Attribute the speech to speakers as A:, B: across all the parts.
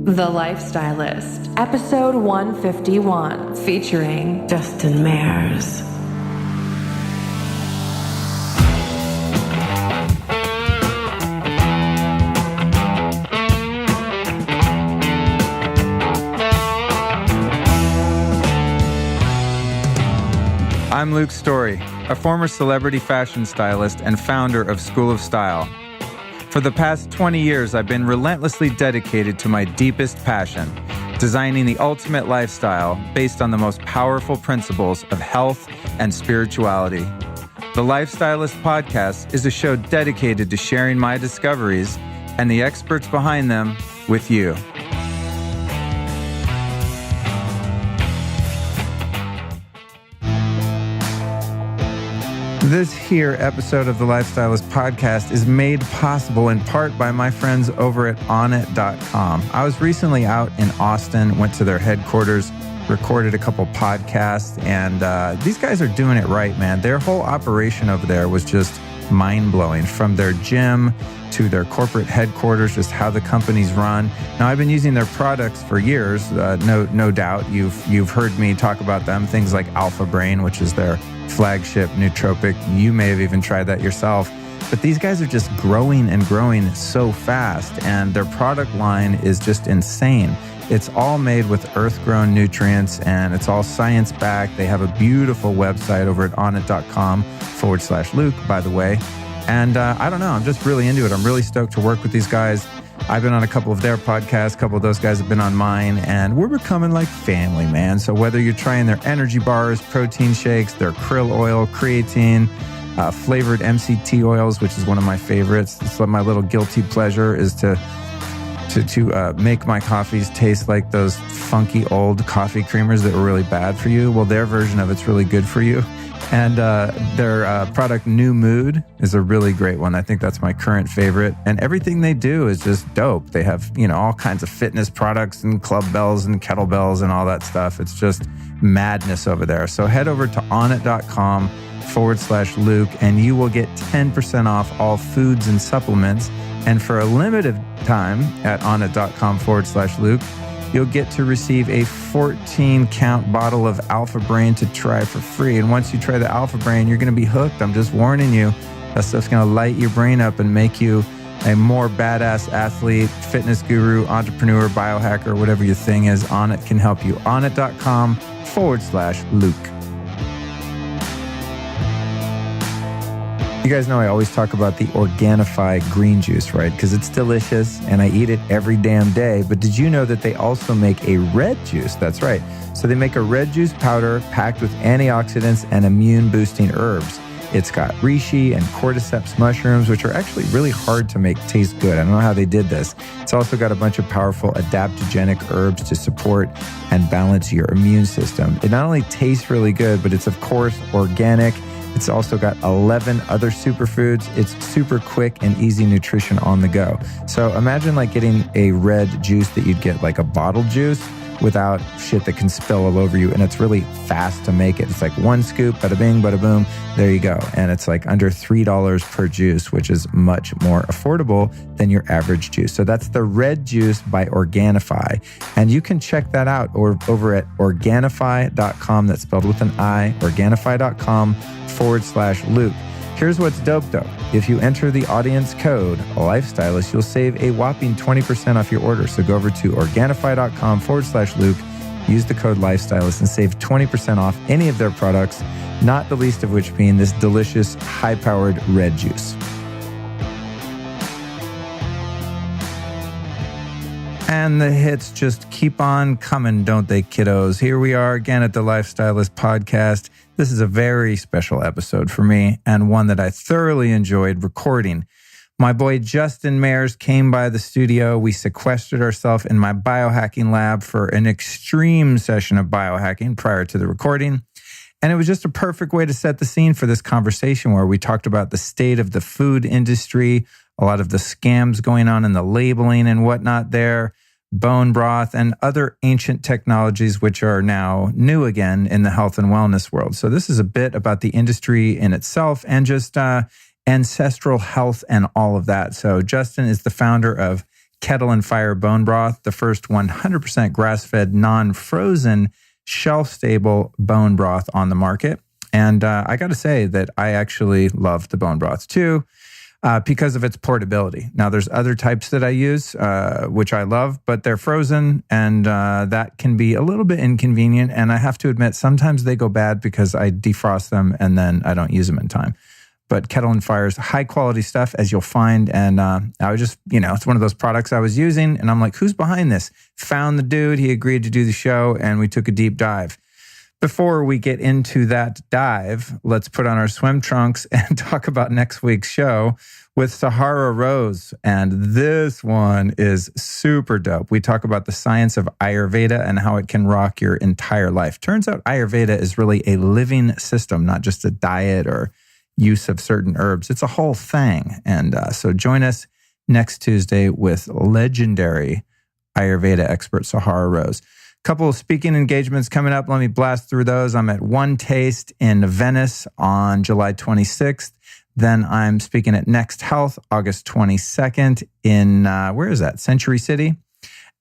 A: The Lifestylist, episode 151, featuring Justin Mares.
B: I'm Luke Story, a former celebrity fashion stylist and founder of School of Style. For the past 20 years, I've been relentlessly dedicated to my deepest passion, designing the ultimate lifestyle based on the most powerful principles of health and spirituality. The Lifestylist Podcast is a show dedicated to sharing my discoveries and the experts behind them with you. This here episode of the Lifestylist Podcast is made possible in part by my friends over at Onnit.com. I was recently out in Austin, went to their headquarters, recorded a couple podcasts, and these guys are doing it right, man. Their whole operation over there was just mind-blowing, from their gym to their corporate headquarters, just how the company's run. Now, I've been using their products for years, no doubt. You've heard me talk about them, things like Alpha Brain, which is their flagship nootropic. You may have even tried that yourself. But these guys are just growing and growing so fast, and their product line is just insane. It's all made with earth-grown nutrients, and it's all science-backed. They have a beautiful website over at onnit.com/Luke, by the way. And I don't know, I'm just really into it. I'm really stoked to work with these guys. I've been on a couple of their podcasts. A couple of those guys have been on mine, and we're becoming like family, man. So whether you're trying their energy bars, protein shakes, their krill oil, creatine, flavored MCT oils, which is one of my favorites. It's my little guilty pleasure is to make my coffees taste like those funky old coffee creamers that were really bad for you. Well, their version of it's really good for you. And their product New Mood is a really great one. I think that's my current favorite. And everything they do is just dope. They have, all kinds of fitness products and club bells and kettlebells and all that stuff. It's just madness over there. So head over to onnit.com/Luke and you will get 10% off all foods and supplements. And for a limited time at onnit.com/Luke, you'll get to receive a 14-count bottle of Alpha Brain to try for free. And once you try the Alpha Brain, you're going to be hooked. I'm just warning you. That stuff's going to light your brain up and make you a more badass athlete, fitness guru, entrepreneur, biohacker, whatever your thing is. Onnit can help you. Onnit.com/Luke. You guys know I always talk about the Organifi green juice, right? Because it's delicious and I eat it every damn day. But did you know that they also make a red juice? That's right. So they make a red juice powder packed with antioxidants and immune-boosting herbs. It's got reishi and cordyceps mushrooms, which are actually really hard to make taste good. I don't know how they did this. It's also got a bunch of powerful adaptogenic herbs to support and balance your immune system. It not only tastes really good, but it's, of course, organic. It's also got 11 other superfoods. It's super quick and easy nutrition on the go. So imagine like getting a red juice that you'd get like a bottled juice without shit that can spill all over you. And it's really fast to make it. It's like one scoop, bada bing, bada boom. There you go. And it's like under $3 per juice, which is much more affordable than your average juice. So that's the red juice by Organifi. And you can check that out over at Organifi.com. That's spelled with an I, Organifi.com/Luke. Here's what's dope though. If you enter the audience code Lifestylist, you'll save a whopping 20% off your order. So go over to Organifi.com/Luke, use the code Lifestylist and save 20% off any of their products, not the least of which being this delicious, high-powered red juice. And the hits just keep on coming, don't they, kiddos? Here we are again at the Lifestylist Podcast. This is a very special episode for me and one that I thoroughly enjoyed recording. My boy Justin Mares came by the studio. We sequestered ourselves in my biohacking lab for an extreme session of biohacking prior to the recording. And it was just a perfect way to set the scene for this conversation where we talked about the state of the food industry, a lot of the scams going on in the labeling and whatnot there, bone broth, and other ancient technologies which are now new again in the health and wellness world. So this is a bit about the industry in itself and just ancestral health and all of that. So Justin is the founder of Kettle and Fire bone broth, the first 100% grass-fed, non-frozen, shelf-stable bone broth on the market. And I got to say that I actually love the bone broth too, because of its portability. Now, there's other types that I use, which I love, but they're frozen, and that can be a little bit inconvenient. And I have to admit, sometimes they go bad because I defrost them and then I don't use them in time. But Kettle and Fire's high quality stuff, as you'll find. And I was just, it's one of those products I was using. And I'm like, who's behind this? Found the dude. He agreed to do the show, and we took a deep dive. Before we get into that dive, let's put on our swim trunks and talk about next week's show with Sahara Rose. And this one is super dope. We talk about the science of Ayurveda and how it can rock your entire life. Turns out Ayurveda is really a living system, not just a diet or use of certain herbs. It's a whole thing. And so join us next Tuesday with legendary Ayurveda expert Sahara Rose. Couple of speaking engagements coming up. Let me blast through those. I'm at One Taste in Venice on July 26th. Then I'm speaking at Next Health August 22nd in, where is that? Century City.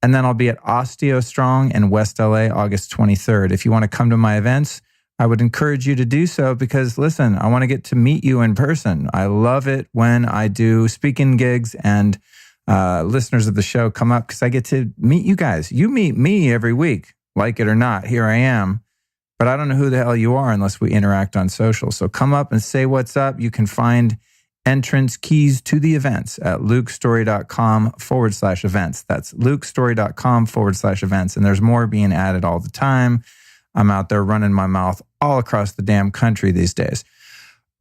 B: And then I'll be at Osteo Strong in West LA August 23rd. If you want to come to my events, I would encourage you to do so because, listen, I want to get to meet you in person. I love it when I do speaking gigs and listeners of the show come up because I get to meet you guys. You meet me every week, like it or not. Here I am. But I don't know who the hell you are unless we interact on social. So come up and say what's up. You can find entrance keys to the events at lukestory.com/events. That's lukestory.com/events. And there's more being added all the time. I'm out there running my mouth all across the damn country these days.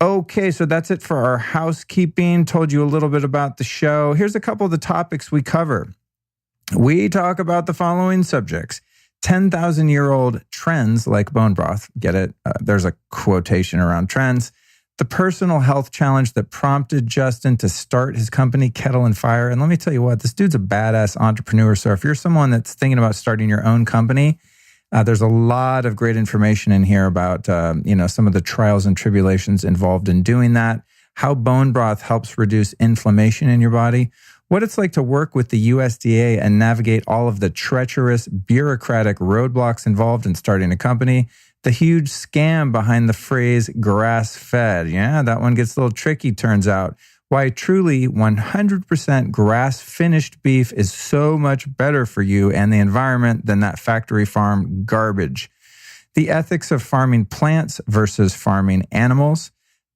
B: Okay, so that's it for our housekeeping. Told you a little bit about the show. Here's a couple of the topics we cover. We talk about the following subjects. 10,000-year-old trends like bone broth. Get it? There's a quotation around trends. The personal health challenge that prompted Justin to start his company, Kettle and Fire. And let me tell you what, this dude's a badass entrepreneur. So if you're someone that's thinking about starting your own company, there's a lot of great information in here about, some of the trials and tribulations involved in doing that, how bone broth helps reduce inflammation in your body, what it's like to work with the USDA and navigate all of the treacherous bureaucratic roadblocks involved in starting a company, the huge scam behind the phrase grass-fed. Yeah, that one gets a little tricky, turns out. Why truly 100% grass-finished beef is so much better for you and the environment than that factory farm garbage. The ethics of farming plants versus farming animals.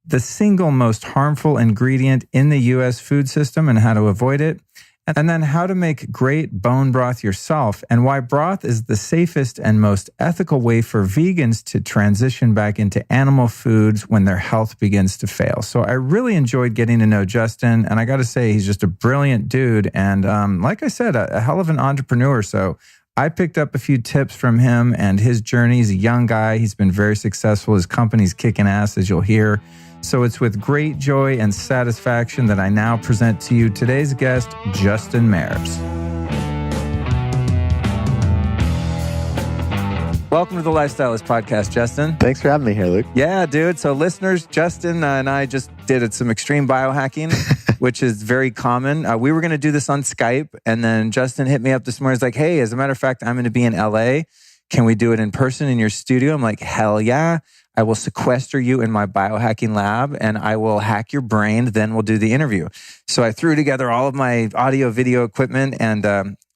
B: The single most harmful ingredient in the U.S. food system and how to avoid it. And then how to make great bone broth yourself and why broth is the safest and most ethical way for vegans to transition back into animal foods when their health begins to fail. So I really enjoyed getting to know Justin, and I got to say, he's just a brilliant dude. And like I said, a hell of an entrepreneur. So I picked up a few tips from him and his journey. He's a young guy. He's been very successful. His company's kicking ass, as you'll hear. So it's with great joy and satisfaction that I now present to you today's guest, Justin Mares. Welcome to the Lifestylist Podcast, Justin.
C: Thanks for having me here, Luke.
B: Yeah, dude. So listeners, Justin and I just did some extreme biohacking, which is very common. We were going to do this on Skype, and then Justin hit me up this morning. He's like, hey, as a matter of fact, I'm going to be in LA. Can we do it in person in your studio? I'm like, hell yeah. I will sequester you in my biohacking lab and I will hack your brain. Then we'll do the interview. So I threw together all of my audio video equipment and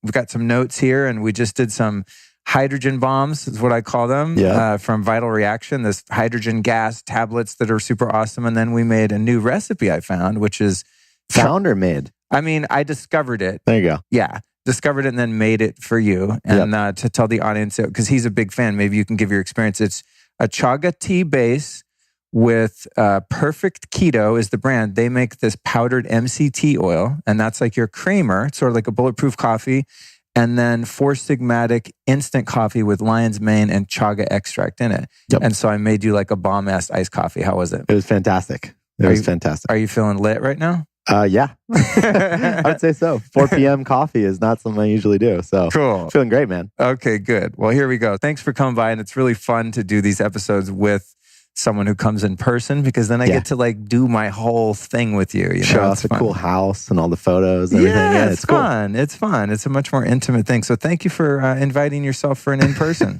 B: we've got some notes here and we just did some hydrogen bombs is what I call them from Vital Reaction, this hydrogen gas tablets that are super awesome. And then we made a new recipe I found, which is...
C: Founder made.
B: I mean, I discovered it.
C: There you go.
B: Yeah. Discovered it and then made it for you. And to tell the audience, because he's a big fan, maybe you can give your experience. It's a chaga tea base with Perfect Keto is the brand. They make this powdered MCT oil, and that's like your creamer. It's sort of like a bulletproof coffee. And then 4 Sigmatic instant coffee with lion's mane and chaga extract in it. Yep. And so I made you like a bomb-ass iced coffee. How was it?
C: It was fantastic. It was fantastic.
B: Are you feeling lit right now?
C: Yeah. I would say so. 4 p.m. coffee is not something I usually do. So
B: cool.
C: Feeling great, man.
B: Okay, good. Well, here we go. Thanks for coming by. And it's really fun to do these episodes with someone who comes in person, because then I get to like do my whole thing with you. You
C: Show
B: know,
C: off the cool house and all the photos and everything.
B: Yeah,
C: It's cool.
B: fun. It's fun. It's a much more intimate thing. So thank you for inviting yourself for an in-person.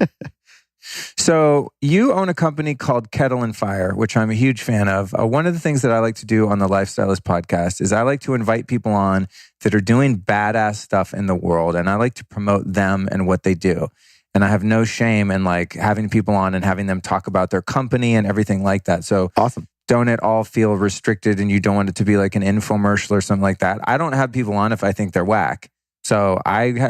B: So you own a company called Kettle and Fire, which I'm a huge fan of. One of the things that I like to do on the Lifestylist podcast is I like to invite people on that are doing badass stuff in the world, and I like to promote them and what they do. And I have no shame in like having people on and having them talk about their company and everything like that. So
C: Awesome.
B: Don't it all feel restricted and you don't want it to be like an infomercial or something like that. I don't have people on if I think they're whack. So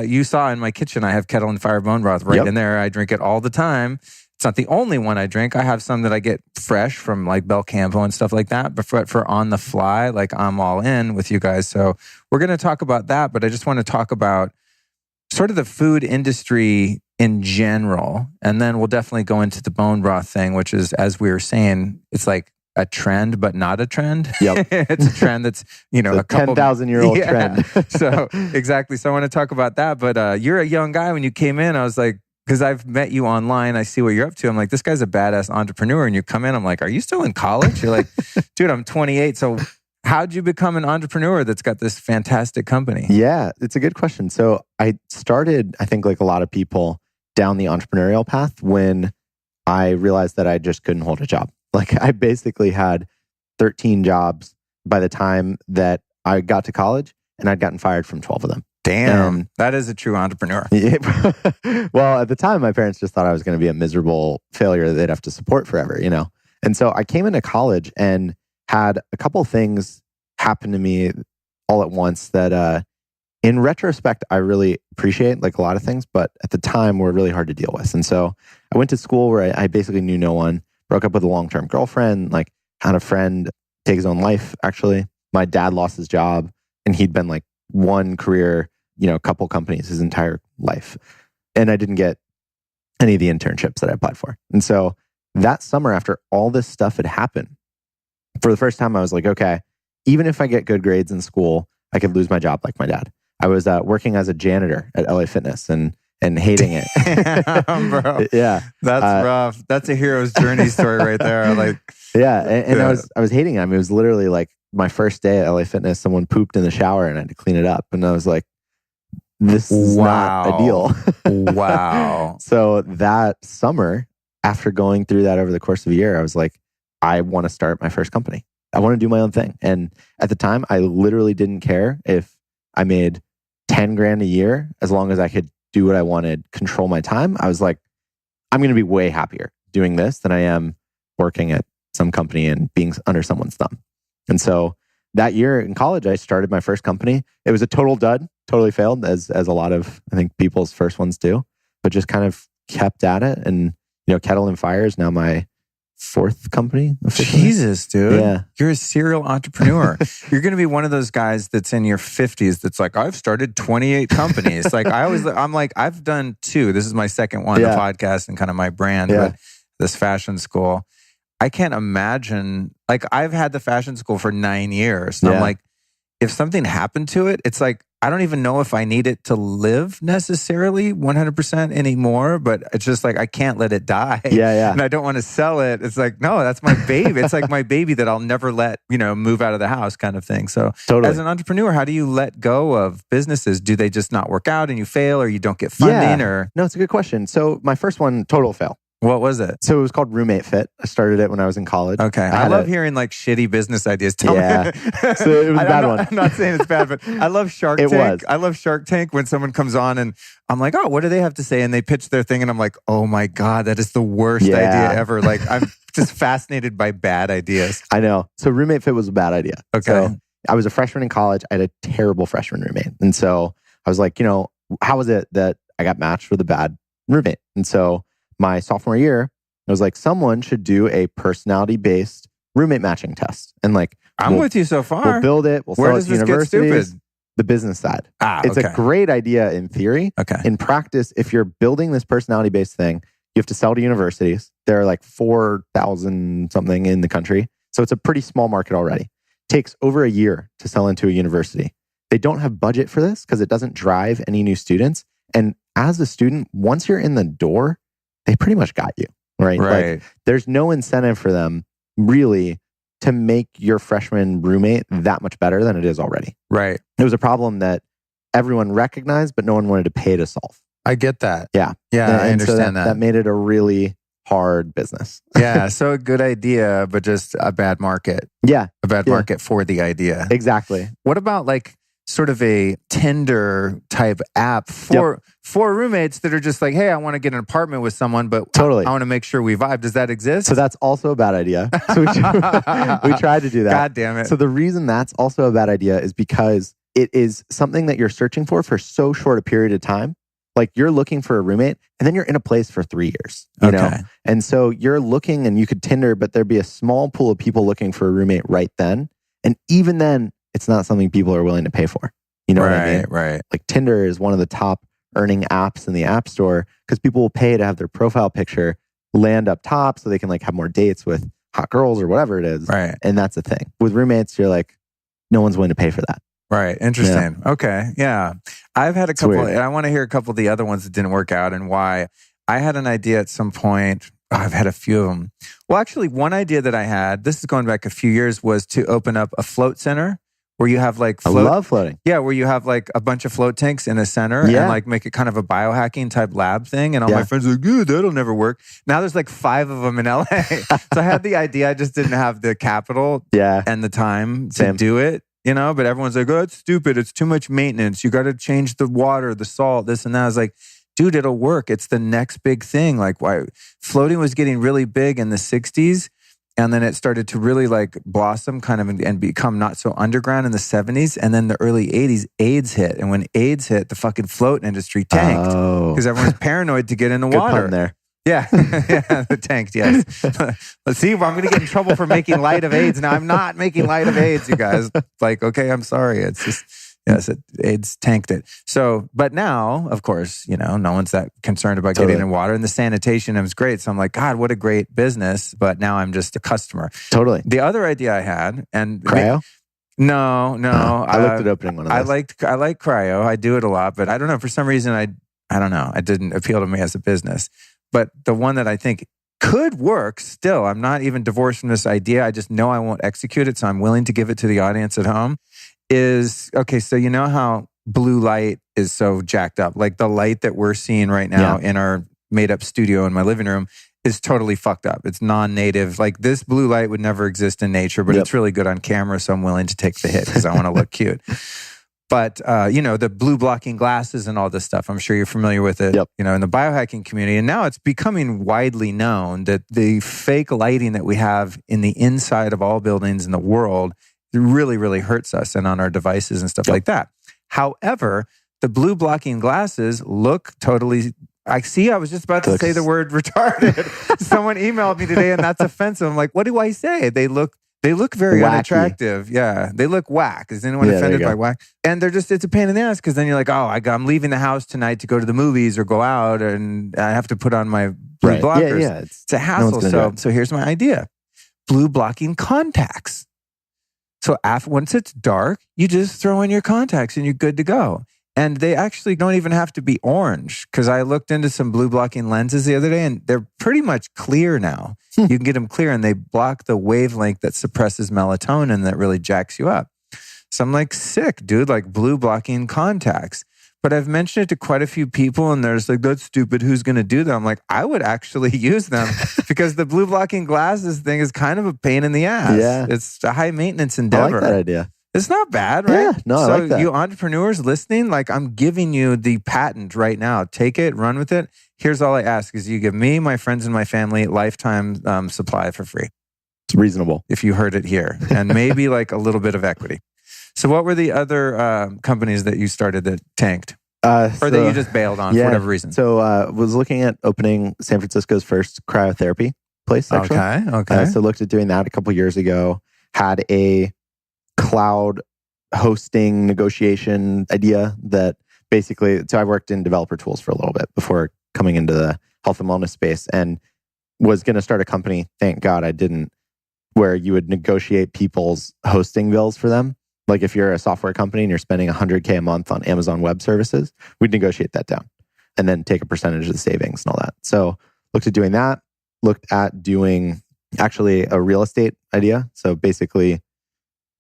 B: you saw in my kitchen, I have Kettle and Fire bone broth right in there. I drink it all the time. It's not the only one I drink. I have some that I get fresh from like Bel Campo and stuff like that. But for on the fly, like I'm all in with you guys. So we're going to talk about that. But I just want to talk about sort of the food industry in general. And then we'll definitely go into the bone broth thing, which is, as we were saying, it's like a trend, but not a trend.
C: Yep.
B: It's a trend that's, a couple
C: 10,000-year-old trend.
B: So exactly. So I want to talk about that. But you're a young guy. When you came in, I was like, because I've met you online, I see what you're up to. I'm like, this guy's a badass entrepreneur. And you come in, I'm like, are you still in college? You're like, dude, I'm 28. So how'd you become an entrepreneur that's got this fantastic company?
C: Yeah, it's a good question. So I started, I think like a lot of people, down the entrepreneurial path when I realized that I just couldn't hold a job. Like I basically had 13 jobs by the time that I got to college, and I'd gotten fired from 12 of them.
B: Damn, that is a true entrepreneur.
C: Well, at the time, my parents just thought I was going to be a miserable failure that they'd have to support forever, And so I came into college and had a couple things happen to me all at once that in retrospect, I really appreciate, like a lot of things, but at the time were really hard to deal with. And so I went to school where I basically knew no one, broke up with a long-term girlfriend, like had a friend take his own life, actually. My dad lost his job, and he'd been like one career, a couple companies his entire life. And I didn't get any of the internships that I applied for. And so that summer, after all this stuff had happened, for the first time, I was like, okay, even if I get good grades in school, I could lose my job like my dad. I was working as a janitor at LA Fitness and hating it.
B: Damn, bro.
C: Yeah.
B: That's rough. That's a hero's journey story right there. Like,
C: yeah. And I was hating it. I mean, it was literally like my first day at LA Fitness, someone pooped in the shower and I had to clean it up. And I was like, this is not ideal.
B: Wow.
C: So that summer, after going through that over the course of a year, I was like, I want to start my first company. I want to do my own thing. And at the time, I literally didn't care if I made 10 grand a year, as long as I could do what I wanted, control my time. I was like, I'm going to be way happier doing this than I am working at some company and being under someone's thumb. And so that year in college, I started my first company. It was a total dud, totally failed, as a lot of, I think, people's first ones do, but just kind of kept at it. And, Kettle and Fire is now my fourth company.
B: Jesus, dude.
C: Yeah.
B: You're a serial entrepreneur. You're going to be one of those guys that's in your 50s that's like, I've started 28 companies. Like I'm like, I've done 2. This is my second one, the podcast and kind of my brand, but this fashion school. I can't imagine, like I've had the fashion school for 9 years. And I'm like, if something happened to it, it's like, I don't even know if I need it to live necessarily 100% anymore, but it's just like, I can't let it die.
C: Yeah.
B: And I don't want to sell it. It's like, no, that's my baby. It's like my baby that I'll never let, move out of the house kind of thing. So as an entrepreneur, how do you let go of businesses? Do they just not work out and you fail, or you don't get funding? Or
C: No, it's a good question. So my first one, total fail.
B: What was it?
C: So it was called Roommate Fit. I started it when I was in college.
B: Okay. I love hearing like shitty business ideas. Tell me.
C: So it was a bad one.
B: I'm not saying it's bad, but I love Shark Tank. I love Shark Tank when someone comes on and I'm like, oh, what do they have to say? And they pitch their thing and I'm like, oh my God, that is the worst idea ever. Like I'm just fascinated by bad ideas.
C: I know. So Roommate Fit was a bad idea.
B: Okay.
C: So I was a freshman in college. I had a terrible freshman roommate. And so I was like, how was it that I got matched with a bad roommate? And so my sophomore year, I was like, someone should do a personality-based roommate matching test. And like,
B: I'm with you so far.
C: We'll build it. We'll sell it to universities. Get stupid? The business side. It's a great idea in theory.
B: Okay.
C: In practice, if you're building this personality-based thing, you have to sell to universities. There are like 4,000 something in the country. So it's a pretty small market already. Takes over a year to sell into a university. They don't have budget for this because it doesn't drive any new students. And as a student, once you're in the door, they pretty much got you. right?
B: Right.
C: Like there's no incentive for them really to make your freshman roommate that much better than it is already.
B: Right.
C: It was a problem that everyone recognized, but no one wanted to pay to solve.
B: I get that.
C: Yeah.
B: Yeah, I
C: so
B: understand
C: that made it a really hard business.
B: Yeah. So a good idea, but just a bad market.
C: Yeah.
B: A bad market for the idea.
C: Exactly.
B: What about like sort of a Tinder type app for roommates that are just like, hey, I want to get an apartment with someone, but
C: totally.
B: I want to make sure we vibe. Does that exist?
C: So that's also a bad idea. So we tried to do that.
B: God damn it.
C: So the reason that's also a bad idea is because it is something that you're searching for so short a period of time. Like you're looking for a roommate and then you're in a place for 3 years, you know? And so you're looking and you could Tinder, but there'd be a small pool of people looking for a roommate right then. And even then, it's not something people are willing to pay for. You know what I mean?
B: Right.
C: Like Tinder is one of the top earning apps in the App Store because people will pay to have their profile picture land up top so they can like have more dates with hot girls or whatever it is.
B: Right.
C: And that's the thing. With roommates, you're like, no one's willing to pay for that.
B: Right. Interesting. Yeah. Okay. Yeah. I've had a couple, and I want to hear a couple of the other ones that didn't work out and why. I had an idea at some point. I've had a few of them. Well, actually, one idea that I had, this is going back a few years, was to open up a float center where you have like float.
C: I love floating.
B: Yeah. Where you have like a bunch of float tanks in a center and like make it kind of a biohacking type lab thing. And all my friends are like, yeah, that'll never work. Now there's like 5 of them in LA. So I had the idea. I just didn't have the capital and the time to do it. You know, but everyone's like, oh, it's stupid. It's too much maintenance. You got to change the water, the salt, this and that. I was like, dude, it'll work. It's the next big thing. Like, why floating was getting really big in the 60s. And then it started to really like blossom kind of and become not so underground in the 70s. And then the early 80s, AIDS hit. And when AIDS hit, the fucking float industry tanked because everyone's paranoid to get in the water.
C: Good pun there.
B: Yeah, the tanked, yes. Let's see, I'm going to get in trouble for making light of AIDS. Now, I'm not making light of AIDS, you guys. Like, okay, I'm sorry. It's just, yes, AIDS tanked it. So, but now, of course, you know, no one's that concerned about getting in water. And the sanitation is great. So I'm like, God, what a great business. But now I'm just a customer.
C: Totally.
B: The other idea I had, and
C: cryo?
B: No.
C: I looked at opening one of those.
B: I like cryo. I do it a lot, but I don't know. For some reason, I don't know. It didn't appeal to me as a business. But the one that I think could work still, I'm not even divorced from this idea. I just know I won't execute it. So I'm willing to give it to the audience at home is, okay, so you know how blue light is so jacked up? Like the light that we're seeing right now in our made up studio in my living room is totally fucked up. It's non-native. Like this blue light would never exist in nature, but it's really good on camera. So I'm willing to take the hit because I want to look cute. But, you know, the blue blocking glasses and all this stuff, I'm sure you're familiar with it, you know, in the biohacking community. And now it's becoming widely known that the fake lighting that we have in the inside of all buildings in the world really, really hurts us and on our devices and stuff like that. However, the blue blocking glasses look totally... I was just about to say the word retarded. Someone emailed me today and that's offensive. I'm like, what do I say? They look very
C: wacky.
B: unattractive. Yeah. They look whack. Is anyone offended by whack? And they're just, it's a pain in the ass because then you're like, oh, I'm leaving the house tonight to go to the movies or go out and I have to put on my blue blockers. Yeah. It's a hassle. So here's my idea. Blue blocking contacts. So once it's dark, you just throw in your contacts and you're good to go. And they actually don't even have to be orange because I looked into some blue blocking lenses the other day and they're pretty much clear now. You can get them clear and they block the wavelength that suppresses melatonin that really jacks you up. So I'm like, sick, dude, like blue blocking contacts. But I've mentioned it to quite a few people and there's like, that's stupid. Who's going to do that? I'm like, I would actually use them because the blue blocking glasses thing is kind of a pain in the ass. Yeah. It's a high maintenance endeavor.
C: I like that idea.
B: It's not bad, right?
C: Yeah, no, I like that.
B: So you entrepreneurs listening, like I'm giving you the patent right now. Take it, run with it. Here's all I ask is you give me, my friends, and my family lifetime supply for free.
C: It's reasonable.
B: If you heard it here. And maybe like a little bit of equity. So what were the other companies that you started that tanked? Or that you just bailed on for whatever reason?
C: So was looking at opening San Francisco's first cryotherapy place, actually.
B: Okay.
C: So looked at doing that a couple years ago. Had a cloud hosting negotiation idea that basically, so I worked in developer tools for a little bit before coming into the health and wellness space and was going to start a company. Thank God I didn't, where you would negotiate people's hosting bills for them. Like if you're a software company and you're spending $100K a month on Amazon Web Services, we'd negotiate that down and then take a percentage of the savings and all that. So looked at doing that. looked at doing actually a real estate idea. So basically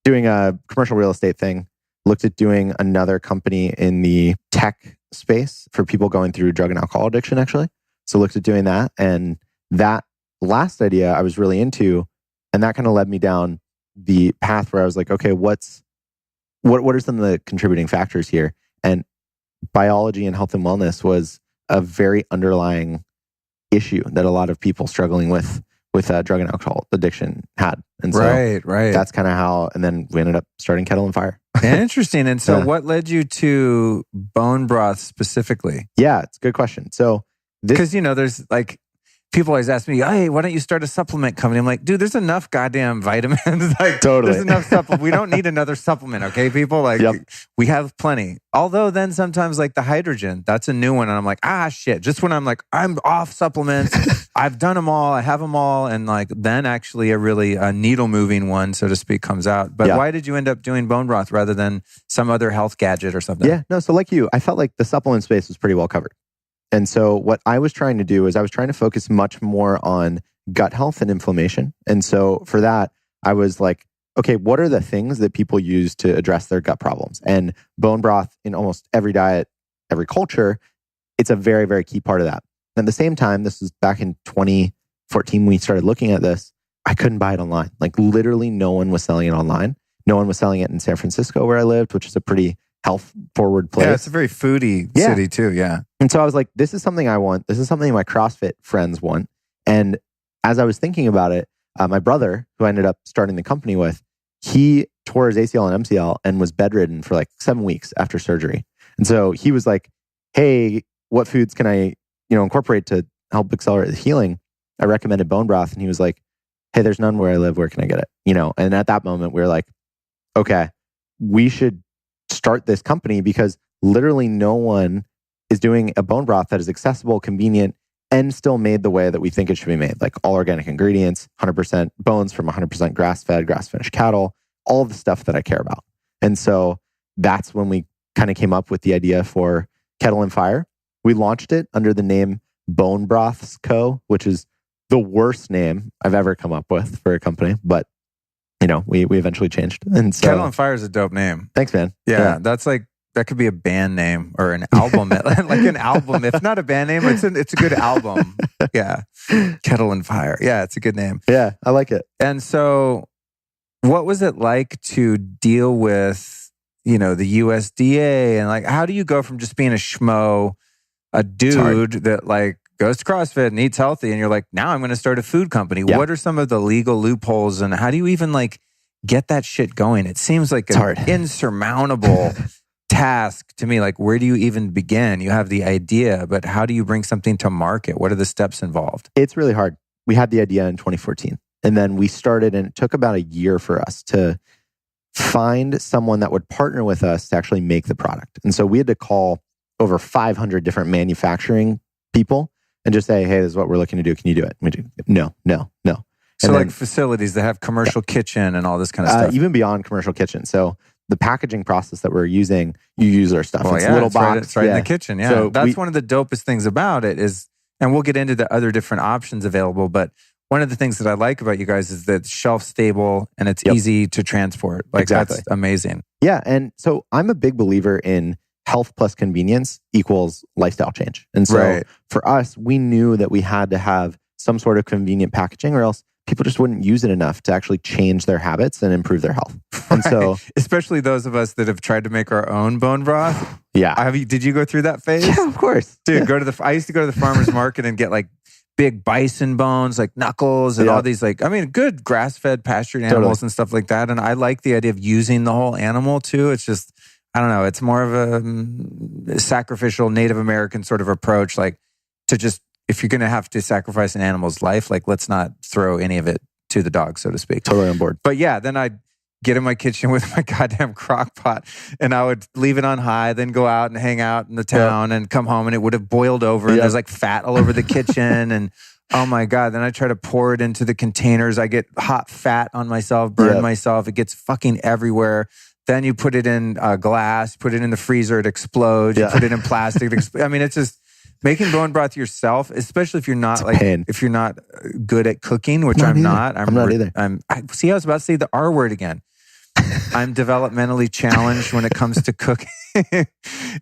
C: doing a commercial real estate thing, looked at doing another company in the tech space for people going through drug and alcohol addiction, actually. So looked at doing that. And that last idea I was really into. And that kind of led me down the path where I was like, okay, what are some of the contributing factors here? And biology and health and wellness was a very underlying issue that a lot of people struggling with drug and alcohol addiction had. And so
B: right.
C: that's kind of how, and then we ended up starting Kettle and Fire.
B: Interesting. And so what led you to bone broth specifically?
C: Yeah, it's a good question. So
B: because, there's like, people always ask me, hey, why don't you start a supplement company? I'm like, dude, there's enough goddamn vitamins. Like,
C: totally.
B: There's enough supplement. We don't need another supplement, okay, people? Like, we have plenty. Although then sometimes like the hydrogen, that's a new one. And I'm like, shit. Just when I'm like, I'm off supplements, I've done them all, I have them all. And like, then actually a needle moving one, so to speak, comes out. But why did you end up doing bone broth rather than some other health gadget or something?
C: Yeah, no, so like you, I felt like the supplement space was pretty well covered. And so what I was trying to do is I was trying to focus much more on gut health and inflammation. And so for that, I was like, okay, what are the things that people use to address their gut problems? And bone broth in almost every diet, every culture, it's a very, very key part of that. And at the same time, this was back in 2014 when we started looking at this, I couldn't buy it online. Like literally no one was selling it online. No one was selling it in San Francisco where I lived, which is a pretty health forward place.
B: Yeah, it's a very foodie city too. Yeah.
C: And so I was like, this is something I want. This is something my CrossFit friends want. And as I was thinking about it, my brother, who I ended up starting the company with, he tore his ACL and MCL and was bedridden for like 7 weeks after surgery. And so he was like, hey, what foods can I, incorporate to help accelerate the healing? I recommended bone broth. And he was like, hey, there's none where I live. Where can I get it? And at that moment, we were like, okay, we should start this company because literally no one is doing a bone broth that is accessible, convenient, and still made the way that we think it should be made. Like all organic ingredients, 100% bones from 100% grass-fed, grass-finished cattle, all of the stuff that I care about. And so that's when we kind of came up with the idea for Kettle and Fire. We launched it under the name Bone Broths Co., which is the worst name I've ever come up with for a company. But we eventually changed. And so
B: Kettle and Fire is a dope name.
C: Thanks, man.
B: Yeah, that's like, that could be a band name or an album. Like an album. If not a band name, it's a good album. Yeah. Kettle and Fire. Yeah, it's a good name.
C: Yeah, I like it.
B: And so what was it like to deal with, the USDA? And like, how do you go from just being a schmo, a dude that like goes to CrossFit and eats healthy, and you're like, now I'm going to start a food company. Yeah. What are some of the legal loopholes, and how do you even like get that shit going? It seems like an insurmountable task to me. Like, where do you even begin? You have the idea, but how do you bring something to market? What are the steps involved?
C: It's really hard. We had the idea in 2014, and then we started, and it took about a year for us to find someone that would partner with us to actually make the product. And so we had to call over 500 different manufacturing people and just say, hey, this is what we're looking to do. Can you do it? And we do. No.
B: So like facilities that have commercial kitchen and all this kind of stuff?
C: Even beyond commercial kitchen. So the packaging process that we're using, you use our stuff. It's a little box.
B: It's right in the kitchen. Yeah. So that's one of the dopest things about it is, and we'll get into the other different options available, but one of the things that I like about you guys is that it's shelf stable and it's easy to transport. Like that's amazing.
C: Yeah. And so I'm a big believer in health plus convenience equals lifestyle change. And so for us, we knew that we had to have some sort of convenient packaging or else people just wouldn't use it enough to actually change their habits and improve their health. And so,
B: especially those of us that have tried to make our own bone broth.
C: Yeah.
B: Did you go through that phase?
C: Yeah, of course.
B: Dude, I used to go to the farmer's market and get like big bison bones, like knuckles and all these good grass-fed pastured animals and stuff like that. And I like the idea of using the whole animal too. It's just, I don't know, it's more of a sacrificial Native American sort of approach, like to just, if you're going to have to sacrifice an animal's life, like let's not throw any of it to the dog, so to speak.
C: Totally on board.
B: But yeah, then I'd get in my kitchen with my goddamn crock pot and I would leave it on high, then go out and hang out in the town and come home and it would have boiled over and there's like fat all over the kitchen and oh my God. Then I try to pour it into the containers. I get hot fat on myself, burn myself. It gets fucking everywhere. Then you put it in glass, put it in the freezer, it explodes. You put it in plastic, it explodes. I mean, it's just Making bone broth yourself, especially if you're not
C: pain.
B: if you're not good at cooking, which I'm not.
C: I'm not either.
B: I was about to say the R word again. I'm developmentally challenged when it comes to cooking.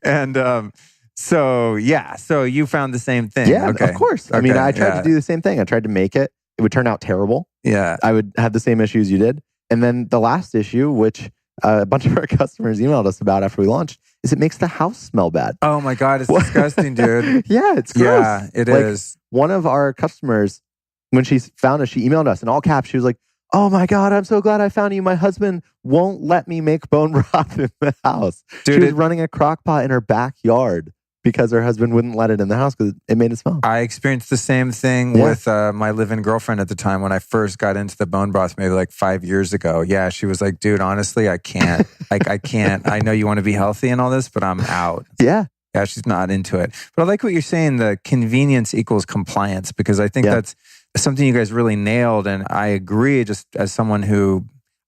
B: And so you found the same thing.
C: Yeah,
B: okay.
C: of course. I mean, I tried to do the same thing. I tried to make it. It would turn out terrible.
B: Yeah.
C: I would have the same issues you did. And then the last issue, which a bunch of our customers emailed us about after we launched, is it makes the house smell bad.
B: Oh my God, it's disgusting, dude.
C: Yeah, it's gross.
B: Yeah, it is.
C: One of our customers, when she found us, she emailed us in all caps. She was like, "Oh my God, I'm so glad I found you. My husband won't let me make bone broth in the house." Dude, she was running a crock pot in her backyard because her husband wouldn't let it in the house because it made it smell.
B: I experienced the same thing with my live-in girlfriend at the time when I first got into the bone broth, maybe like 5 years ago. Yeah, she was like, "Dude, honestly, I can't. I can't. I know you want to be healthy and all this, but I'm out."
C: Yeah.
B: Yeah, she's not into it. But I like what you're saying, the convenience equals compliance, because I think that's something you guys really nailed. And I agree, just as someone who,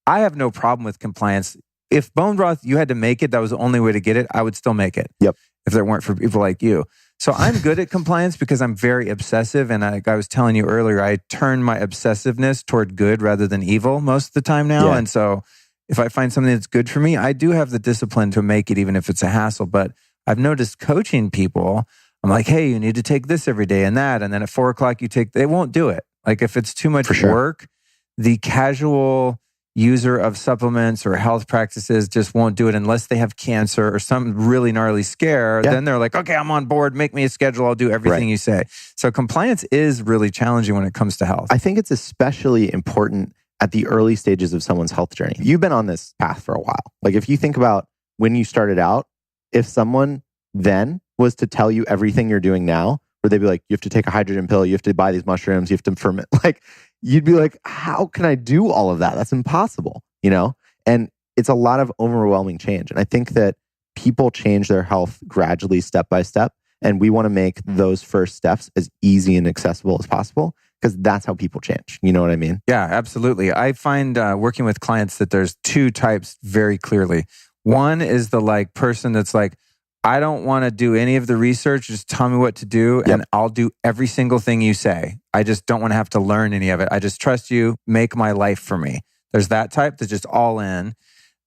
B: I have no problem with compliance. If bone broth, you had to make it, that was the only way to get it, I would still make it.
C: Yep.
B: If there weren't for people like you. So I'm good at compliance because I'm very obsessive. And I was telling you earlier, I turn my obsessiveness toward good rather than evil most of the time now.
C: Yeah.
B: And so if I find something that's good for me, I do have the discipline to make it, even if it's a hassle. But I've noticed coaching people, I'm like, "Hey, you need to take this every day and that." And then at 4 o'clock, they won't do it. Like if it's too much work, the casual user of supplements or health practices just won't do it unless they have cancer or some really gnarly scare.
C: Yeah.
B: Then they're like, "Okay, I'm on board. Make me a schedule. I'll do everything you say." So compliance is really challenging when it comes to health.
C: I think it's especially important at the early stages of someone's health journey. You've been on this path for a while. Like if you think about when you started out, if someone then was to tell you everything you're doing now, where they'd be like, "You have to take a hydrogen pill, you have to buy these mushrooms, you have to ferment," like you'd be like, "How can I do all of that? That's impossible," you know? And it's a lot of overwhelming change. And I think that people change their health gradually, step by step. And we want to make those first steps as easy and accessible as possible, because that's how people change. You know what I mean?
B: Yeah, absolutely. I find working with clients that there's two types very clearly. One is the person that's like, "I don't want to do any of the research. Just tell me what to do and I'll do every single thing you say. I just don't want to have to learn any of it. I just trust you. Make my life for me." There's that type that's just all in.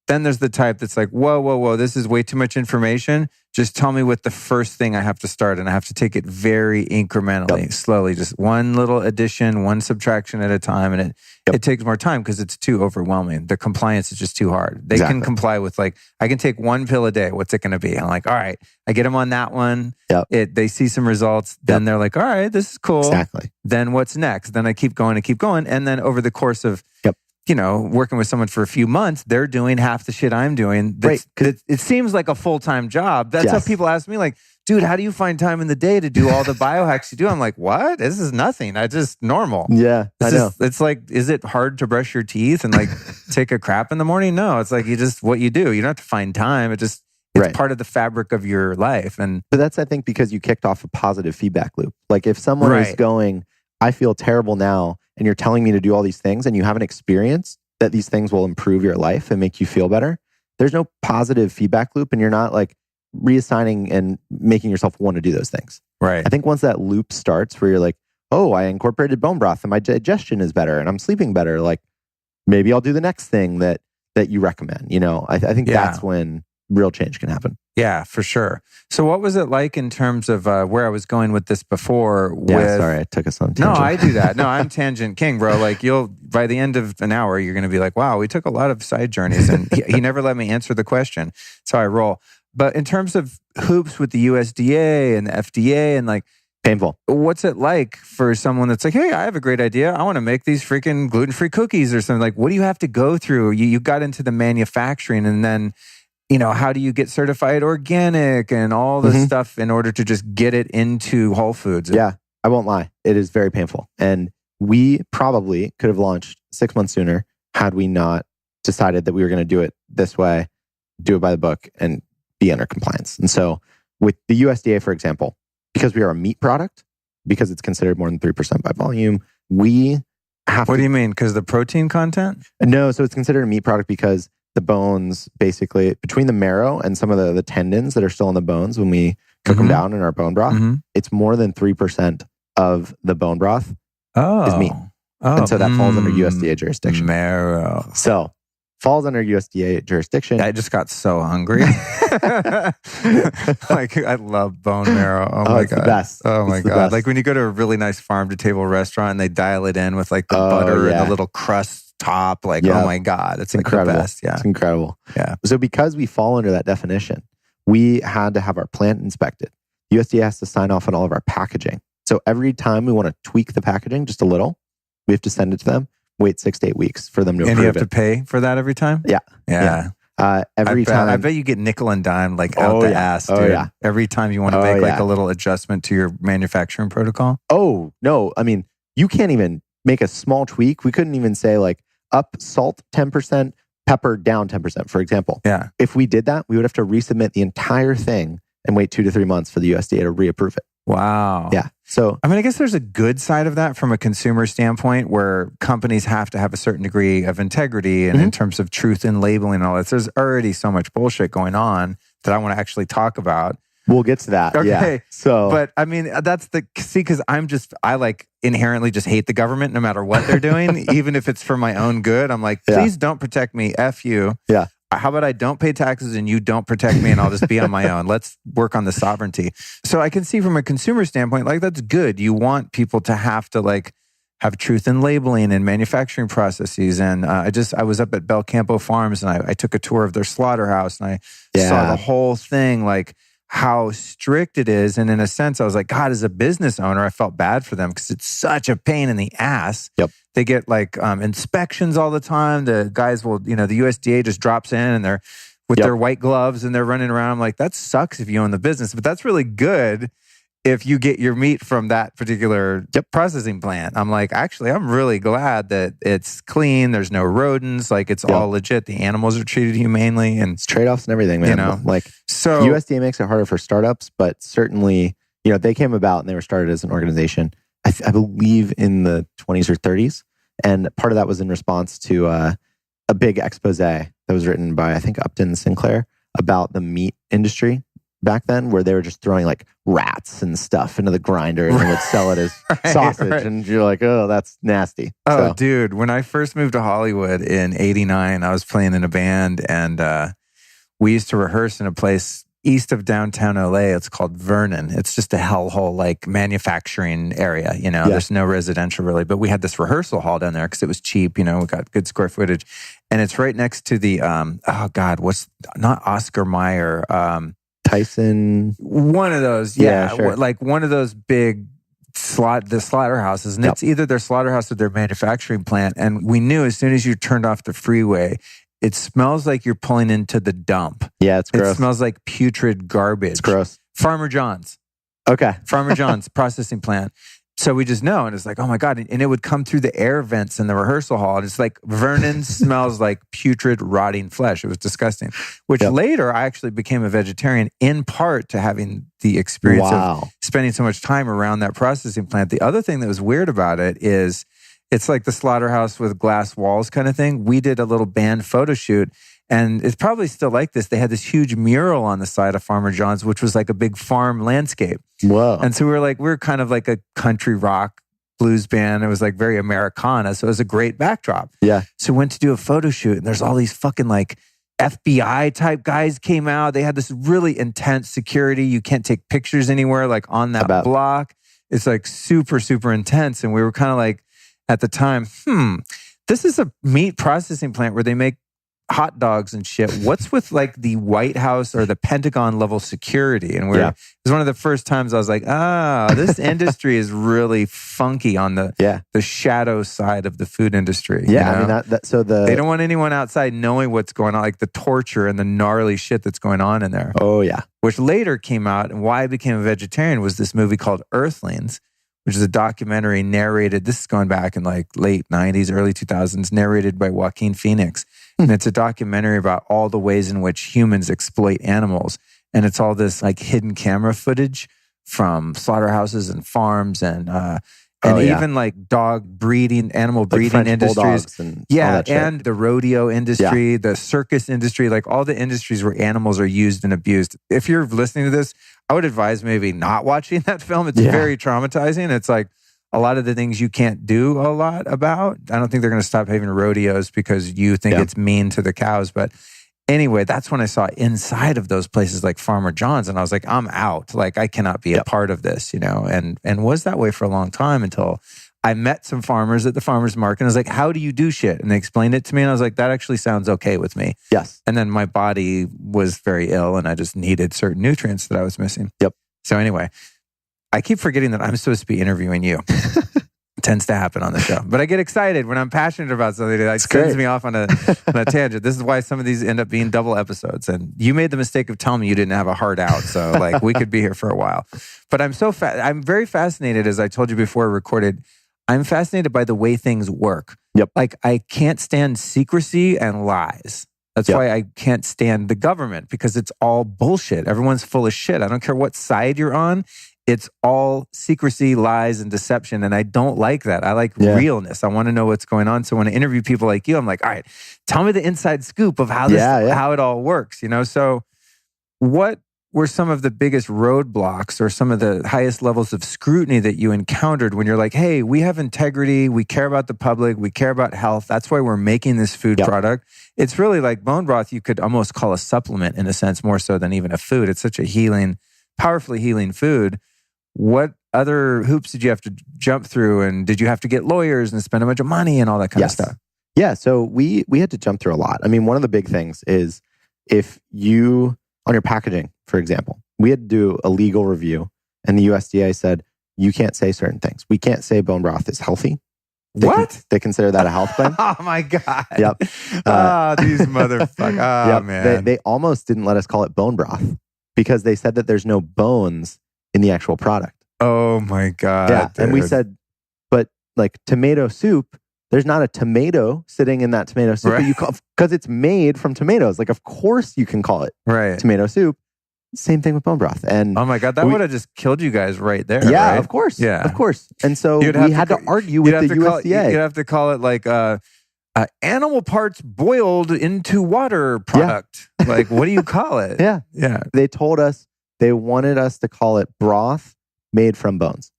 B: Then there's the type that's like, whoa, this is way too much information. Just tell me what the first thing I have to start, and I have to take it very incrementally, slowly, just one little addition, one subtraction at a time. And it takes more time because it's too overwhelming. The compliance is just too hard. They can comply with I can take 1 pill a day. What's it going to be? I'm like, all right, I get them on that one. They see some results. Then they're like, all right, this is cool.
C: Exactly.
B: Then what's next? Then I keep going. And then over the course of working with someone for a few months, they're doing half the shit I'm doing. It seems like a full-time job. That's how people ask me, like, "Dude, how do you find time in the day to do all the biohacks you do?" I'm like, "What? This is nothing. I just normal."
C: Yeah, I know.
B: It's like, is it hard to brush your teeth and take a crap in the morning? No, it's like what you do. You don't have to find time. It's part of the fabric of your life. But
C: that's, I think, because you kicked off a positive feedback loop. Like if someone is going, "I feel terrible now," and you're telling me to do all these things, and you haven't experienced that these things will improve your life and make you feel better, there's no positive feedback loop, and you're not reassigning and making yourself want to do those things.
B: Right.
C: I think once that loop starts where you're like, "Oh, I incorporated bone broth and my digestion is better and I'm sleeping better," maybe I'll do the next thing that you recommend. I think that's when real change can happen.
B: Yeah, for sure. So what was it like in terms of where I was going with this before?
C: Sorry, I took us on tangent.
B: No, I do that. No, I'm tangent king, bro. By the end of an hour, you're going to be like, "Wow, we took a lot of side journeys," and he never let me answer the question. That's how I roll. But in terms of hoops with the USDA and the FDA and
C: painful.
B: What's it like for someone that's like, "Hey, I have a great idea. I want to make these freaking gluten-free cookies or something." What do you have to go through? You got into the manufacturing, and then how do you get certified organic and all this stuff in order to just get it into Whole Foods?
C: Yeah, I won't lie. It is very painful. And we probably could have launched 6 months sooner had we not decided that we were going to do it this way, do it by the book, and be under compliance. And so with the USDA, for example, because we are a meat product, because it's considered more than 3% by volume, we have
B: What do you mean? Because the protein content?
C: No, so it's considered a meat product because the bones, basically, between the marrow and some of the tendons that are still in the bones when we cook them down in our bone broth, it's more than 3% of the bone broth is meat. And so that falls under USDA jurisdiction.
B: Marrow.
C: So falls under USDA jurisdiction.
B: I just got so hungry. Like, I love bone marrow. Oh my God.
C: The best.
B: Oh my God. Like when you go to a really nice farm to table restaurant and they dial it in with like the butter and the little crust top. Like, oh my God. It's like incredible. The best. Yeah.
C: It's incredible.
B: Yeah.
C: So because we fall under that definition, we had to have our plant inspected. USDA has to sign off on all of our packaging. So every time we want to tweak the packaging just a little, we have to send it to them, wait 6 to 8 weeks for them to approve it.
B: And you have to pay for that every time?
C: Yeah. Every time.
B: I bet you get nickel and dime like out the ass, dude. Every time you want to make like a little adjustment to your manufacturing protocol?
C: Oh, no. I mean, you can't even make a small tweak. We couldn't even say like up salt 10%, pepper down 10%, for example.
B: Yeah.
C: If we did that, we would have to resubmit the entire thing and wait 2 to 3 months for the USDA to reapprove it.
B: Wow.
C: Yeah. So,
B: I mean, I guess there's a good side of that from a consumer standpoint where companies have to have a certain degree of integrity and in terms of truth in labeling and all that. There's already so much bullshit going on that I want to actually talk about.
C: We'll get to that.
B: Okay.
C: Yeah. So,
B: but I mean, that's because I like inherently just hate the government no matter what they're doing, even if it's for my own good. I'm like, please don't protect me. F you.
C: Yeah.
B: How about I don't pay taxes and you don't protect me and I'll just be on my own? Let's work on the sovereignty. So I can see from a consumer standpoint, like that's good. You want people to have to like have truth in labeling and manufacturing processes. And I was up at Belcampo Farms and I took a tour of their slaughterhouse and I saw the whole thing, like how strict it is. And in a sense, I was like, God, as a business owner, I felt bad for them because it's such a pain in the ass.
C: Yep.
B: They get like inspections all the time. The guys will, the USDA just drops in and they're with their white gloves and they're running around. I'm like, that sucks if you own the business, but that's really good if you get your meat from that particular processing plant. I'm like, actually, I'm really glad that it's clean. There's no rodents. Like it's all legit. The animals are treated humanely and
C: it's trade-offs and everything, man. Like
B: so
C: USDA makes it harder for startups, but certainly, they came about and they were started as an organization, I believe in the 20s or 30s. And part of that was in response to a big expose that was written by, I think, Upton Sinclair about the meat industry back then, where they were just throwing like rats and stuff into the grinder and they would sell it as sausage. And you're like, oh, that's nasty.
B: Oh, dude. When I first moved to Hollywood in 89, I was playing in a band and we used to rehearse in a place east of downtown LA. It's called Vernon. It's just a hellhole, like manufacturing area, there's no residential really, but we had this rehearsal hall down there because it was cheap, we got good square footage. And it's right next to the, what's not Oscar Mayer,
C: Tyson.
B: One of those. Yeah. Sure. Like one of those big the slaughterhouses. And it's either their slaughterhouse or their manufacturing plant. And we knew as soon as you turned off the freeway, it smells like you're pulling into the dump.
C: Yeah, it's gross.
B: It smells like putrid garbage.
C: It's gross.
B: Farmer John's.
C: Okay.
B: Farmer John's processing plant. So we just know. And it's like, oh my God. And it would come through the air vents in the rehearsal hall. And it's like Vernon smells like putrid, rotting flesh. It was disgusting. Which later I actually became a vegetarian in part to having the experience of spending so much time around that processing plant. The other thing that was weird about it is it's like the slaughterhouse with glass walls kind of thing. We did a little band photo shoot and it's probably still like this. They had this huge mural on the side of Farmer John's, which was like a big farm landscape.
C: Whoa.
B: And so we were kind of like a country rock blues band. It was like very Americana. So it was a great backdrop.
C: Yeah.
B: So we went to do a photo shoot and there's all these fucking like FBI type guys came out. They had this really intense security. You can't take pictures anywhere like on that block. It's like super, super intense. And we were kind of like, at the time, this is a meat processing plant where they make hot dogs and shit. What's with like the White House or the Pentagon level security? And it was one of the first times I was like, this industry is really funky on the shadow side of the food industry.
C: Yeah, I mean,
B: they don't want anyone outside knowing what's going on, like the torture and the gnarly shit that's going on in there.
C: Oh yeah.
B: Which later came out, and why I became a vegetarian was this movie called Earthlings, which is a documentary narrated, this is going back in like late 90s, early 2000s, narrated by Joaquin Phoenix. And it's a documentary about all the ways in which humans exploit animals. And it's all this like hidden camera footage from slaughterhouses and farms. And And
C: Oh, yeah.
B: even like dog breeding, animal
C: Like
B: breeding
C: French
B: industries.
C: bulldogs and all
B: Yeah,
C: that shit.
B: and the rodeo industry, the circus industry, like all the industries where animals are used and abused. If you're listening to this, I would advise maybe not watching that film. It's very traumatizing. It's like a lot of the things you can't do a lot about. I don't think they're going to stop having rodeos because you think it's mean to the cows. But anyway, that's when I saw inside of those places like Farmer John's, and I was like, I'm out. Like, I cannot be a part of this, you know, and was that way for a long time until I met some farmers at the farmer's market. And I was like, how do you do shit? And they explained it to me. And I was like, that actually sounds okay with me.
C: Yes.
B: And then my body was very ill and I just needed certain nutrients that I was missing.
C: Yep.
B: So anyway, I keep forgetting that I'm supposed to be interviewing you. It tends to happen on the show. But I get excited when I'm passionate about something. It sends me off on a tangent. This is why some of these end up being double episodes. And you made the mistake of telling me you didn't have a heart out. So like we could be here for a while. But I'm very fascinated, as I told you before I recorded, I'm fascinated by the way things work.
C: Yep.
B: Like I can't stand secrecy and lies. That's why I can't stand the government, because it's all bullshit. Everyone's full of shit. I don't care what side you're on. It's all secrecy, lies, and deception. And I don't like that. I like realness. I want to know what's going on. So when I interview people like you, I'm like, all right, tell me the inside scoop of how how it all works. You know, so what were some of the biggest roadblocks or some of the highest levels of scrutiny that you encountered when you're like, hey, we have integrity, we care about the public, we care about health. That's why we're making this food product. It's really like bone broth, you could almost call a supplement in a sense, more so than even a food. It's such a healing, powerfully healing food. What other hoops did you have to jump through? And did you have to get lawyers and spend a bunch of money and all that kind of stuff?
C: Yeah, so we had to jump through a lot. I mean, one of the big things is if you, on your packaging, for example, we had to do a legal review and the USDA said, you can't say certain things. We can't say bone broth is healthy. They consider that a health claim.
B: Oh my God.
C: Yep.
B: These motherfuckers. Oh man.
C: They almost didn't let us call it bone broth because they said that there's no bones in the actual product.
B: Oh my God.
C: Yeah.
B: Dude.
C: And we said, but like tomato soup, there's not a tomato sitting in that tomato soup, because it's made from tomatoes. Like, of course you can call it tomato soup. Same thing with bone broth. And
B: oh my God, that would have just killed you guys right there.
C: Yeah,
B: right?
C: of course.
B: Yeah.
C: Of course. And so we had to argue with the USDA.
B: You'd have to call it like animal parts boiled into water product. Like, what do you call it?
C: Yeah. They told us they wanted us to call it broth made from bones.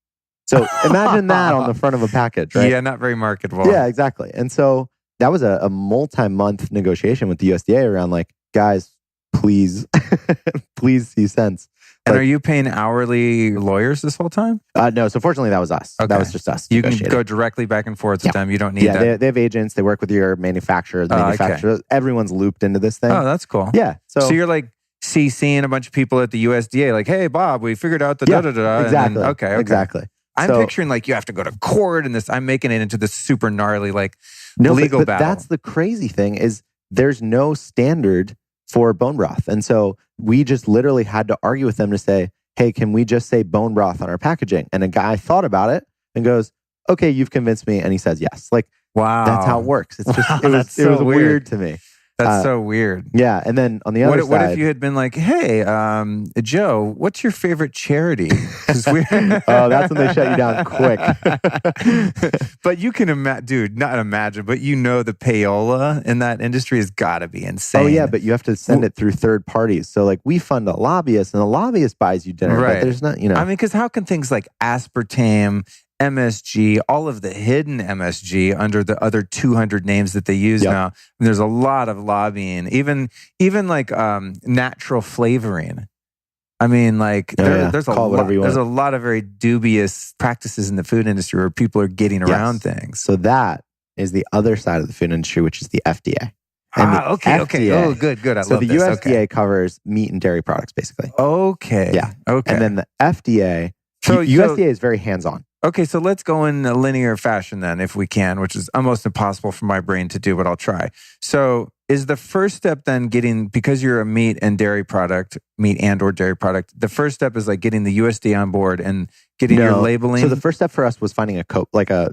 C: So imagine that on the front of a package, right?
B: Yeah, not very marketable.
C: Yeah, exactly. And so that was a multi-month negotiation with the USDA around like, guys, please, please see sense.
B: And
C: like,
B: are you paying hourly lawyers this whole time?
C: No, so fortunately that was us. Okay. That was just us.
B: You can go directly back and forth with them. You don't need that.
C: Yeah, they have agents. They work with your manufacturer. The manufacturer. Okay. Everyone's looped into this thing.
B: Oh, that's cool.
C: Yeah.
B: So you're like CCing a bunch of people at the USDA like, hey, Bob, we figured out the da-da-da-da.
C: Exactly.
B: Okay.
C: Exactly.
B: I'm picturing like you have to go to court and this. I'm making it into this super gnarly like legal
C: but
B: battle.
C: That's the crazy thing is there's no standard for bone broth. And so we just literally had to argue with them to say, hey, can we just say bone broth on our packaging? And a guy thought about it and goes, okay, you've convinced me. And he says yes. Like, wow, that's how it works. It's just, it was weird to me.
B: That's so weird.
C: Yeah. And then on the other side.
B: What if you had been like, hey, Joe, what's your favorite charity?
C: Oh, that's when they shut you down quick.
B: But you can not imagine, but you know the payola in that industry has got to be insane.
C: Oh, yeah. But you have to send it through third parties. So like we fund a lobbyist and the lobbyist buys you dinner. Right. But there's not, I
B: mean, because how can things like aspartame, MSG, all of the hidden MSG under the other 200 names that they use now. And there's a lot of lobbying, even like natural flavoring. I mean, like there's a lot of very dubious practices in the food industry where people are getting around things.
C: So that is the other side of the food industry, which is the FDA.
B: Okay. Oh, good. I love this.
C: So the USDA covers meat and dairy products, basically.
B: Okay.
C: Yeah.
B: Okay.
C: And then the FDA, USDA is very hands-on.
B: Okay, so let's go in a linear fashion then, if we can, which is almost impossible for my brain to do, but I'll try. So is the first step then because you're a meat and or dairy product, the first step is like getting the USDA on board and getting your labeling?
C: So the first step for us was finding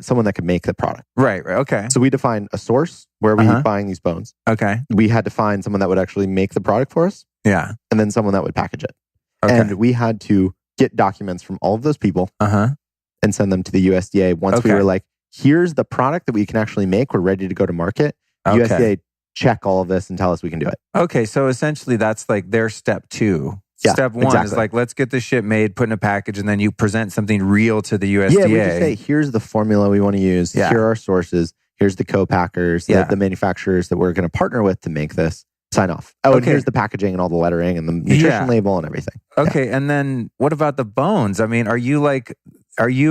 C: someone that could make the product.
B: Right, okay.
C: So we defined a source where we were buying these bones.
B: Okay.
C: We had to find someone that would actually make the product for us.
B: Yeah.
C: And then someone that would package it.
B: Okay.
C: And we had to get documents from all of those people. and send them to the USDA. Once we were like, here's the product that we can actually make. We're ready to go to market. USDA check all of this and tell us we can do it.
B: Okay. So essentially that's like their step 2.
C: Yeah,
B: step 1 is like, let's get this shit made, put in a package, and then you present something real to the USDA.
C: Yeah, we just say, here's the formula we want to use.
B: Yeah.
C: Here are our sources. Here's the co-packers, the manufacturers that we're going to partner with to make this. Sign off. Oh, and here's the packaging and all the lettering and the nutrition label and everything.
B: Okay, and then what about the bones? I mean, are you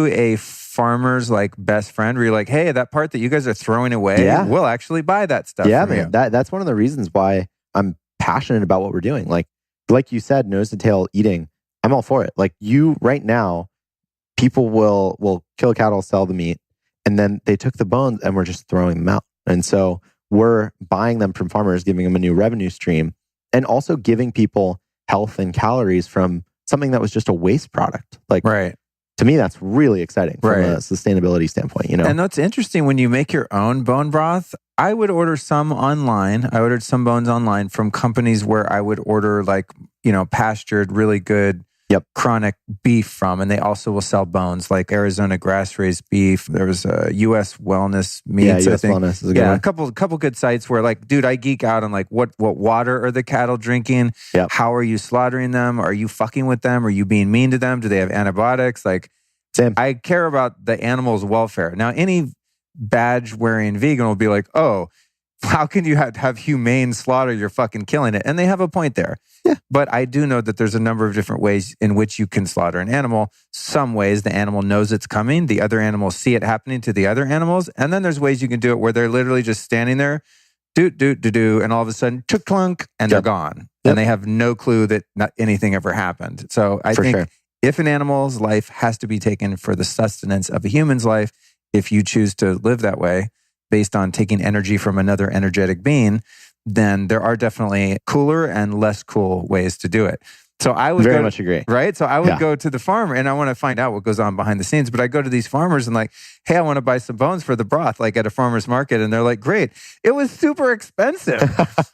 B: a farmer's like best friend where you're like, hey, that part that you guys are throwing away, we'll actually buy that stuff from
C: man.
B: you.
C: That's one of the reasons why I'm passionate about what we're doing. Like you said, nose to tail eating, I'm all for it. Like you right now, people will kill cattle, sell the meat, and then they took the bones and we're just throwing them out. And so we're buying them from farmers, giving them a new revenue stream, and also giving people health and calories from something that was just a waste product. Like, to me, that's really exciting from a sustainability standpoint, you know?
B: And that's interesting when you make your own bone broth. I would order some online. I ordered some bones online from companies where I would order like, pastured, really good chronic beef from, and they also will sell bones like Arizona grass-raised beef. There was a US Wellness Meats.
C: US Wellness is a good one.
B: a couple good sites where like, dude, I geek out on like what water are the cattle drinking? How are you slaughtering them? Are you fucking with them? Are you being mean to them? Do they have antibiotics? Like,
C: same.
B: I care about the animal's welfare. Now, any badge-wearing vegan will be like, oh, how can you have humane slaughter? You're fucking killing it. And they have a point there.
C: Yeah.
B: But I do know that there's a number of different ways in which you can slaughter an animal. Some ways the animal knows it's coming. The other animals see it happening to the other animals. And then there's ways you can do it where they're literally just standing there, do, and all of a sudden, chuk-clunk, and they're gone. And they have no clue that anything ever happened. So I think if an animal's life has to be taken for the sustenance of a human's life, if you choose to live that way, based on taking energy from another energetic being, then there are definitely cooler and less cool ways to do it. So I would
C: very much agree.
B: Right? So I would go to the farmer and I want to find out what goes on behind the scenes. But I go to these farmers and like, hey, I want to buy some bones for the broth, like at a farmer's market. And they're like, great. It was super expensive.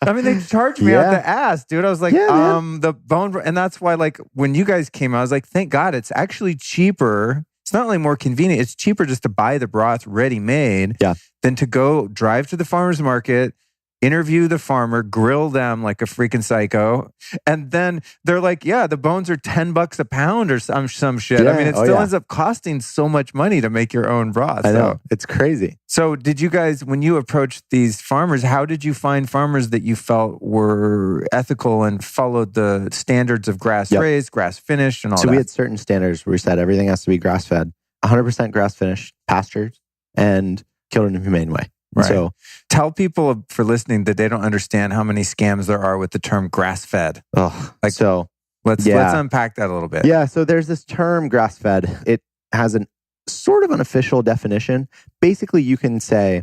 B: I mean, they charged me out the ass, dude. I was like, the bone. And that's why like when you guys came out, I was like, thank God it's actually cheaper. It's not only more convenient, it's cheaper just to buy the broth ready-made than to go drive to the farmer's market, interview the farmer, grill them like a freaking psycho. And then they're like, yeah, the bones are $10 a pound or some shit. I mean, it still ends up costing so much money to make your own broth.
C: I know. It's crazy.
B: So did you guys, when you approached these farmers, how did you find farmers that you felt were ethical and followed the standards of grass-raised, grass-finished, and all that?
C: So we had certain standards where we said everything has to be grass-fed, 100% grass-finished, pastured, and killed in a humane way.
B: Right.
C: So
B: tell people for listening that they don't understand how many scams there are with the term grass-fed.
C: Let's
B: unpack that a little bit.
C: Yeah, so there's this term grass-fed. It has an sort of unofficial definition. Basically, you can say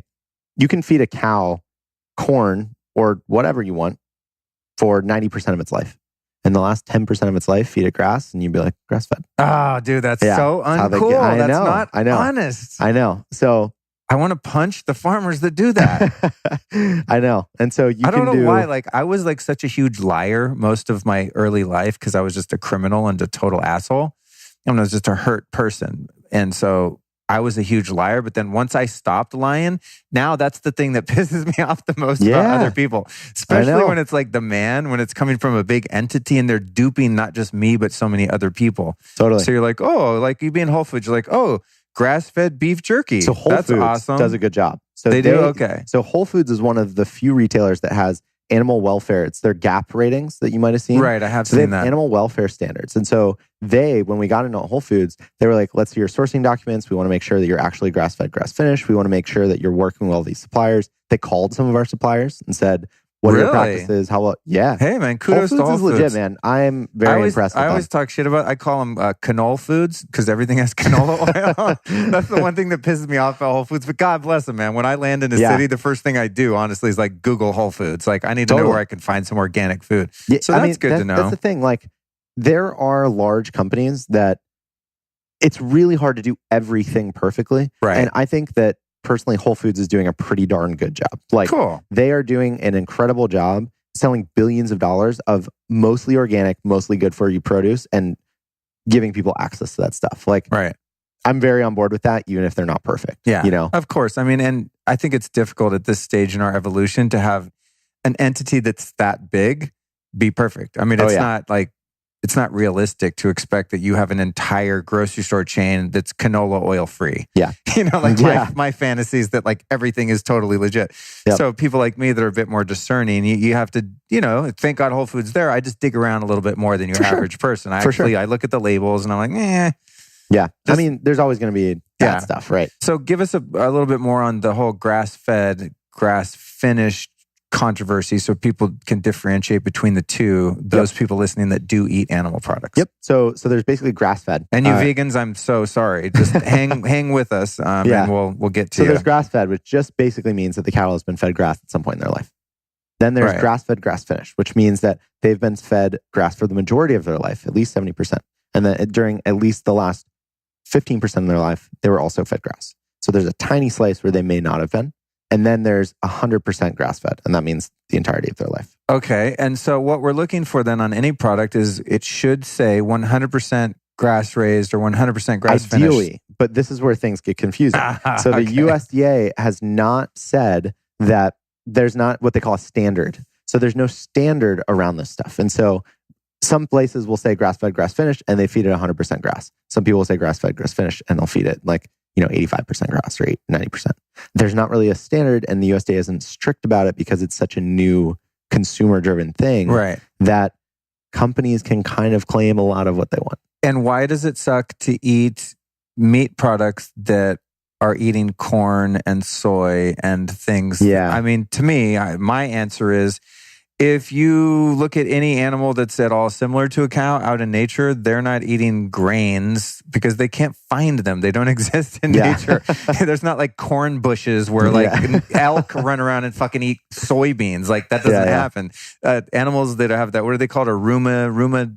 C: you can feed a cow corn or whatever you want for 90% of its life. And the last 10% of its life, feed it grass, and you'd be like, grass-fed.
B: Oh, dude, that's so uncool. That's not honest.
C: I know. So
B: I want to punch the farmers that do that.
C: I know. And so I don't know
B: why. Like I was like such a huge liar most of my early life because I was just a criminal and a total asshole. And I was just a hurt person. And so I was a huge liar. But then once I stopped lying, now that's the thing that pisses me off the most about other people. Especially when it's like when it's coming from a big entity and they're duping not just me, but so many other people.
C: Totally.
B: So you're like, oh, like you be in Whole Foods, you're like, oh, grass-fed beef jerky.
C: So Whole Foods
B: awesome.
C: Does a good job. So
B: they do? Okay.
C: So Whole Foods is one of the few retailers that has animal welfare. It's their GAP ratings that you might have seen.
B: Right, I have
C: seen
B: seen that.
C: Animal welfare standards. And so when we got into Whole Foods, they were like, let's see your sourcing documents. We want to make sure that you're actually grass-fed, grass-finished. We want to make sure that you're working with all these suppliers. They called some of our suppliers and said, what are your practices? How well? Yeah.
B: Hey, man, kudos to Whole Foods.
C: Whole Foods is legit, man. I'm very impressed with
B: I always talk shit about, I call them canola foods because everything has canola oil. That's the one thing that pisses me off about Whole Foods. But God bless them, man. When I land in a city, the first thing I do, honestly, is like Google Whole Foods. Like I need to know where I can find some organic food. Yeah, so that's good to know.
C: That's the thing. Like there are large companies that it's really hard to do everything perfectly.
B: Right.
C: And I think that personally, Whole Foods is doing a pretty darn good job. Like, they are doing an incredible job selling billions of dollars of mostly organic, mostly good for you produce and giving people access to that stuff. Like, I'm very on board with that, even if they're not perfect.
B: Yeah,
C: You know?
B: of course. I mean, and I think it's difficult at this stage in our evolution to have an entity that's that big be perfect. I mean,
C: Oh,
B: it's
C: yeah.
B: not like, it's not realistic to expect that you have an entire grocery store chain that's canola oil free.
C: Yeah.
B: You know, like
C: Yeah.
B: my fantasy is that like everything is totally legit.
C: Yep.
B: So people like me that are a bit more discerning, you have to, you know, thank God Whole Foods there. I just dig around a little bit more than your
C: For sure.
B: average person.
C: For sure.
B: I look at the labels and I'm like, eh.
C: Yeah. I
B: Just-
C: mean, there's always going to be that stuff, right?
B: So give us a little bit more on the whole grass-fed, grass-finished controversy so people can differentiate between the two, those people listening that do eat animal products.
C: Yep. So there's basically grass-fed.
B: And you vegans, I'm so sorry. Just hang with us and we'll get to
C: So
B: you.
C: there's grass-fed, which just basically means that the cattle has been fed grass at some point in their life. Then there's
B: Right.
C: grass-fed, grass-finished, which means that they've been fed grass for the majority of their life, at least 70%. And then during at least the last 15% of their life, they were also fed grass. So there's a tiny slice where they may not have been. And then there's 100% grass-fed, and that means the entirety of their life.
B: Okay. And so what we're looking for then on any product is it should say 100% grass-raised or 100% grass-finished.
C: Ideally, but this is where things get confusing. So the
B: Okay.
C: USDA has not said that there's not what they call a standard. So there's no standard around this stuff. And so some places will say grass-fed, grass-finished, and they feed it 100% grass. Some people will say grass-fed, grass-finished, and they'll feed it like 85% grass or 90%. There's not really a standard, and the USDA isn't strict about it because it's such a new consumer-driven thing
B: Right.
C: that companies can kind of claim a lot of what they want.
B: And why does it suck to eat meat products that are eating corn and soy and things?
C: Yeah.
B: I mean, to me, my answer is if you look at any animal that's at all similar to a cow out in nature, they're not eating grains because they can't find them. They don't exist in nature. There's not like corn bushes where like an elk run around and fucking eat soybeans. Like that doesn't happen. Animals that have that, what are they called? A rumen,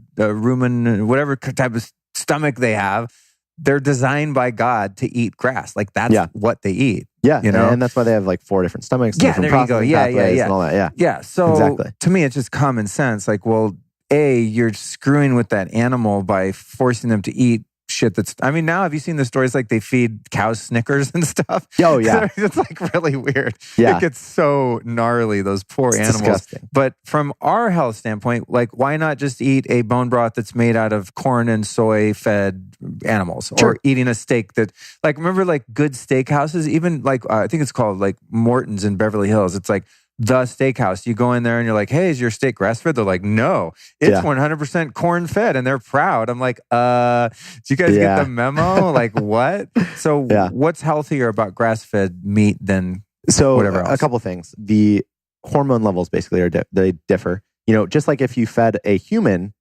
B: whatever type of stomach they have, they're designed by God to eat grass. Like that's what they eat.
C: Yeah,
B: you know?
C: and that's why they have like 4 different stomachs,
B: Yeah,
C: different
B: there you go.
C: processing
B: Yeah,
C: pathways and all that.
B: Yeah. So
C: Exactly.
B: to me, it's just common sense. Like, well, you're screwing with that animal by forcing them to eat shit that's, I mean, now have you seen the stories like they feed cows Snickers and stuff?
C: Oh, yeah.
B: It's like really weird.
C: Yeah.
B: It gets so gnarly, those poor
C: It's
B: animals.
C: disgusting.
B: But from our health standpoint, like why not just eat a bone broth that's made out of corn and soy fed animals or eating a steak that, like, remember like good steakhouses, even like, I think it's called like Mortons in Beverly Hills. It's like the steakhouse. You go in there and you're like, hey, is your steak grass-fed? They're like, no, it's 100% corn-fed. And they're proud. I'm like, do you guys get the memo? Like, what? So what's healthier about grass-fed meat than whatever else?
C: A couple things. The hormone levels basically they differ. Just like if you fed a human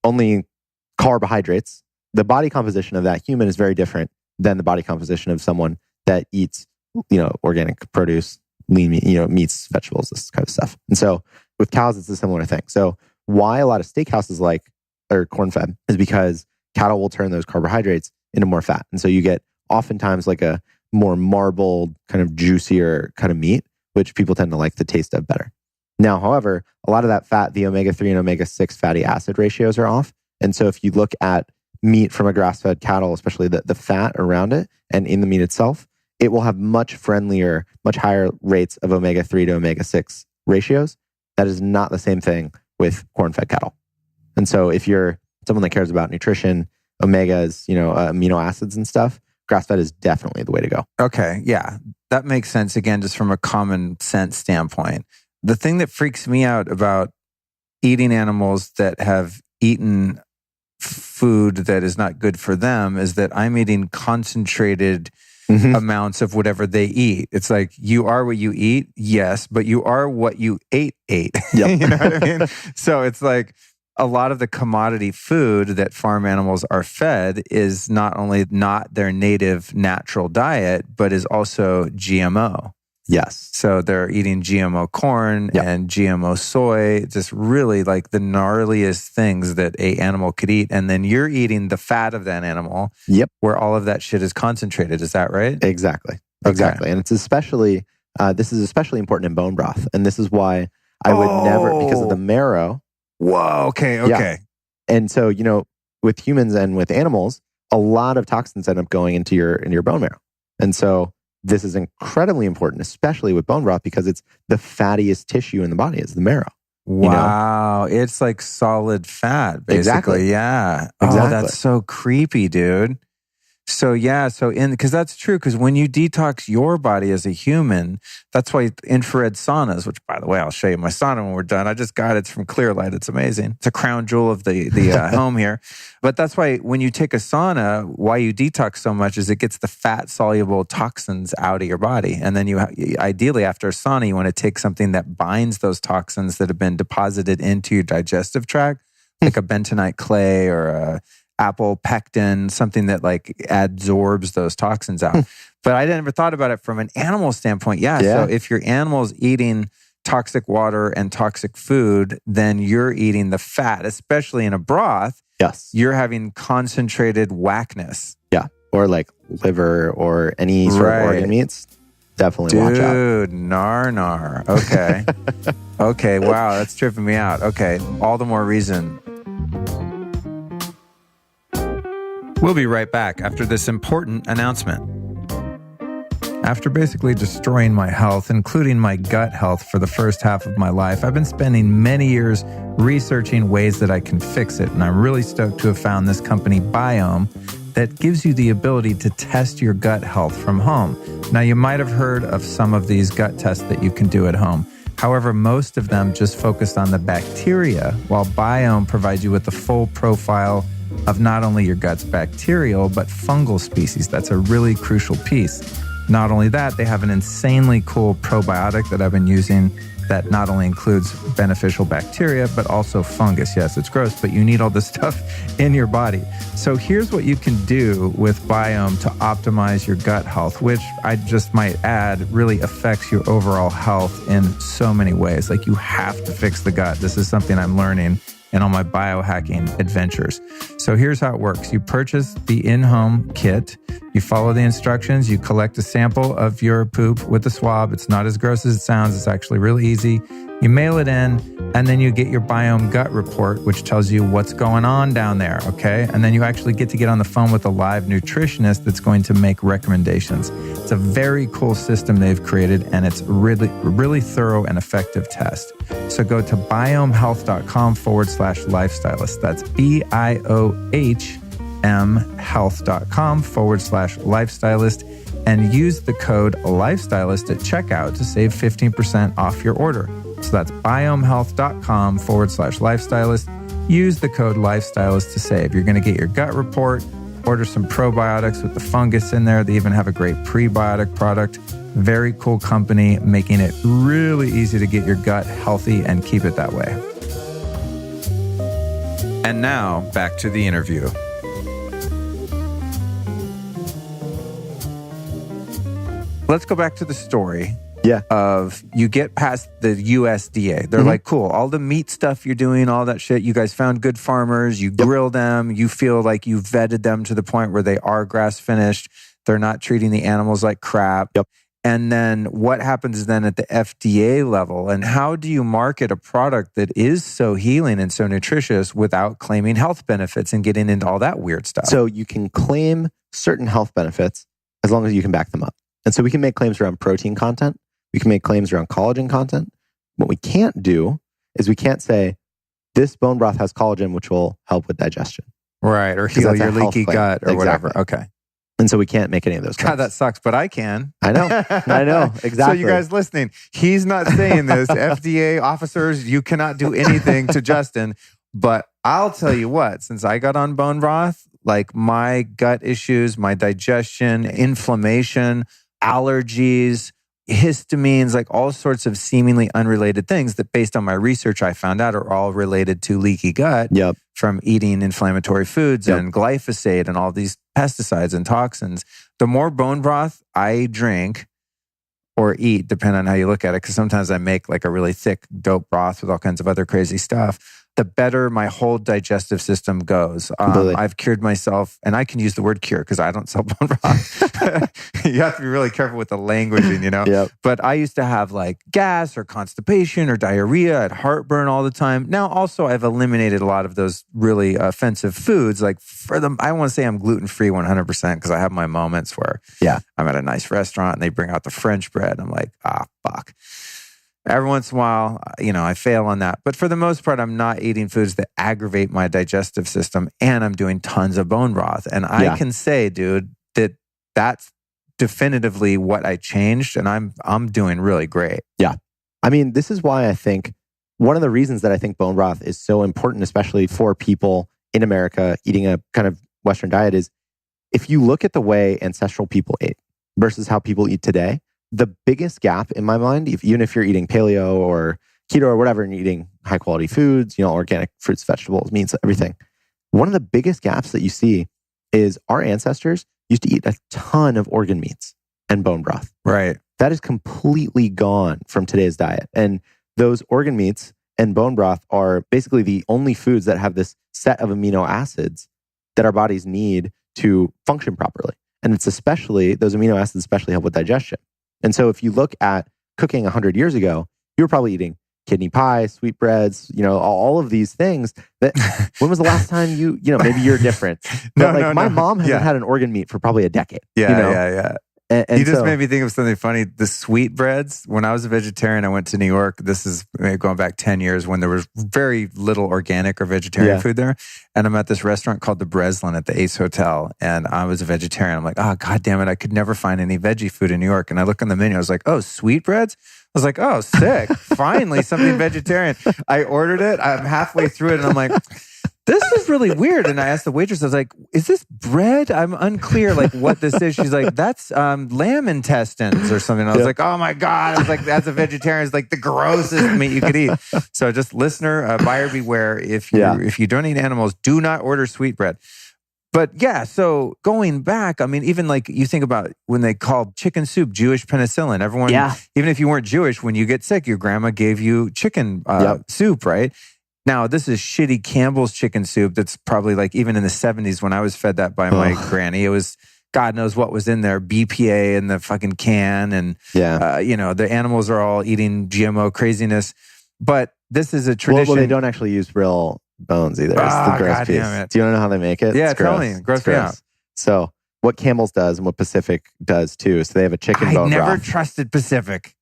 C: only carbohydrates, the body composition of that human is very different than the body composition of someone that eats, organic produce, lean meat, meats, vegetables, this kind of stuff. And so with cows, it's a similar thing. So why a lot of steakhouses are corn-fed is because cattle will turn those carbohydrates into more fat. And so you get oftentimes like a more marbled, kind of juicier kind of meat, which people tend to like the taste of better. Now, however, a lot of that fat, the omega-3 and omega-6 fatty acid ratios are off. And so if you look at meat from a grass-fed cattle, especially the fat around it and in the meat itself, it will have much friendlier, much higher rates of omega-3 to omega-6 ratios. That is not the same thing with corn-fed cattle. And so if you're someone that cares about nutrition, omegas, amino acids and stuff, grass-fed is definitely the way to go.
B: Okay, yeah. That makes sense, again, just from a common sense standpoint. The thing that freaks me out about eating animals that have eaten food that is not good for them is that I'm eating concentrated amounts of whatever they eat. It's like, you are what you eat, yes, but you are what you ate.
C: Yep.
B: You know what I mean? So it's like a lot of the commodity food that farm animals are fed is not only not their native natural diet, but is also GMO.
C: Yes.
B: So they're eating GMO corn and GMO soy, just really like the gnarliest things that an animal could eat. And then you're eating the fat of that animal where all of that shit is concentrated. Is that right?
C: Exactly. Exactly. And it's especially, this is especially important in bone broth. And this is why I would never, because of the marrow.
B: Whoa. Okay.
C: Yeah. And so, with humans and with animals, a lot of toxins end up going into your bone marrow. And so this is incredibly important, especially with bone broth, because it's the fattiest tissue in the body is the marrow.
B: Wow. It's like solid fat, basically.
C: Exactly.
B: Yeah.
C: Exactly.
B: Oh, that's so creepy, dude. So yeah, because that's true, because when you detox your body as a human, that's why infrared saunas, which by the way, I'll show you my sauna when we're done. I just got it. It's from Clearlight. It's amazing. It's a crown jewel of the home here. But that's why when you take a sauna, why you detox so much is it gets the fat soluble toxins out of your body. And then ideally after a sauna, you want to take something that binds those toxins that have been deposited into your digestive tract, like a bentonite clay or a apple pectin, something that like absorbs those toxins out. But I never thought about it from an animal standpoint. Yeah. So if your animal's eating toxic water and toxic food, then you're eating the fat, especially in a broth.
C: Yes.
B: You're having concentrated whackness.
C: Yeah. Or like liver or any sort of organ meats. Definitely watch out.
B: Dude, nar. Okay. Okay. Wow. That's tripping me out. Okay. All the more reason. We'll be right back after this important announcement. After basically destroying my health, including my gut health for the first half of my life, I've been spending many years researching ways that I can fix it. And I'm really stoked to have found this company, Biome, that gives you the ability to test your gut health from home. Now, you might have heard of some of these gut tests that you can do at home. However, most of them just focused on the bacteria, while Biome provides you with the full profile of not only your gut's bacterial, but fungal species. That's a really crucial piece. Not only that, they have an insanely cool probiotic that I've been using that not only includes beneficial bacteria, but also fungus. Yes, it's gross, but you need all this stuff in your body. So here's what you can do with Biome to optimize your gut health, which I just might add really affects your overall health in so many ways. Like you have to fix the gut. This is something I'm learning and on my biohacking adventures. So here's how it works. You purchase the in-home kit, you follow the instructions, you collect a sample of your poop with a swab. It's not as gross as it sounds. It's actually really easy. You mail it in, and then you get your Biome gut report, which tells you what's going on down there, okay? And then you actually get to get on the phone with a live nutritionist that's going to make recommendations. It's a very cool system they've created, and it's really, really thorough and effective test. So go to biomehealth.com/lifestylist. That's BIOHM health.com/lifestylist, and use the code lifestylist at checkout to save 15% off your order. So that's biomehealth.com/lifestylist. Use the code lifestylist to save. You're going to get your gut report, order some probiotics with the fungus in there. They even have a great prebiotic product. Very cool company, making it really easy to get your gut healthy and keep it that way. And now back to the interview. Let's go back to the story. Of you get past the USDA. They're like, cool, all the meat stuff you're doing, all that shit, you guys found good farmers, you grill them, you feel like you vetted them to the point where they are grass finished. They're not treating the animals like crap. And then what happens then at the FDA level? And how do you market a product that is so healing and so nutritious without claiming health benefits and getting into all that weird stuff?
C: So you can claim certain health benefits as long as you can back them up. And so we can make claims around protein content. We can make claims around collagen content. What we can't do is we can't say, this bone broth has collagen, which will help with digestion.
B: Right. Or heal your leaky gut or whatever. Okay.
C: And so we can't make any of those claims.
B: God, that sucks, but I can.
C: I know. Exactly.
B: So you guys listening, he's not saying this. FDA officers, you cannot do anything to Justin. But I'll tell you what, since I got on bone broth, like my gut issues, my digestion, inflammation, allergies, histamines, like all sorts of seemingly unrelated things that based on my research I found out are all related to leaky gut from eating inflammatory foods and glyphosate and all these pesticides and toxins. The more bone broth I drink or eat, depending on how you look at it, because sometimes I make like a really thick, dope broth with all kinds of other crazy stuff, the better my whole digestive system goes. I've cured myself, and I can use the word cure because I don't sell bone broth. You have to be really careful with the languaging,
C: Yep.
B: But I used to have like gas or constipation or diarrhea. I had heartburn all the time. Now, also, I've eliminated a lot of those really offensive foods. Like I want to say I'm gluten-free 100% because I have my moments where I'm at a nice restaurant and they bring out the French bread. I'm like, fuck. Every once in a while, I fail on that. But for the most part, I'm not eating foods that aggravate my digestive system, and I'm doing tons of bone broth. And I can say, dude, that's definitively what I changed, and I'm doing really great.
C: Yeah. I mean, this is why I think one of the reasons that I think bone broth is so important, especially for people in America eating a kind of Western diet, is if you look at the way ancestral people ate versus how people eat today, the biggest gap in my mind, even if you're eating paleo or keto or whatever, and you're eating high quality foods, organic fruits, vegetables, meats, everything. One of the biggest gaps that you see is our ancestors used to eat a ton of organ meats and bone broth.
B: Right.
C: That is completely gone from today's diet. And those organ meats and bone broth are basically the only foods that have this set of amino acids that our bodies need to function properly. And it's those amino acids especially help with digestion. And so if you look at cooking 100 years ago, you were probably eating kidney pie, sweetbreads, all of these things. That when was the last time maybe you're different. But my mom hasn't had an organ meat for probably a decade.
B: Yeah.
C: And
B: you just made me think of something funny. The sweetbreads, when I was a vegetarian, I went to New York. This is going back 10 years when there was very little organic or vegetarian food there. And I'm at this restaurant called the Breslin at the Ace Hotel. And I was a vegetarian. I'm like, oh, God damn it. I could never find any veggie food in New York. And I look on the menu. I was like, oh, sweetbreads? I was like, oh, sick. Finally, something vegetarian. I ordered it. I'm halfway through it. And I'm like, this is really weird. And I asked the waitress, I was like, is this bread? I'm unclear what this is. She's like, that's lamb intestines or something. I was like, oh my God. I was like, as a vegetarian, it's like the grossest meat you could eat. So just listener, buyer beware. If you don't eat animals, do not order sweetbread. But so going back, I mean, even you think about when they called chicken soup Jewish penicillin, everyone, even if you weren't Jewish, when you get sick, your grandma gave you chicken soup, right? Now, this is shitty Campbell's chicken soup that's probably even in the 70s when I was fed that by my granny. It was God knows what was in there, BPA in the fucking can. And, the animals are all eating GMO craziness. But this is a tradition.
C: Well, they don't actually use real bones either. It's the gross
B: God
C: piece.
B: Damn it.
C: Do you want to know how they make it?
B: Yeah, tell me. Gross me out.
C: So what Campbell's does and what Pacific does too. So they have a chicken bone broth.
B: I never trusted Pacific.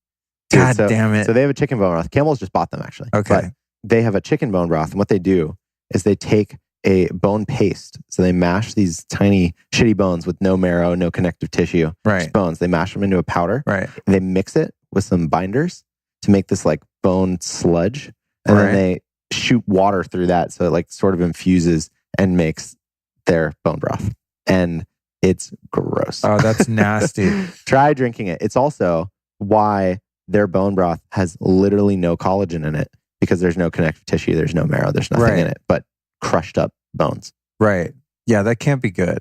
B: God damn it.
C: So they have a chicken bone broth. Campbell's just bought them actually.
B: Okay.
C: But they have a chicken bone broth. And what they do is they take a bone paste. So they mash these tiny shitty bones with no marrow, no connective tissue.
B: Right.
C: Just bones. They mash them into a powder.
B: Right.
C: And they mix it with some binders to make this bone sludge. And then they shoot water through that. So it sort of infuses and makes their bone broth. And it's gross.
B: Oh, that's nasty.
C: Try drinking it. It's also why their bone broth has literally no collagen in it. Because there's no connective tissue, there's no marrow, there's nothing in it, but crushed up bones.
B: Right. Yeah, that can't be good.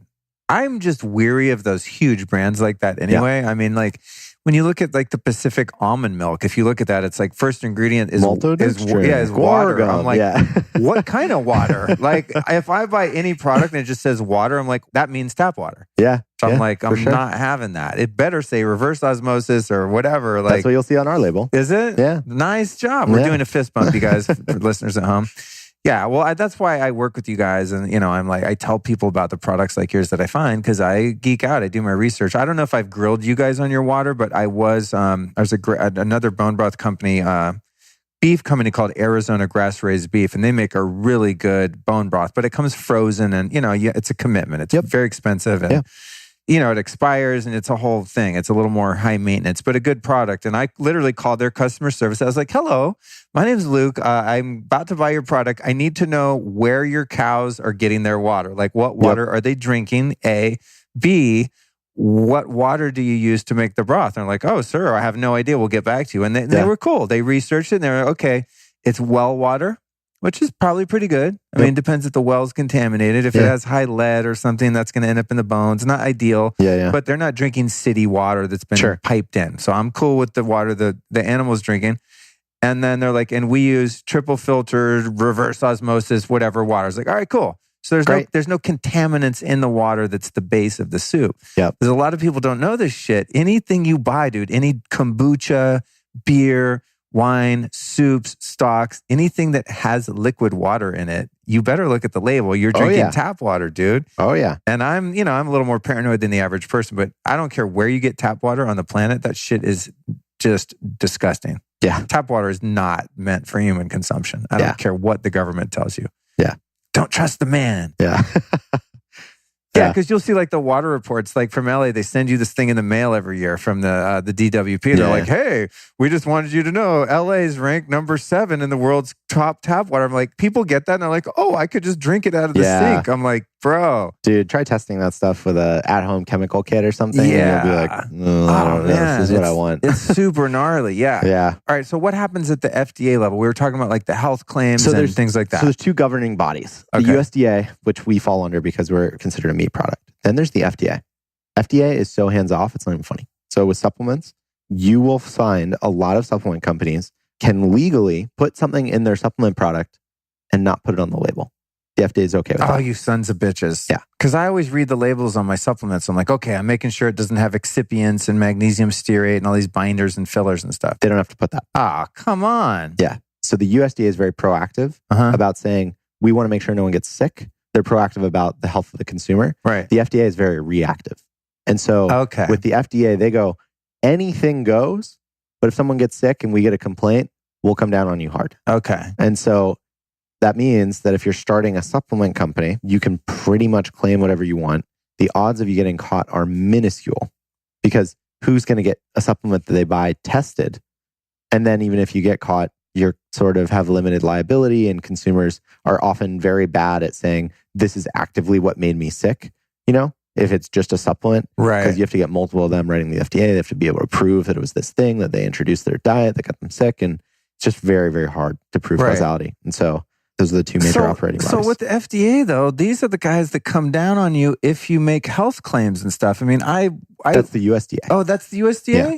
B: I'm just weary of those huge brands like that anyway. Yeah. I mean, when you look at the Pacific almond milk, if you look at that, it's first ingredient is water. I'm like, what kind of water? If I buy any product and it just says water, I'm like, that means tap water.
C: Yeah.
B: So I'm not having that. It better say reverse osmosis or whatever.
C: That's what you'll see on our label.
B: Is it?
C: Yeah.
B: Nice job. We're doing a fist bump, you guys, for listeners at home. Yeah, well, that's why I work with you guys, and I tell people about the products like yours that I find because I geek out. I do my research. I don't know if I've grilled you guys on your water, but I was another bone broth company, beef company called Arizona Grass Raised Beef, and they make a really good bone broth, but it comes frozen, and it's a commitment. It's very expensive, and it expires and it's a whole thing. It's a little more high maintenance, but a good product. And I literally called their customer service. I was like, hello, my name's Luke. I'm about to buy your product. I need to know where your cows are getting their water. What water are they drinking? A. B, what water do you use to make the broth? And they're like, oh, sir, I have no idea. We'll get back to you. And they were cool. They researched it and they were okay, it's well water, which is probably pretty good. I mean, it depends if the well's contaminated. If it has high lead or something, that's going to end up in the bones. Not ideal. But they're not drinking city water that's been piped in. So I'm cool with the water the animal's drinking. And then they're like, and we use triple filtered, reverse osmosis, whatever water. It's like, all right, cool. So there's no contaminants in the water that's the base of the soup.
C: Yep.
B: Because a lot of people don't know this shit. Anything you buy, dude, any kombucha, beer, wine, soups, stocks, anything that has liquid water in it, you better look at the label. You're drinking tap water, dude.
C: Oh yeah.
B: And I'm a little more paranoid than the average person, but I don't care where you get tap water on the planet. That shit is just disgusting.
C: Yeah.
B: Tap water is not meant for human consumption. I don't care what the government tells you.
C: Yeah.
B: Don't trust the man.
C: Yeah.
B: Yeah, because you'll see like the water reports, like from LA, they send you this thing in the mail every year from the DWP. They're like, hey, we just wanted you to know LA's ranked number 7 in the world's top tap water. I'm like, people get that and they're like, oh, I could just drink it out of the sink. I'm like, bro.
C: Dude, try testing that stuff with a at-home chemical kit or something.
B: Yeah.
C: And you'll be like, I don't know. This is what I want.
B: It's super gnarly. Yeah.
C: Yeah.
B: All right. So what happens at the FDA level? We were talking about like the health claims and things like that.
C: So there's 2 governing bodies. The USDA, which we fall under because we're considered a meat product. Then there's the FDA. FDA is so hands-off, it's not even funny. So with supplements, you will find a lot of supplement companies can legally put something in their supplement product and not put it on the label. The FDA is okay with that.
B: Oh, you sons of bitches.
C: Yeah.
B: Because I always read the labels on my supplements. I'm like, okay, I'm making sure it doesn't have excipients and magnesium stearate and all these binders and fillers and stuff.
C: They don't have to put that.
B: Ah, come on.
C: Yeah. So the USDA is very proactive about saying, we want to make sure no one gets sick. They're proactive about the health of the consumer.
B: Right.
C: The FDA is very reactive. And so with the FDA, they go, anything goes, but if someone gets sick and we get a complaint, we'll come down on you hard.
B: Okay.
C: And so that means that if you're starting a supplement company, you can pretty much claim whatever you want. The odds of you getting caught are minuscule because who's going to get a supplement that they buy tested? And then even if you get caught, you're sort of have limited liability, and consumers are often very bad at saying, this is actively what made me sick. You know, if it's just a supplement,
B: right?
C: Because you have to get multiple of them writing the FDA. They have to be able to prove that it was this thing that they introduced their diet that got them sick. And it's just very, very hard to prove causality. And so those are the 2 major operating bodies.
B: So with the FDA though, these are the guys that come down on you if you make health claims and stuff. I mean,
C: that's the USDA.
B: Oh, that's the USDA? Yeah.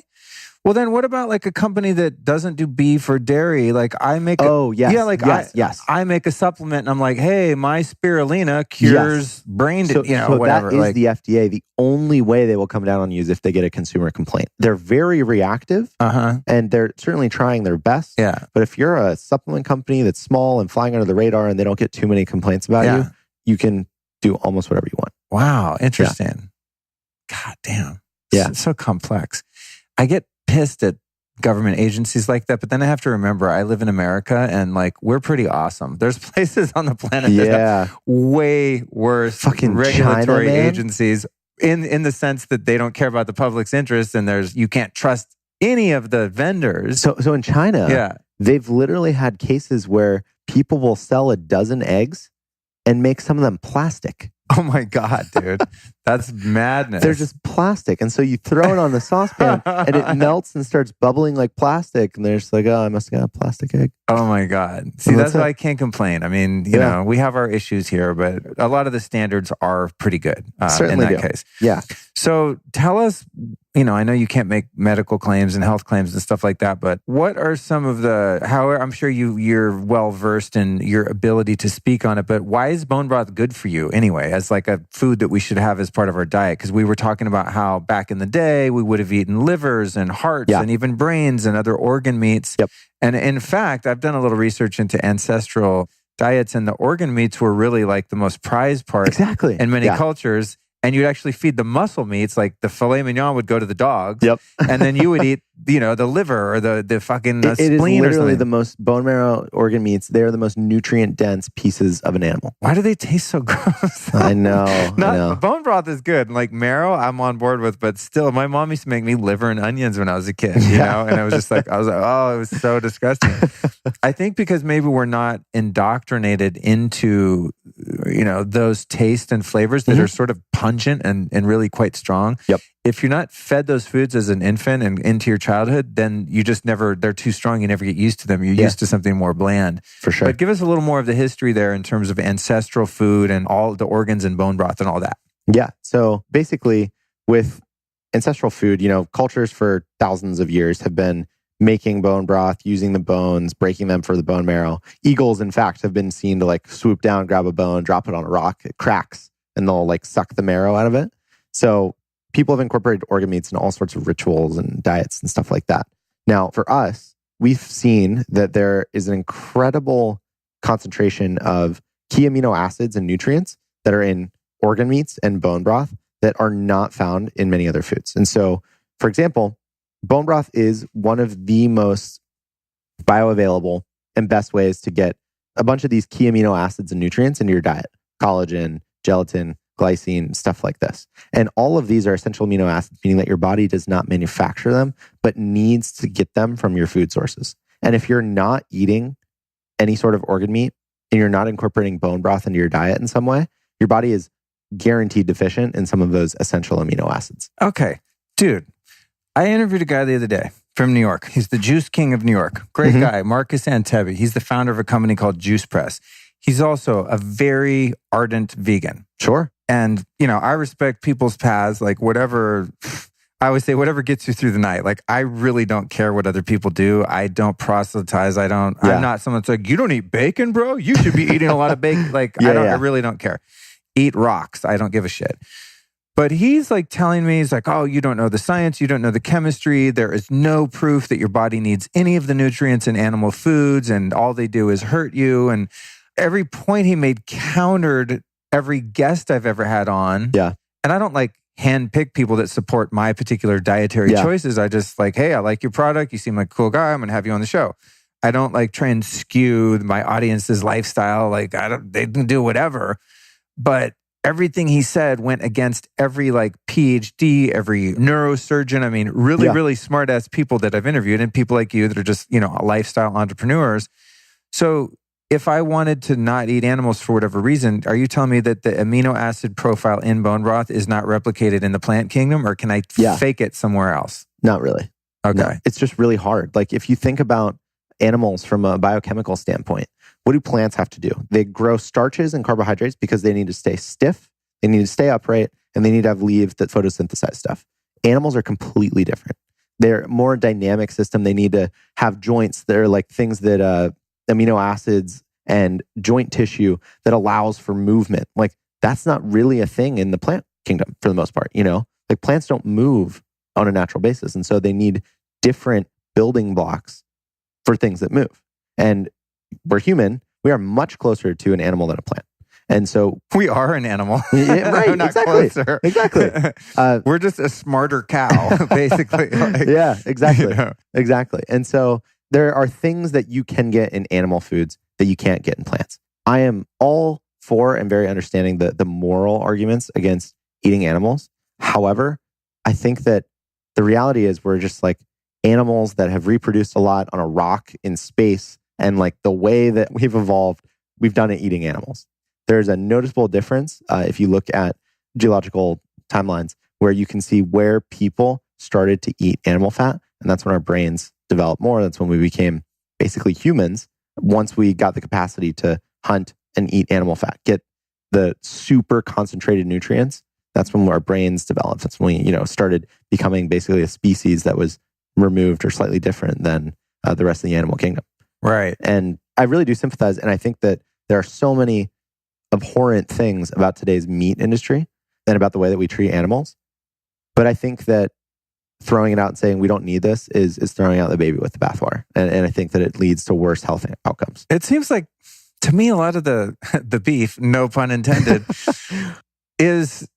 B: Well, then what about like a company that doesn't do beef or dairy? Like I make I make a supplement and I'm like, hey, my spirulina cures brain, whatever.
C: That is the FDA. The only way they will come down on you is if they get a consumer complaint. They're very reactive and they're certainly trying their best.
B: Yeah.
C: But if you're a supplement company that's small and flying under the radar and they don't get too many complaints about you, you can do almost whatever you want.
B: Wow. Interesting. Yeah. God damn.
C: Yeah.
B: It's so complex. I get pissed at government agencies like that, but then I have to remember I live in America and like we're pretty awesome. There's places on the planet that have way worse
C: fucking
B: regulatory
C: China,
B: agencies in the sense that they don't care about the public's interest and you can't trust any of the vendors.
C: So in China, they've literally had cases where people will sell a dozen eggs and make some of them plastic.
B: Oh my God, dude. That's madness.
C: They're just plastic. And so you throw it on the saucepan and it melts and starts bubbling like plastic. And they're just like, oh, I must have got a plastic egg.
B: Oh my God. See, that's why I can't complain. I mean, you know, we have our issues here, but a lot of the standards are pretty good in that case.
C: Yeah.
B: So tell us, you know, I know you can't make medical claims and health claims and stuff like that, but what are some of I'm sure you're well versed in your ability to speak on it, but why is bone broth good for you anyway, as like a food that we should have as part of our diet? Because we were talking about how back in the day, we would have eaten livers and hearts and even brains and other organ meats.
C: Yep.
B: And in fact, I've done a little research into ancestral diets, and the organ meats were really like the most prized part in many cultures. And you'd actually feed the muscle meats, like the filet mignon would go to the dogs.
C: Yep.
B: And then you would eat, you know, the liver or the fucking spleen or something.
C: It is literally the most bone marrow organ meats. They're the most nutrient dense pieces of an animal.
B: Why do they taste so gross?
C: I know.
B: Bone broth is good. Like marrow, I'm on board with, but still, my mom used to make me liver and onions when I was a kid, you know? And I was just like, oh, it was so disgusting. I think because maybe we're not indoctrinated into, you know, those tastes and flavors that are sort of pungent and really quite strong.
C: Yep.
B: If you're not fed those foods as an infant and into your childhood, then you just they're too strong. You never get used to them. You're used to something more bland.
C: For sure.
B: But give us a little more of the history there in terms of ancestral food and all the organs and bone broth and all that.
C: Yeah. So basically with ancestral food, you know, cultures for thousands of years have been making bone broth, using the bones, breaking them for the bone marrow. Eagles, in fact, have been seen to like swoop down, grab a bone, drop it on a rock, it cracks, and they'll like suck the marrow out of it. So people have incorporated organ meats in all sorts of rituals and diets and stuff like that. Now, for us, we've seen that there is an incredible concentration of key amino acids and nutrients that are in organ meats and bone broth that are not found in many other foods. And so, for example, bone broth is one of the most bioavailable and best ways to get a bunch of these key amino acids and nutrients into your diet. Collagen, gelatin, glycine, stuff like this. And all of these are essential amino acids, meaning that your body does not manufacture them, but needs to get them from your food sources. And if you're not eating any sort of organ meat and you're not incorporating bone broth into your diet in some way, your body is guaranteed deficient in some of those essential amino acids.
B: Okay, dude. I interviewed a guy the other day from New York. He's the juice king of New York. Great guy, Marcus Antebbe. He's the founder of a company called Juice Press. He's also a very ardent vegan.
C: Sure.
B: And, you know, I respect people's paths, like whatever, I always say whatever gets you through the night. Like, I really don't care what other people do. I don't proselytize. I'm not someone that's like, you don't eat bacon, bro? You should be eating a lot of bacon. Like, I really don't care. Eat rocks. I don't give a shit. But he's like telling me, he's like, oh, you don't know the science, you don't know the chemistry. There is no proof that your body needs any of the nutrients in animal foods, and all they do is hurt you. And every point he made countered every guest I've ever had on.
C: Yeah.
B: And I don't like handpick people that support my particular dietary choices. I just like, hey, I like your product. You seem like a cool guy. I'm going to have you on the show. I don't like try and skew my audience's lifestyle. Like, they can do whatever. But everything he said went against every like PhD, every neurosurgeon. I mean, really smart ass people that I've interviewed, and people like you that are just, you know, lifestyle entrepreneurs. So if I wanted to not eat animals for whatever reason, are you telling me that the amino acid profile in bone broth is not replicated in the plant kingdom, or can I fake it somewhere else?
C: Not really.
B: Okay.
C: No, it's just really hard. Like, if you think about animals from a biochemical standpoint, what do plants have to do? They grow starches and carbohydrates because they need to stay stiff, they need to stay upright, and they need to have leaves that photosynthesize stuff. Animals are completely different. They're a more dynamic system. They need to have joints. They're like things that amino acids and joint tissue that allows for movement. Like, that's not really a thing in the plant kingdom for the most part, you know? Like, plants don't move on a natural basis. And so they need different building blocks for things that move. And we're human. We are much closer to an animal than a plant. And so
B: we are an animal.
C: Right,
B: not
C: exactly.
B: Closer.
C: Exactly.
B: We're just a smarter cow, basically. Like,
C: yeah, exactly.
B: You know?
C: Exactly. And so there are things that you can get in animal foods that you can't get in plants. I am all for and very understanding the moral arguments against eating animals. However, I think that the reality is we're just like animals that have reproduced a lot on a rock in space. And like the way that we've evolved, we've done it eating animals. There's a noticeable difference if you look at geological timelines where you can see where people started to eat animal fat. And that's when our brains developed more. That's when we became basically humans. Once we got the capacity to hunt and eat animal fat, get the super concentrated nutrients, that's when our brains developed. That's when we, you know, started becoming basically a species that was removed or slightly different than the rest of the animal kingdom.
B: Right.
C: And I really do sympathize. And I think that there are so many abhorrent things about today's meat industry and about the way that we treat animals. But I think that throwing it out and saying we don't need this is throwing out the baby with the bathwater. And I think that it leads to worse health outcomes.
B: It seems like, to me, a lot of the beef, no pun intended, is,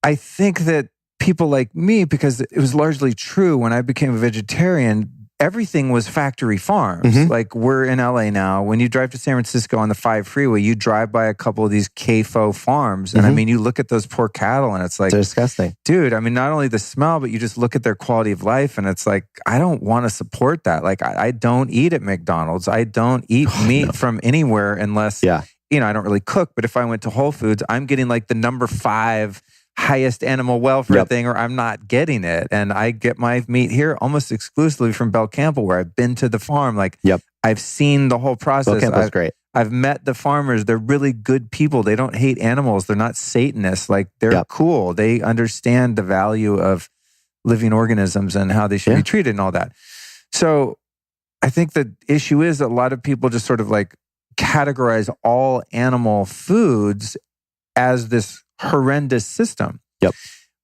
B: I think that people like me, because it was largely true when I became a vegetarian, everything was factory farms.
C: Mm-hmm.
B: Like, we're in LA now. When you drive to San Francisco on the 5 freeway, you drive by a couple of these CAFO farms. And I mean, you look at those poor cattle and it's like,
C: they're disgusting.
B: Dude, I mean, not only the smell, but you just look at their quality of life and it's like, I don't want to support that. Like, I don't eat at McDonald's. I don't eat meat from anywhere unless, you know, I don't really cook. But if I went to Whole Foods, I'm getting like the number 5 highest animal welfare thing, or I'm not getting it. And I get my meat here almost exclusively from Bel Campo, where I've been to the farm. Like, I've seen the whole process.
C: Bel Campo's great.
B: I've met the farmers. They're really good people. They don't hate animals. They're not Satanists. Like, they're cool. They understand the value of living organisms and how they should be treated and all that. So I think the issue is that a lot of people just sort of like categorize all animal foods as this horrendous system.
C: Yep.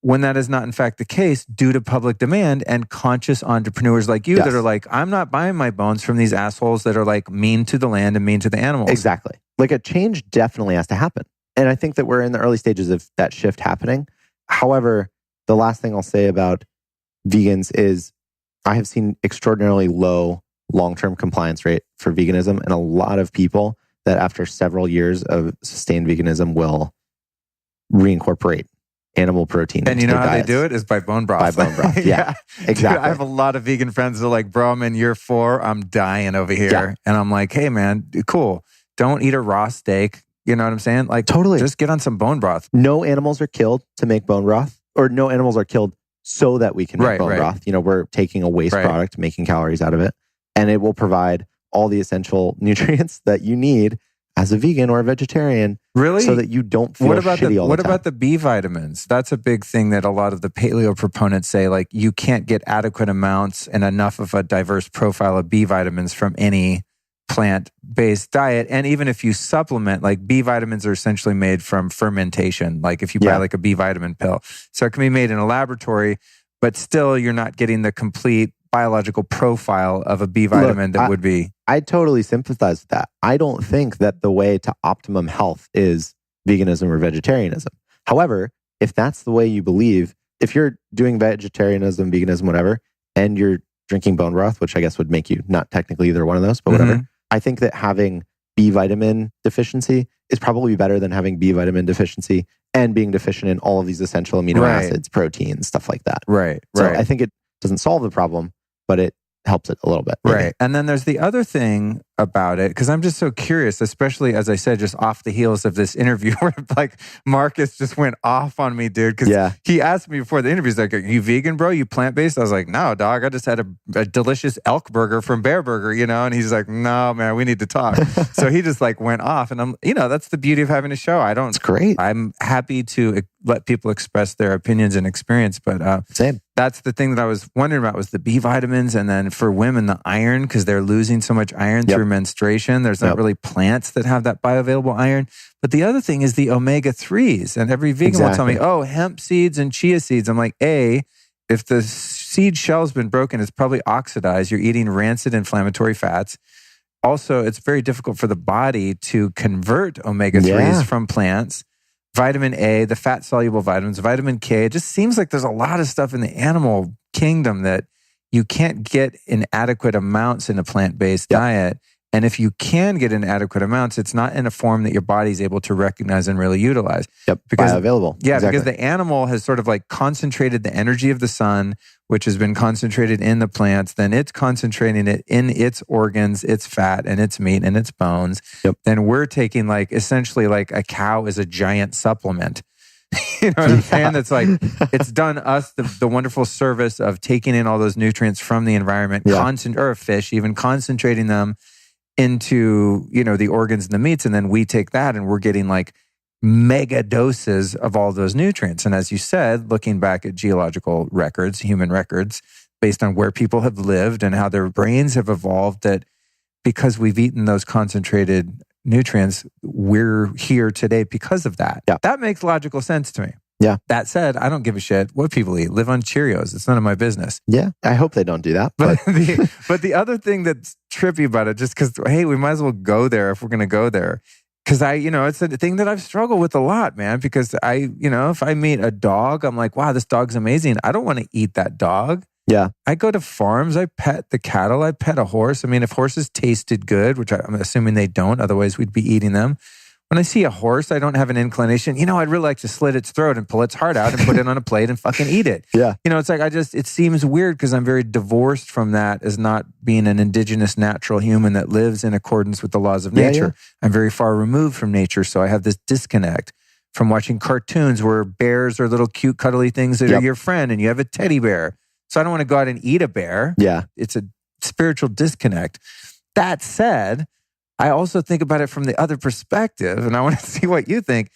B: When that is not in fact the case due to public demand and conscious entrepreneurs like you that are like, I'm not buying my bones from these assholes that are like mean to the land and mean to the animals.
C: Exactly. Like a change definitely has to happen. And I think that we're in the early stages of that shift happening. However, the last thing I'll say about vegans is I have seen extraordinarily low long-term compliance rate for veganism, and a lot of people that after several years of sustained veganism will reincorporate animal protein.
B: And you know how they do it is by bone broth.
C: By bone broth, yeah. Exactly.
B: Dude, I have a lot of vegan friends that are like, bro, I'm in year 4, I'm dying over here.
C: Yeah.
B: And I'm like, hey man, cool. Don't eat a raw steak. You know what I'm saying? Like,
C: totally.
B: Just get on some bone broth.
C: No animals are killed to make bone broth, or no animals are killed so that we can make bone broth. You know, we're taking a waste product, making calories out of it, and it will provide all the essential nutrients that you need as a vegan or a vegetarian.
B: Really?
C: So that you don't feel shitty all the time.
B: What about the B vitamins? That's a big thing that a lot of the paleo proponents say, like you can't get adequate amounts and enough of a diverse profile of B vitamins from any plant-based diet. And even if you supplement, like B vitamins are essentially made from fermentation. Like if you buy like a B vitamin pill. So it can be made in a laboratory, but still you're not getting the complete biological profile of a B vitamin would be.
C: I totally sympathize with that. I don't think that the way to optimum health is veganism or vegetarianism. However, if that's the way you believe, if you're doing vegetarianism, veganism, whatever, and you're drinking bone broth, which I guess would make you not technically either one of those, but whatever. I think that having B vitamin deficiency is probably better than having B vitamin deficiency and being deficient in all of these essential amino acids, proteins, stuff like that. So I think it doesn't solve the problem, but it helps it a little bit. Maybe.
B: Right. And then there's the other thing about it, because I'm just so curious, especially as I said, just off the heels of this interview where like Marcus just went off on me, dude. Because he asked me before the interview, he's like, are you vegan, bro? You plant-based? I was like, no, dog. I just had a delicious elk burger from Bear Burger, you know? And he's like, no, man, we need to talk. So he just like went off. And I'm, you know, that's the beauty of having a show.
C: It's great.
B: I'm happy to let people express their opinions and experience. But
C: same.
B: That's the thing that I was wondering about was the B vitamins. And then for women, the iron, because they're losing so much iron through menstruation. There's not really plants that have that bioavailable iron. But the other thing is the omega-3s. And every vegan will tell me, oh, hemp seeds and chia seeds. I'm like, if the seed shell's been broken, it's probably oxidized. You're eating rancid inflammatory fats. Also, it's very difficult for the body to convert omega-3s from plants. Vitamin A, the fat-soluble vitamins, vitamin K. It just seems like there's a lot of stuff in the animal kingdom that you can't get in adequate amounts in a plant-based diet. And if you can get in adequate amounts, it's not in a form that your body's able to recognize and really utilize.
C: Because bioavailable.
B: Yeah, because the animal has sort of like concentrated the energy of the sun, which has been concentrated in the plants. Then it's concentrating it in its organs, its fat, and its meat, and its bones. Then we're taking like essentially like a cow is a giant supplement. You know what I'm saying? That's like, it's done us the wonderful service of taking in all those nutrients from the environment, or a fish, even concentrating them into, you know, the organs and the meats. And then we take that and we're getting like mega doses of all those nutrients. And as you said, looking back at geological records, human records, based on where people have lived and how their brains have evolved, that because we've eaten those concentrated nutrients, we're here today because of that. That makes logical sense to me. That said, I don't give a shit what people eat. Live on Cheerios. It's none of my business.
C: I hope they don't do that.
B: But the other thing that's trippy about it, just because, hey, we might as well go there if we're going to go there. Because it's a thing that I've struggled with a lot, man. Because if I meet a dog, I'm like, wow, this dog's amazing. I don't want to eat that dog. I go to farms. I pet the cattle. I pet a horse. I mean, if horses tasted good, which I'm assuming they don't, otherwise we'd be eating them. When I see a horse, I don't have an inclination. I'd really like to slit its throat and pull its heart out and put it on a plate and fucking eat it. It's like it seems weird because I'm very divorced from that as not being an indigenous natural human that lives in accordance with the laws of nature. I'm very far removed from nature, so I have this disconnect from watching cartoons where bears are little cute cuddly things that are your friend and you have a teddy bear. So I don't want to go out and eat a bear. It's a spiritual disconnect. That said, I also think about it from the other perspective, and I want to see what you think.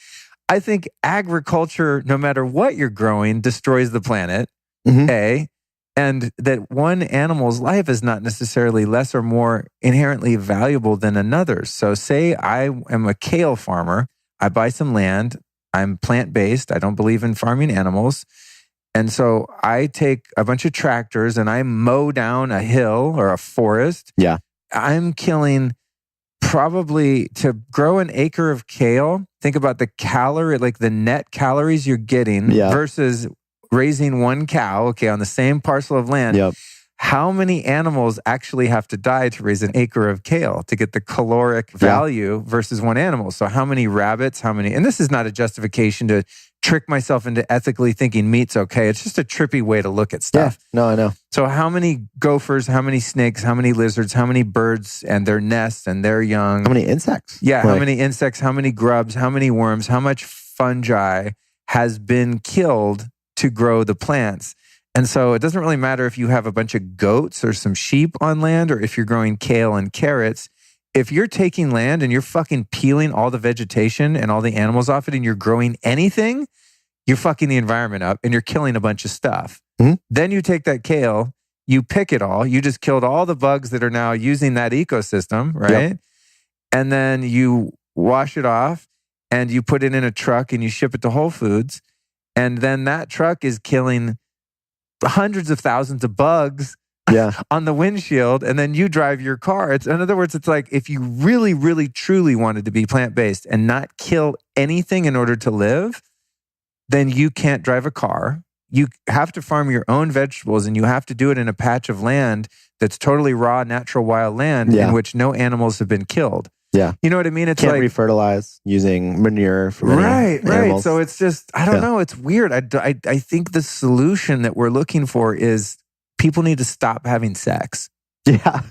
B: I think agriculture, no matter what you're growing, destroys the planet, A. And that one animal's life is not necessarily less or more inherently valuable than another's. So say I am a kale farmer, I buy some land, I'm plant-based, I don't believe in farming animals. And so I take a bunch of tractors and I mow down a hill or a forest.
C: Yeah.
B: I'm killing probably to grow an acre of kale. Think about the calorie, like the net calories you're getting versus raising one cow, okay, on the same parcel of land.
C: Yep.
B: How many animals actually have to die to raise an acre of kale to get the caloric value versus one animal? So how many rabbits, and this is not a justification to trick myself into ethically thinking meat's okay. It's just a trippy way to look at stuff.
C: Yeah, no, I know.
B: So how many gophers, how many snakes, how many lizards, how many birds and their nests and their young?
C: How many insects?
B: Yeah, how many insects, how many grubs, how many worms, how much fungi has been killed to grow the plants. And so it doesn't really matter if you have a bunch of goats or some sheep on land or if you're growing kale and carrots. If you're taking land and you're fucking peeling all the vegetation and all the animals off it and you're growing anything, you're fucking the environment up and you're killing a bunch of stuff.
C: Mm-hmm.
B: Then you take that kale, you pick it all, you just killed all the bugs that are now using that ecosystem, right?
C: Yep.
B: And then you wash it off and you put it in a truck and you ship it to Whole Foods. And then that truck is killing hundreds of thousands of bugs on the windshield. And then you drive your car. In other words, it's like if you really, really, truly wanted to be plant-based and not kill anything in order to live, then you can't drive a car. You have to farm your own vegetables and you have to do it in a patch of land that's totally raw, natural, wild land in which no animals have been killed.
C: Yeah.
B: You know what I mean? It's
C: can't
B: like
C: refertilize using manure from animals.
B: Right. So it's just, I don't know. It's weird. I think the solution that we're looking for is people need to stop having sex.
C: Yeah.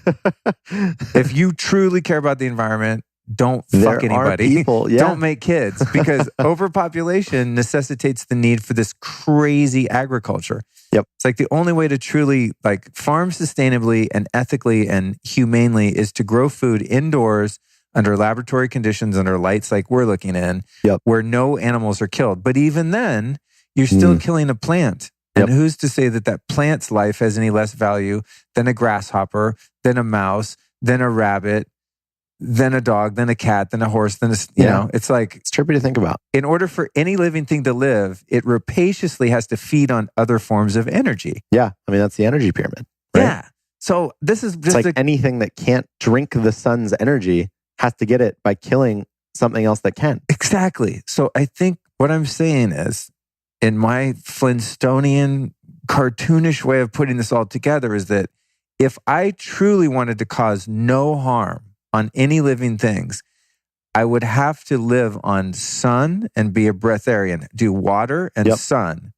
B: If you truly care about the environment, don't fuck anybody. Don't make kids because overpopulation necessitates the need for this crazy agriculture.
C: Yep.
B: It's like the only way to truly like farm sustainably and ethically and humanely is to grow food indoors under laboratory conditions, under lights like we're looking in, where no animals are killed. But even then, you're still killing a plant. And who's to say that that plant's life has any less value than a grasshopper, than a mouse, than a rabbit, than a dog, than a cat, than a horse, than you know, it's like...
C: It's trippy to think about.
B: In order for any living thing to live, it rapaciously has to feed on other forms of energy.
C: Yeah. I mean, that's the energy pyramid. Right?
B: Yeah. So this is just...
C: It's like anything that can't drink the sun's energy has to get it by killing something else that can.
B: Exactly. So I think what I'm saying is, in my Flintstonian, cartoonish way of putting this all together, is that if I truly wanted to cause no harm on any living things, I would have to live on sun and be a breatharian, do water and sun.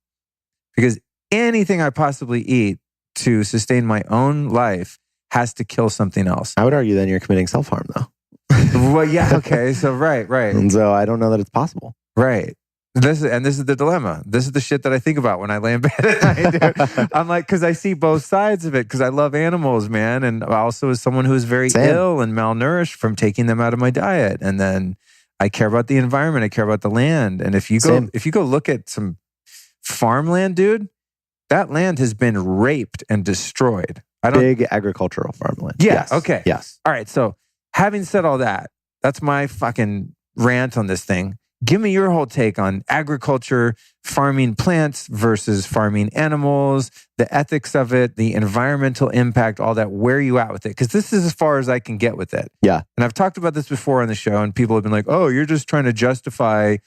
B: Because anything I possibly eat to sustain my own life has to kill something else.
C: I would argue then you're committing self-harm though.
B: Well, yeah, okay. So right.
C: And so I don't know that it's possible.
B: Right. This is the dilemma. This is the shit that I think about when I lay in bed at night. Dude. I'm like, because I see both sides of it, because I love animals, man. And also as someone who is very ill and malnourished from taking them out of my diet. And then I care about the environment. I care about the land. And if you go look at some farmland, dude, that land has been raped and destroyed.
C: Big agricultural farmland.
B: Yeah.
C: Yes.
B: Okay.
C: Yes.
B: All right. So having said all that, that's my fucking rant on this thing. Give me your whole take on agriculture, farming plants versus farming animals, the ethics of it, the environmental impact, all that. Where are you at with it? Because this is as far as I can get with it.
C: Yeah.
B: And I've talked about this before on the show, and people have been like, oh, you're just trying to justify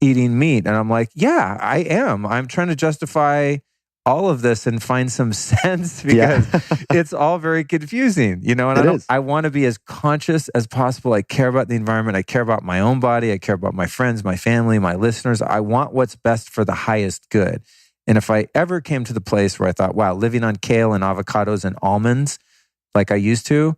B: eating meat. And I'm like, yeah, I am. I'm trying to justify all of this and find some sense because it's all very confusing, you know, and I want to be as conscious as possible. I care about the environment. I care about my own body. I care about my friends, my family, my listeners. I want what's best for the highest good. And if I ever came to the place where I thought, wow, living on kale and avocados and almonds like I used to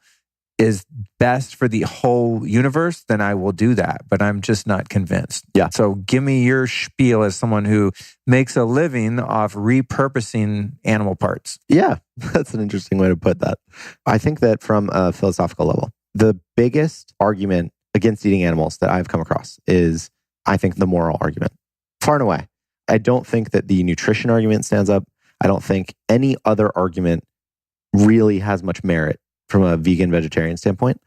B: is best for the whole universe, then I will do that. But I'm just not convinced. Yeah. So give me your spiel as someone who makes a living off repurposing animal parts.
C: Yeah, that's an interesting way to put that. I think that from a philosophical level, the biggest argument against eating animals that I've come across is, I think, the moral argument. Far and away. I don't think that the nutrition argument stands up. I don't think any other argument really has much merit from a vegan vegetarian standpoint,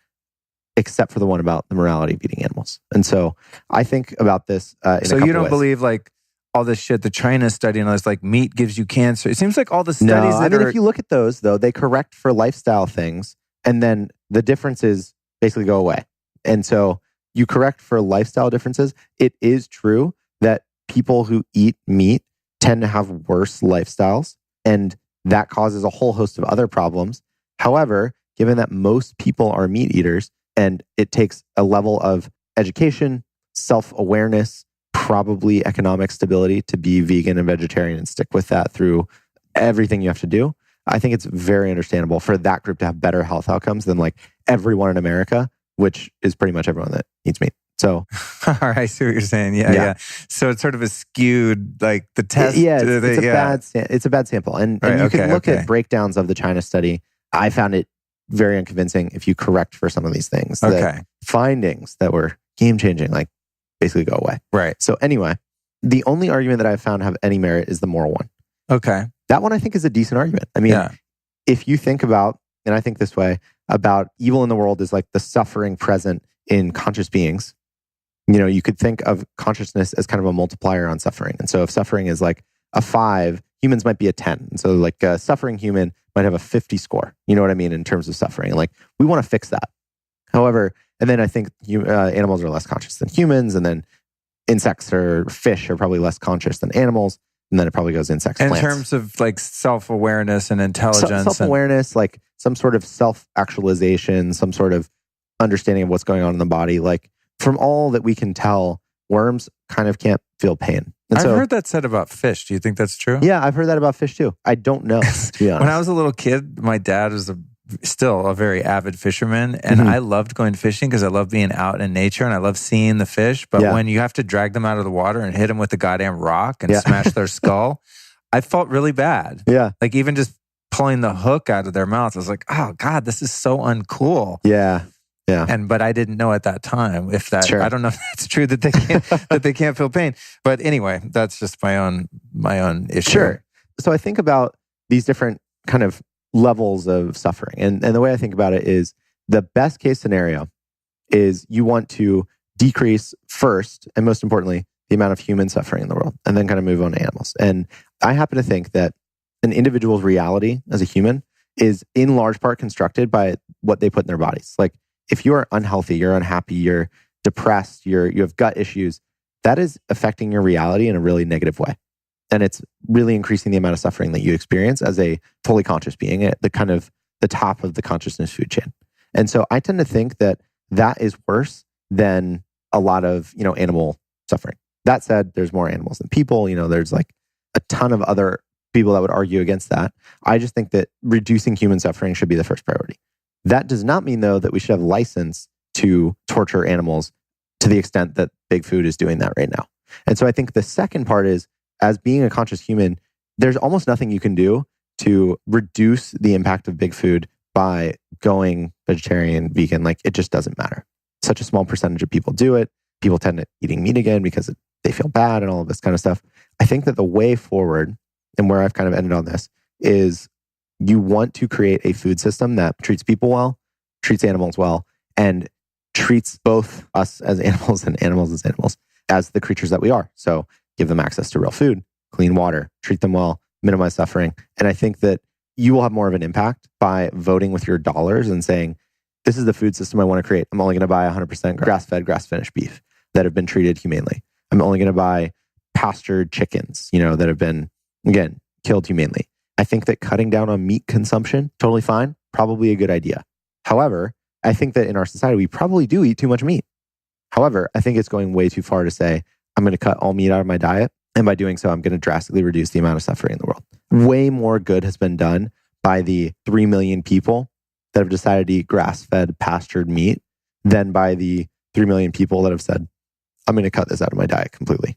C: except for the one about the morality of eating animals. And so I think about this in a couple
B: So you don't
C: ways.
B: believe like all this shit, the China study and all this, like meat gives you cancer. It seems like all the studies
C: No, I
B: that
C: mean,
B: are...
C: if you look at those though, they correct for lifestyle things and then the differences basically go away. And so you correct for lifestyle differences. It is true that people who eat meat tend to have worse lifestyles, and that causes a whole host of other problems. However, given that most people are meat eaters, and it takes a level of education, self-awareness, probably economic stability to be vegan and vegetarian and stick with that through everything you have to do, I think it's very understandable for that group to have better health outcomes than like everyone in America, which is pretty much everyone that eats meat. So,
B: all right, I see what you're saying. Yeah. So it's sort of a skewed, like the test.
C: It's a bad sample. And you can look at breakdowns of the China study. I found it very unconvincing if you correct for some of these things. That findings that were game-changing, like basically go away.
B: Right.
C: So anyway, the only argument that I've found have any merit is the moral one.
B: Okay.
C: That one I think is a decent argument. I mean, if you think about, and I think this way, about evil in the world is like the suffering present in conscious beings. You know, you could think of consciousness as kind of a multiplier on suffering. And so if suffering is like a 5, humans might be a 10. And so like a suffering human might have a 50 score. You know what I mean? In terms of suffering. Like we want to fix that. However, and then I think animals are less conscious than humans. And then insects or fish are probably less conscious than animals. And then it probably goes insects, plants.
B: In terms of like self-awareness and intelligence.
C: Self-awareness, like some sort of self-actualization, some sort of understanding of what's going on in the body. Like from all that we can tell, worms kind of can't feel pain. And
B: I've heard that said about fish. Do you think that's true?
C: Yeah, I've heard that about fish too. I don't know, to be honest.
B: When I was a little kid, my dad was still a very avid fisherman. And I loved going fishing because I love being out in nature and I love seeing the fish. But when you have to drag them out of the water and hit them with a goddamn rock and smash their skull, I felt really bad.
C: Yeah.
B: Like even just pulling the hook out of their mouth, I was like, oh God, this is so uncool.
C: Yeah. Yeah.
B: But I didn't know at that time if that, I don't know if it's true that they can't feel pain. But anyway, that's just my own issue.
C: Sure. So I think about these different kind of levels of suffering. And the way I think about it is the best case scenario is you want to decrease first, and most importantly, the amount of human suffering in the world, and then kind of move on to animals. And I happen to think that an individual's reality as a human is in large part constructed by what they put in their bodies. Like if you are unhealthy, you're unhappy, you're depressed, you have gut issues, that is affecting your reality in a really negative way. And it's really increasing the amount of suffering that you experience as a fully conscious being at the kind of the top of the consciousness food chain. And so I tend to think that that is worse than a lot of, animal suffering. That said, there's more animals than people. There's like a ton of other people that would argue against that. I just think that reducing human suffering should be the first priority. That does not mean, though, that we should have license to torture animals to the extent that big food is doing that right now. And so I think the second part is, as being a conscious human, there's almost nothing you can do to reduce the impact of big food by going vegetarian, vegan. Like it just doesn't matter. Such a small percentage of people do it. People tend to eating meat again because they feel bad and all of this kind of stuff. I think that the way forward, and where I've kind of ended on this, is you want to create a food system that treats people well, treats animals well, and treats both us as animals and animals as animals as the creatures that we are. So give them access to real food, clean water, treat them well, minimize suffering. And I think that you will have more of an impact by voting with your dollars and saying, this is the food system I want to create. I'm only going to buy 100% grass-fed, grass-finished beef that have been treated humanely. I'm only going to buy pastured chickens, that have been, again, killed humanely. I think that cutting down on meat consumption, totally fine, probably a good idea. However, I think that in our society, we probably do eat too much meat. However, I think it's going way too far to say, I'm going to cut all meat out of my diet. And by doing so, I'm going to drastically reduce the amount of suffering in the world. Way more good has been done by the 3 million people that have decided to eat grass-fed, pastured meat than by the 3 million people that have said, I'm going to cut this out of my diet completely.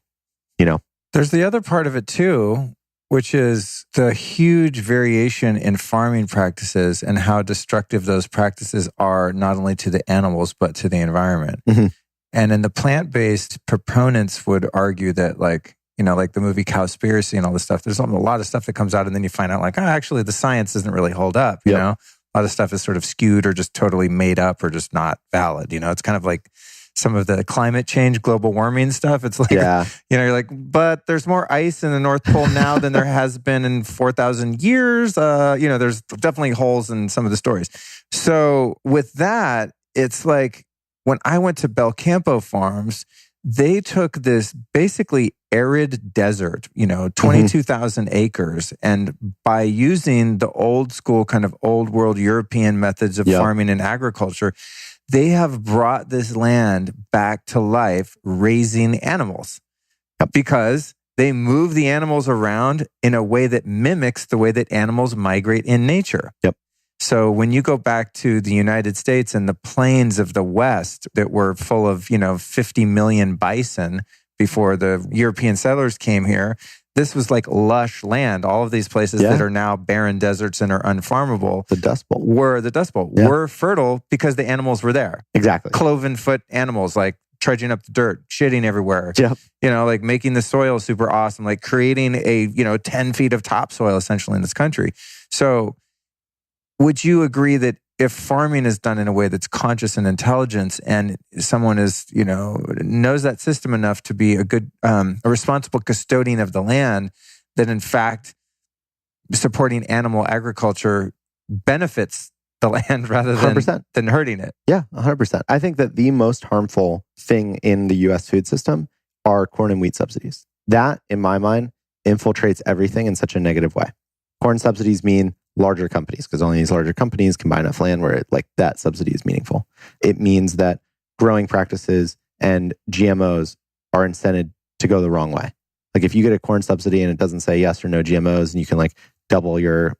B: There's the other part of it too, which is the huge variation in farming practices and how destructive those practices are, not only to the animals, but to the environment. Mm-hmm. And in the plant-based, proponents would argue that like like the movie Cowspiracy and all this stuff. There's a lot of stuff that comes out and then you find out like, actually the science doesn't really hold up, you know? A lot of stuff is sort of skewed or just totally made up or just not valid. It's kind of like some of the climate change, global warming stuff. It's like, you're like, but there's more ice in the North Pole now than there has been in 4,000 years. There's definitely holes in some of the stories. So with that, it's like when I went to Belcampo Farms, they took this basically arid desert, 22,000 acres. And by using the old school kind of old world European methods of farming and agriculture, they have brought this land back to life, raising animals because they move the animals around in a way that mimics the way that animals migrate in nature. So when you go back to the United States and the plains of the West that were full of, 50 million bison before the European settlers came here, this was like lush land. All of these places that are now barren deserts and are unfarmable.
C: The Dust Bowl.
B: Were fertile because the animals were there.
C: Exactly.
B: Cloven foot animals like trudging up the dirt, shitting everywhere. Like making the soil super awesome, like creating a, 10 feet of topsoil essentially in this country. So would you agree that if farming is done in a way that's conscious and intelligent and someone is, knows that system enough to be a good, a responsible custodian of the land, that in fact supporting animal agriculture benefits the land rather than hurting it?
C: Yeah, 100%. I think that the most harmful thing in the US food system are corn and wheat subsidies. That, in my mind, infiltrates everything in such a negative way. Corn subsidies mean larger companies, because only these larger companies can buy enough land where that subsidy is meaningful. It means that growing practices and GMOs are incented to go the wrong way. Like if you get a corn subsidy and it doesn't say yes or no GMOs and you can double your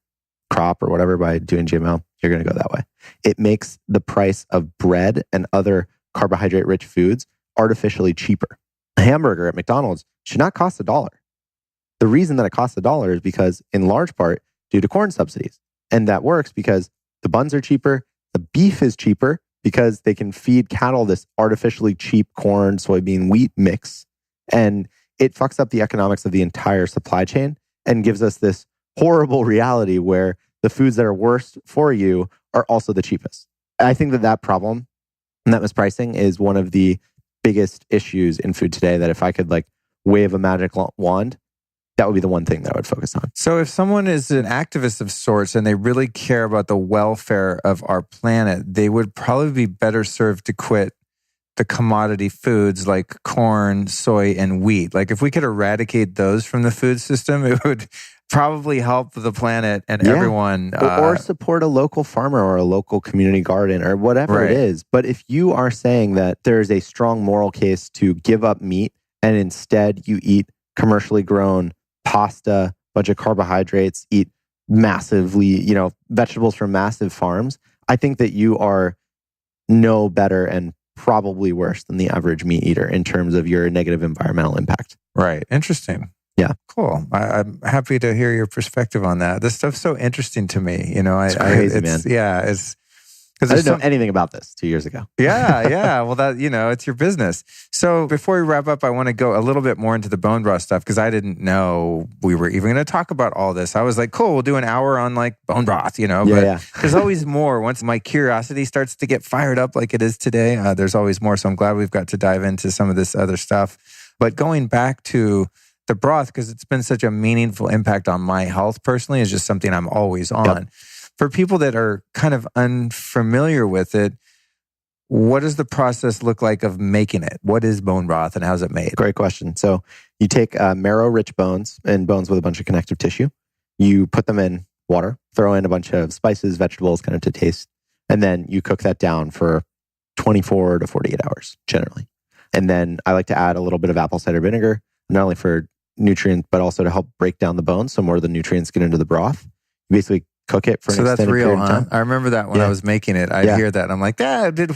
C: crop or whatever by doing GMO, you're going to go that way. It makes the price of bread and other carbohydrate-rich foods artificially cheaper. A hamburger at McDonald's should not cost $1. The reason that it costs $1 is because, in large part, due to corn subsidies. And that works because the buns are cheaper, the beef is cheaper because they can feed cattle this artificially cheap corn, soybean, wheat mix. And it fucks up the economics of the entire supply chain and gives us this horrible reality where the foods that are worst for you are also the cheapest. I think that problem and that mispricing is one of the biggest issues in food today, that if I could wave a magic wand, that would be the one thing that I would focus on.
B: So if someone is an activist of sorts and they really care about the welfare of our planet, they would probably be better served to quit the commodity foods like corn, soy, and wheat. Like if we could eradicate those from the food system, it would probably help the planet and everyone.
C: Or support a local farmer or a local community garden or whatever it is. But if you are saying that there's a strong moral case to give up meat and instead you eat commercially grown pasta, bunch of carbohydrates, eat massively, vegetables from massive farms, I think that you are no better and probably worse than the average meat eater in terms of your negative environmental impact.
B: Right. Interesting.
C: Yeah.
B: Cool. I'm happy to hear your perspective on that. This stuff's so interesting to me.
C: It's crazy, man.
B: Yeah. It's
C: because I didn't know anything about this 2 years ago.
B: Yeah. Well, that, it's your business. So before we wrap up, I want to go a little bit more into the bone broth stuff because I didn't know we were even going to talk about all this. I was like, cool, we'll do an hour on bone broth, but there's always more. Once my curiosity starts to get fired up like it is today, there's always more. So I'm glad we've got to dive into some of this other stuff. But going back to the broth, because it's been such a meaningful impact on my health personally, is just something I'm always on. Yep. For people that are kind of unfamiliar with it, what does the process look like of making it? What is bone broth and how's it made?
C: Great question. So you take marrow-rich bones and bones with a bunch of connective tissue. You put them in water, throw in a bunch of spices, vegetables, kind of to taste, and then you cook that down for 24 to 48 hours, generally. And then I like to add a little bit of apple cider vinegar, not only for nutrients, but also to help break down the bones so more of the nutrients get into the broth. You basically cook it for an extended period of time. So that's real, huh?
B: I remember that when I was making it. I'd hear that. And I'm like,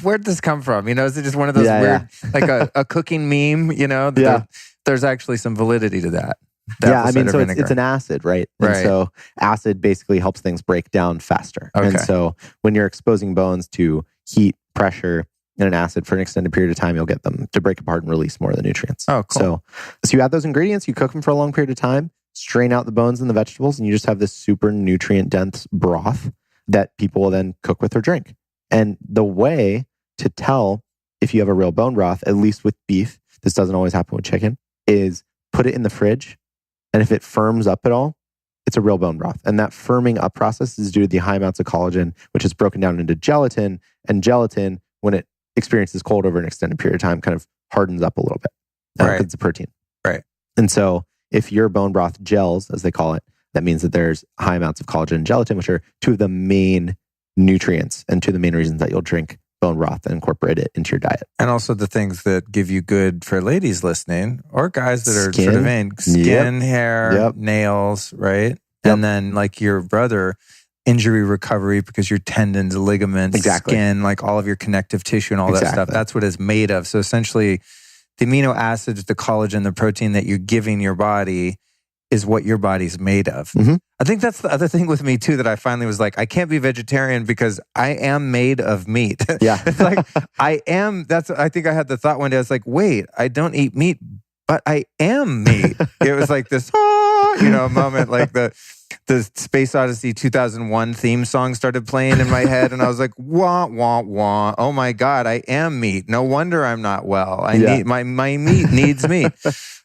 B: where'd this come from? Is it just one of those weird, like a cooking meme, There's actually some validity to that.
C: So it's an acid, right? And so acid basically helps things break down faster. Okay. And so when you're exposing bones to heat, pressure, and an acid for an extended period of time, you'll get them to break apart and release more of the nutrients.
B: Oh, cool.
C: So you add those ingredients, you cook them for a long period of time, strain out the bones and the vegetables, and you just have this super nutrient dense broth that people will then cook with or drink. And the way to tell if you have a real bone broth, at least with beef, this doesn't always happen with chicken, is put it in the fridge. And if it firms up at all, it's a real bone broth. And that firming up process is due to the high amounts of collagen, which is broken down into gelatin. And gelatin, when it experiences cold over an extended period of time, kind of hardens up a little bit. Because it's a protein.
B: Right.
C: And so if your bone broth gels, as they call it, that means that there's high amounts of collagen and gelatin, which are two of the main nutrients and two of the main reasons that you'll drink bone broth and incorporate it into your diet.
B: And also the things that give you good, for ladies listening or guys that are
C: Skin.
B: sort of vain, skin, hair, nails, right? And then like your brother, injury recovery because your tendons, ligaments, skin, like all of your connective tissue and all that stuff. That's what it's made of. So essentially the amino acids, the collagen, the protein that you're giving your body is what your body's made of. I think that's the other thing with me too, that I finally was like, I can't be vegetarian because I am made of meat.
C: Yeah.
B: It's like, I think I had the thought one day, I was like, wait, I don't eat meat, but I am meat. It was like this, moment, like the Space Odyssey 2001 theme song started playing in my head. And I was like, wah, wah, wah. Oh my God, I am meat. No wonder I'm not well. I need my meat needs meat.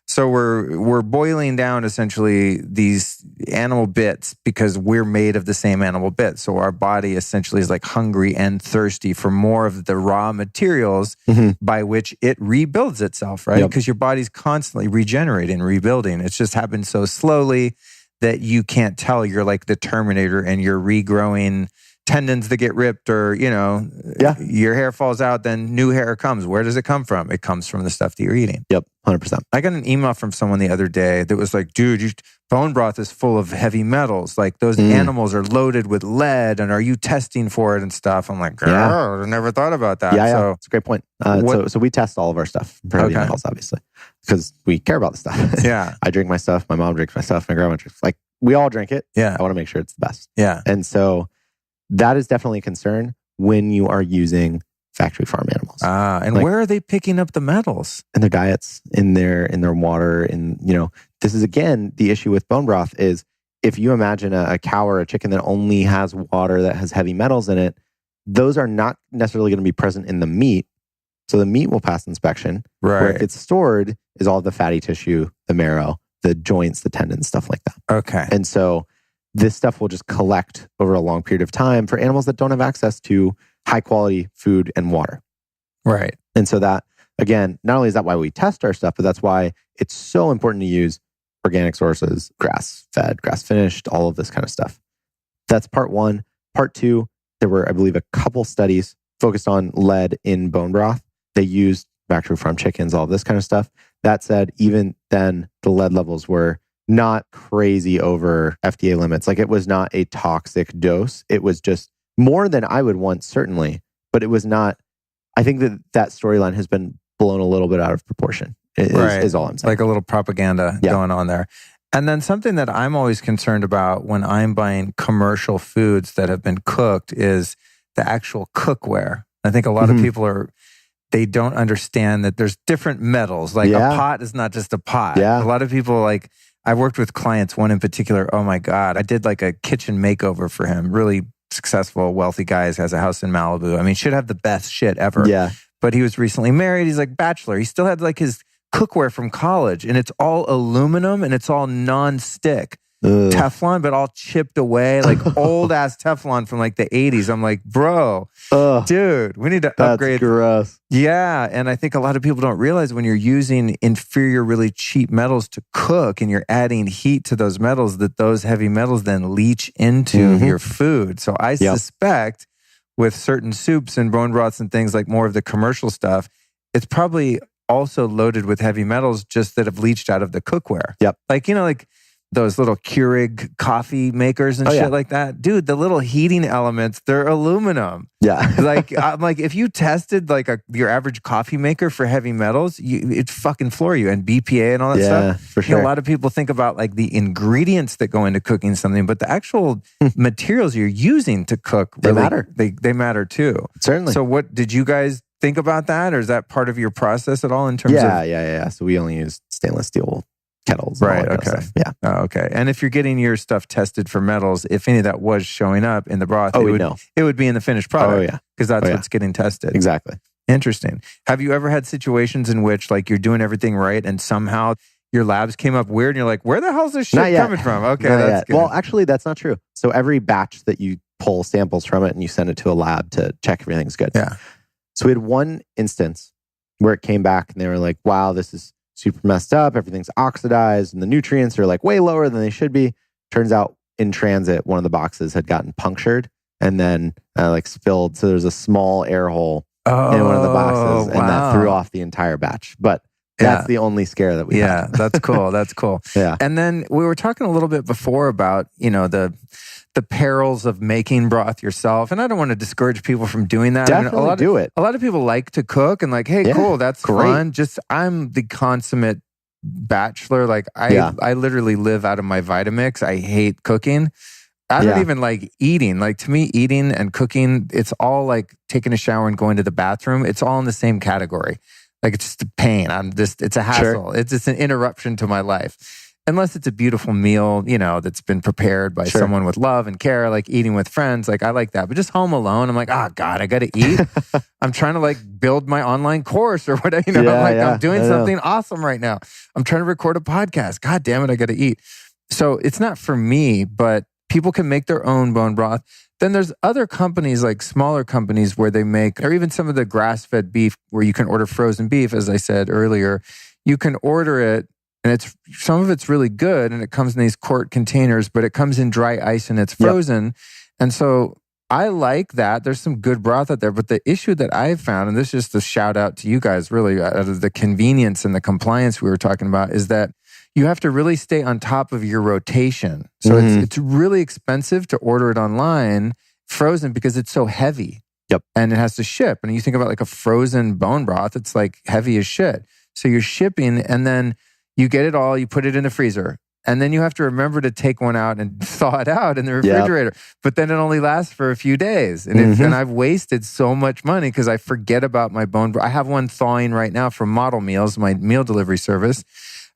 B: So we're boiling down essentially these animal bits because we're made of the same animal bits. So our body essentially is like hungry and thirsty for more of the raw materials by which it rebuilds itself, right? Because your body's constantly regenerating, rebuilding. It's just happened so slowly that you can't tell. You're like the Terminator and you're regrowing tendons that get ripped or, your hair falls out, then new hair comes. Where does it come from? It comes from the stuff that you're eating.
C: Yep, 100%.
B: I got an email from someone the other day that was like, dude, bone broth is full of heavy metals. Like those animals are loaded with lead and are you testing for it and stuff? I'm like, I never thought about that.
C: Yeah,
B: so,
C: it's a great point. So we test all of our stuff for heavy metals, obviously, because we care about the stuff.
B: Yeah.
C: I drink my stuff. My mom drinks my stuff. My grandma drinks. Like we all drink it.
B: Yeah.
C: I want to make sure it's the best.
B: Yeah.
C: And so that is definitely a concern when you are using factory farm animals.
B: And where are they picking up the metals?
C: In their diets, in their water, this is again, the issue with bone broth is if you imagine a cow or a chicken that only has water that has heavy metals in it, those are not necessarily going to be present in the meat. So the meat will pass inspection.
B: Right.
C: Where it gets stored is all the fatty tissue, the marrow, the joints, the tendons, stuff like that.
B: Okay.
C: And so this stuff will just collect over a long period of time for animals that don't have access to high quality food and water.
B: Right.
C: And so that, again, not only is that why we test our stuff, but that's why it's so important to use organic sources, grass-fed, grass-finished, all of this kind of stuff. That's part one. Part two, there were, I believe, a couple studies focused on lead in bone broth. They used factory farm chickens, all of this kind of stuff. That said, even then, the lead levels were not crazy over FDA limits. Like it was not a toxic dose. It was just more than I would want, certainly, but it was not. I think that storyline has been blown a little bit out of proportion, is all I'm saying.
B: Like a little propaganda going on there. And then something that I'm always concerned about when I'm buying commercial foods that have been cooked is the actual cookware. I think a lot of people they don't understand that there's different metals. Like a pot is not just a pot.
C: Yeah.
B: A lot of people I've worked with clients, one in particular, oh my God, I did like a kitchen makeover for him. Really successful, wealthy guy, has a house in Malibu. I mean, should have the best shit ever.
C: Yeah.
B: But he was recently married. He's like bachelor. He still had like his cookware from college and it's all aluminum and it's all non-stick. Teflon, but all chipped away, like old ass Teflon from like the 80s. I'm like, bro, dude, we need to upgrade.
C: That's gross.
B: Yeah. And I think a lot of people don't realize when you're using inferior, really cheap metals to cook and you're adding heat to those metals, that those heavy metals then leach into your food. So I suspect with certain soups and bone broths and things like more of the commercial stuff, it's probably also loaded with heavy metals just that have leached out of the cookware.
C: Yep.
B: Like, like those little Keurig coffee makers and shit like that. Dude, the little heating elements, they're aluminum.
C: Yeah.
B: I'm like, if you tested like your average coffee maker for heavy metals, it'd fucking floor you, and BPA and all that stuff.
C: For sure.
B: A lot of people think about like the ingredients that go into cooking something, but the actual materials you're using to cook,
C: They matter.
B: They matter too.
C: Certainly.
B: So what did you guys think about that, or is that part of your process at all in terms of?
C: Yeah. So we only use stainless steel kettles. And all
B: Right.
C: that kind of
B: Okay.
C: stuff. Yeah.
B: Oh, okay. And if you're getting your stuff tested for metals, if any of that was showing up in the broth, it would be in the finished product.
C: Oh, yeah.
B: Because that's what's getting tested.
C: Exactly.
B: Interesting. Have you ever had situations in which like you're doing everything right and somehow your labs came up weird and you're like, where the hell's this shit coming from? Okay, that's good.
C: Well, actually, that's not true. So every batch that you pull samples from it and you send it to a lab to check everything's good.
B: Yeah.
C: So we had one instance where it came back and they were like, wow, this is super messed up. Everything's oxidized and the nutrients are like way lower than they should be. Turns out in transit, one of the boxes had gotten punctured and then like spilled. So there's a small air hole in one of the boxes and that threw off the entire batch. But that's the only scare that we had.
B: Yeah, that's cool. That's cool.
C: Yeah.
B: And then we were talking a little bit before about, the perils of making broth yourself. And I don't want to discourage people from doing that.
C: Definitely do it.
B: A lot of people like to cook and like, hey, cool, that's
C: great.
B: fun. Just I'm the consummate bachelor. Like I literally live out of my Vitamix. I hate cooking. I don't even like eating. Like to me, eating and cooking, it's all like taking a shower and going to the bathroom. It's all in the same category. Like it's just a pain. It's a hassle. Sure. It's just an interruption to my life. Unless it's a beautiful meal, that's been prepared by someone with love and care, like eating with friends. Like I like that. But just home alone, I'm like, oh God, I got to eat. I'm trying to like build my online course or whatever. I'm doing something awesome right now. I'm trying to record a podcast. God damn it, I got to eat. So it's not for me, but people can make their own bone broth. Then there's other companies, like smaller companies where they make, or even some of the grass-fed beef where you can order frozen beef, as I said earlier. You can order it and some of it's really good and it comes in these quart containers, but it comes in dry ice and it's frozen. Yep. And so I like that. There's some good broth out there, but the issue that I've found, and this is just a shout out to you guys really, out of the convenience and the compliance we were talking about, is that you have to really stay on top of your rotation. So it's really expensive to order it online frozen because it's so heavy.
C: Yep.
B: And it has to ship. And you think about like a frozen bone broth, it's like heavy as shit. So you're shipping and then you get it all, you put it in the freezer. And then you have to remember to take one out and thaw it out in the refrigerator. Yep. But then it only lasts for a few days. And, and I've wasted so much money because I forget about my bone broth. I have one thawing right now from Model Meals, my meal delivery service.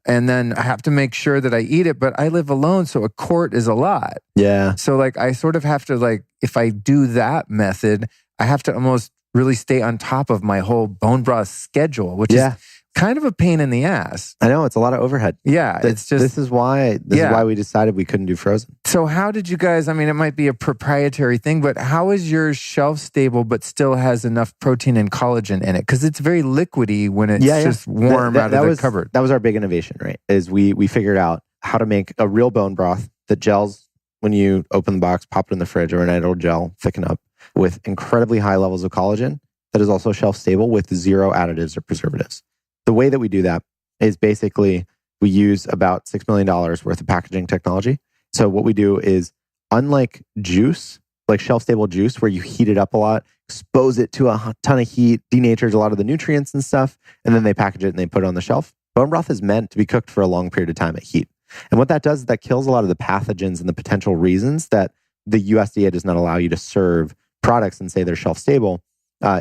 B: And then I have to make sure that I eat it, but I live alone, so a quart is a lot.
C: Yeah.
B: So like I sort of have to like, if I do that method, I have to almost really stay on top of my whole bone broth schedule, which is kind of a pain in the ass.
C: I know, it's a lot of overhead.
B: Yeah, it's just...
C: This is why we decided we couldn't do frozen.
B: So how did you guys, I mean, it might be a proprietary thing, but how is yours shelf stable but still has enough protein and collagen in it? Because it's very liquidy when it's just warm out of the cupboard.
C: That was our big innovation, right? Is we figured out how to make a real bone broth that gels when you open the box, pop it in the fridge overnight, it'll gel, thicken up with incredibly high levels of collagen that is also shelf stable with 0 additives or preservatives. The way that we do that is basically we use about $6 million worth of packaging technology. So what we do is, unlike juice, like shelf-stable juice, where you heat it up a lot, expose it to a ton of heat, denatures a lot of the nutrients and stuff, and then they package it and they put it on the shelf. Bone broth is meant to be cooked for a long period of time at heat. And what that does is that kills a lot of the pathogens and the potential reasons that the USDA does not allow you to serve products and say they're shelf-stable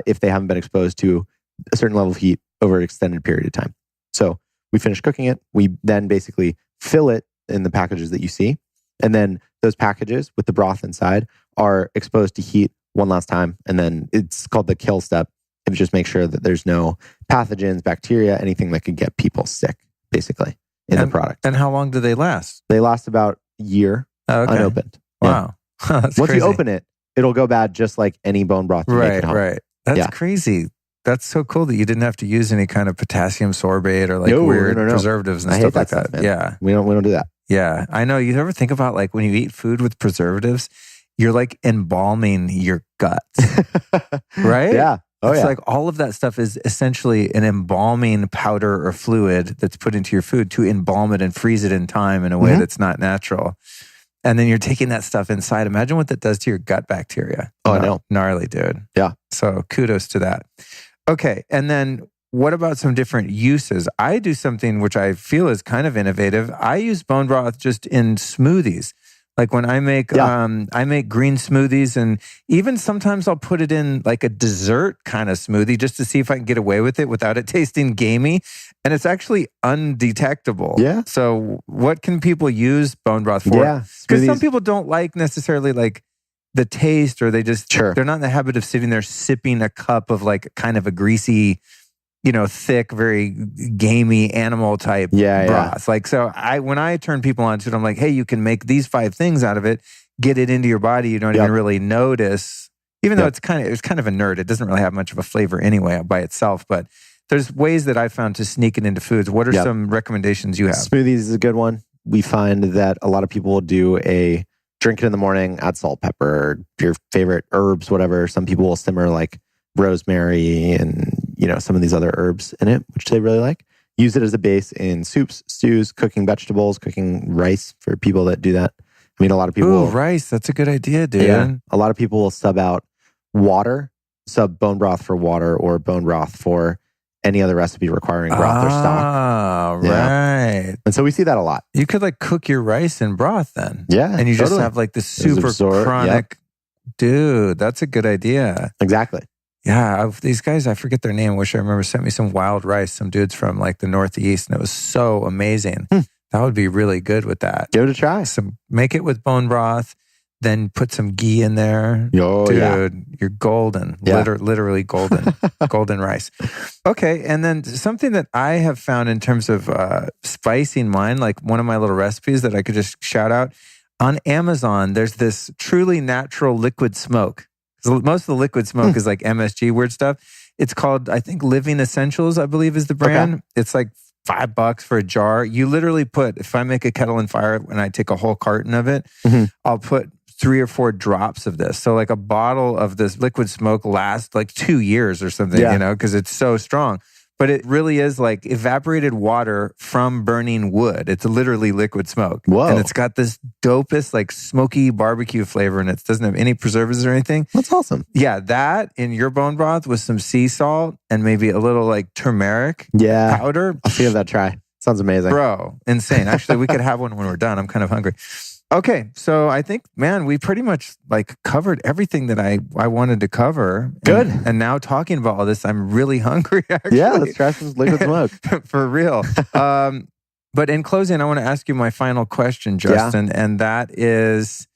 C: if they haven't been exposed to a certain level of heat over an extended period of time. So we finish cooking it. We then basically fill it in the packages that you see. And then those packages with the broth inside are exposed to heat one last time. And then it's called the kill step. It just makes sure that there's no pathogens, bacteria, anything that could get people sick, basically, in the product.
B: And how long do they last?
C: They last about a year unopened.
B: Wow.
C: Yeah. Once
B: crazy.
C: you open it, it'll go bad just like any bone broth you make at home.
B: Right. That's crazy. That's so cool that you didn't have to use any kind of potassium sorbate or like weird preservatives and stuff like that. Yeah.
C: We don't do that.
B: Yeah. I know. You ever think about like when you eat food with preservatives, you're like embalming your guts, right?
C: Yeah.
B: It's like all of that stuff is essentially an embalming powder or fluid that's put into your food to embalm it and freeze it in time in a way that's not natural. And then you're taking that stuff inside. Imagine what that does to your gut bacteria.
C: Oh, I know.
B: Gnarly, dude.
C: Yeah.
B: So kudos to that. Okay. And then what about some different uses? I do something which I feel is kind of innovative. I use bone broth just in smoothies. Like when I make green smoothies, and even sometimes I'll put it in like a dessert kind of smoothie just to see if I can get away with it without it tasting gamey. And it's actually undetectable.
C: Yeah.
B: So what can people use bone broth for?
C: Yeah.
B: Because some people don't like necessarily like the taste, or they're not in the habit of sitting there sipping a cup of like kind of a greasy, thick, very gamey animal type broth. Like, so when I turn people onto it, I'm like, hey, you can make these 5 things out of it, get it into your body. You don't even really notice, even though it's kind of inert. It doesn't really have much of a flavor anyway by itself, but there's ways that I've found to sneak it into foods. What are some recommendations you have?
C: Smoothies is a good one. We find that a lot of people will do drink it in the morning, add salt, pepper, your favorite herbs, whatever. Some people will simmer like rosemary and some of these other herbs in it, which they really like. Use it as a base in soups, stews, cooking vegetables, cooking rice for people that do that. I mean, a lot of people...
B: Ooh, rice. That's a good idea, dude.
C: Yeah. A lot of people will sub out water, sub bone broth for water, or bone broth for any other recipe requiring broth or stock.
B: Ah, right.
C: And so we see that a lot.
B: You could like cook your rice in broth then.
C: Yeah.
B: And you just have like this super chronic... Dude, that's a good idea.
C: Exactly.
B: Yeah, these guys, I forget their name. I wish I remember, sent me some wild rice, some dudes from like the Northeast, and it was so amazing. That would be really good with that.
C: Give it a try.
B: Make it with bone broth, then put some ghee in there. Dude, you're golden.
C: Yeah.
B: Literally golden. Golden rice. Okay, and then something that I have found in terms of spicing mine, like one of my little recipes that I could just shout out, on Amazon, there's this truly natural liquid smoke. Most of the liquid smoke is like MSG weird stuff. It's called, I think, Living Essentials, I believe is the brand. Okay. It's like $5 for a jar. You literally if I make a kettle and fire and I take a whole carton of it, I'll put 3 or 4 drops of this. So like a bottle of this liquid smoke lasts like 2 years or something, because it's so strong. But it really is like evaporated water from burning wood. It's literally liquid smoke.
C: Whoa.
B: And it's got this dopest, like smoky barbecue flavor, and it doesn't have any preservatives or anything.
C: That's awesome.
B: Yeah, that in your bone broth with some sea salt and maybe a little like turmeric powder.
C: I'll give that a try. Sounds amazing.
B: Bro, insane. Actually, we could have one when we're done. I'm kind of hungry. Okay, so I think, man, we pretty much like covered everything that I wanted to cover.
C: Good.
B: And now talking about all this, I'm really hungry, actually.
C: Yeah, let's try some liquid smoke.
B: For real. But in closing, I want to ask you my final question, Justin, and that is,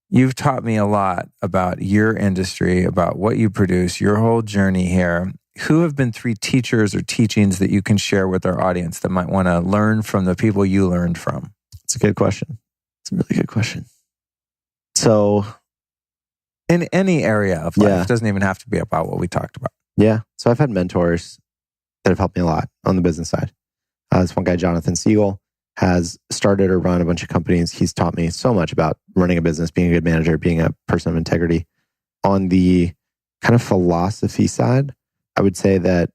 B: you've taught me a lot about your industry, about what you produce, your whole journey here. Who have been 3 teachers or teachings that you can share with our audience that might want to learn from the people you learned from?
C: It's a good question. It's a really good question. So,
B: in any area of life, it doesn't even have to be about what we talked about.
C: Yeah. So I've had mentors that have helped me a lot on the business side. This one guy, Jonathan Siegel, has started or run a bunch of companies. He's taught me so much about running a business, being a good manager, being a person of integrity. On the kind of philosophy side, I would say that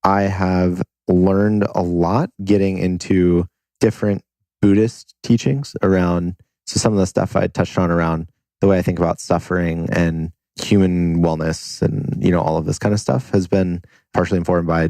C: I have learned a lot getting into different Buddhist teachings around, so some of the stuff I touched on around the way I think about suffering and human wellness and, all of this kind of stuff has been partially informed by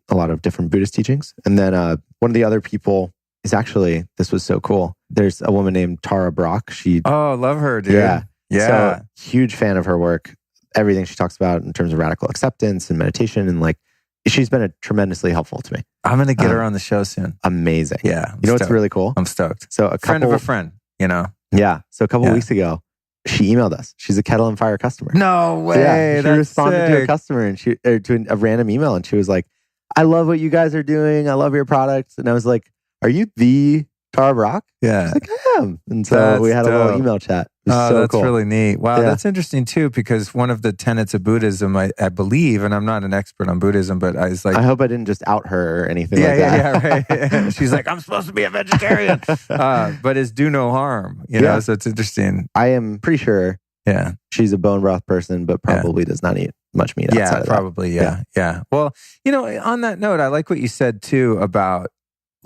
C: a lot of different Buddhist teachings. And then one of the other people is actually, this was so cool. There's a woman named Tara Brach.
B: Oh, love her, dude.
C: Yeah.
B: Yeah.
C: So, huge fan of her work. Everything she talks about in terms of radical acceptance and meditation, and like, she's been tremendously helpful to me.
B: I'm going to get her on the show soon.
C: Amazing.
B: Yeah.
C: What's really cool?
B: I'm stoked.
C: So a
B: friend of a friend,
C: Yeah. So a couple weeks ago, she emailed us. She's a Kettle and Fire customer.
B: No way.
C: Yeah, she responded
B: sick.
C: to a customer and to a random email, and she was like, "I love what you guys are doing. I love your products." And I was like, "Are you the Tara Brach?"
B: Yeah.
C: She's like, "I am." And so we had a little email chat.
B: That's
C: cool.
B: really neat. Wow, that's interesting too, because one of the tenets of Buddhism, I believe, and I'm not an expert on Buddhism, but I was like,
C: I hope I didn't just out her or anything like that.
B: Yeah, right. She's like, I'm supposed to be a vegetarian, but is do no harm, so it's interesting.
C: I am pretty sure she's a bone broth person, but probably does not eat much meat outside of
B: probably,
C: that.
B: Yeah. Well, on that note, I like what you said too about,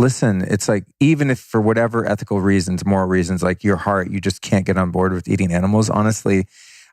B: listen, it's like, even if for whatever ethical reasons, moral reasons, like your heart, you just can't get on board with eating animals. Honestly,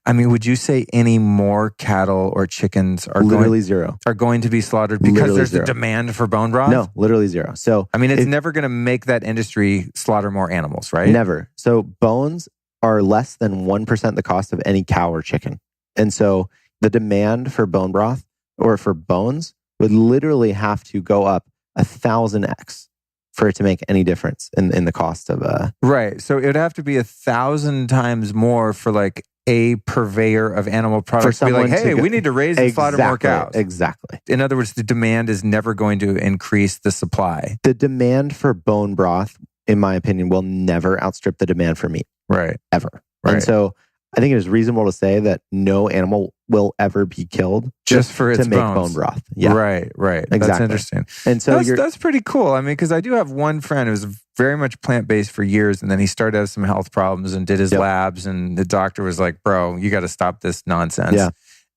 B: I mean, would you say any more cattle or chickens are
C: literally zero
B: are going to be slaughtered because
C: literally
B: there's
C: zero.
B: a demand for bone broth?
C: No, literally zero. So
B: I mean, it's never going to make that industry slaughter more animals, right?
C: Never. So bones are less than 1% the cost of any cow or chicken. And so the demand for bone broth or for bones would literally have to go up 1,000x for it to make any difference in the cost of
B: Right. So it would have to be 1,000 times more for like a purveyor of animal products to be like, hey, we need to raise and slaughter more cows.
C: Exactly.
B: In other words, the demand is never going to increase the supply.
C: The demand for bone broth, in my opinion, will never outstrip the demand for meat.
B: Right.
C: Ever.
B: Right.
C: And so I think it is reasonable to say that no animal will ever be killed
B: just for its
C: to make
B: bones.
C: bone broth. Yeah.
B: Right.
C: Exactly.
B: That's interesting.
C: And so
B: that's pretty cool. I mean, because I do have one friend who was very much plant-based for years, and then he started to have some health problems and did his labs, and the doctor was like, bro, you got to stop this nonsense.
C: Yeah.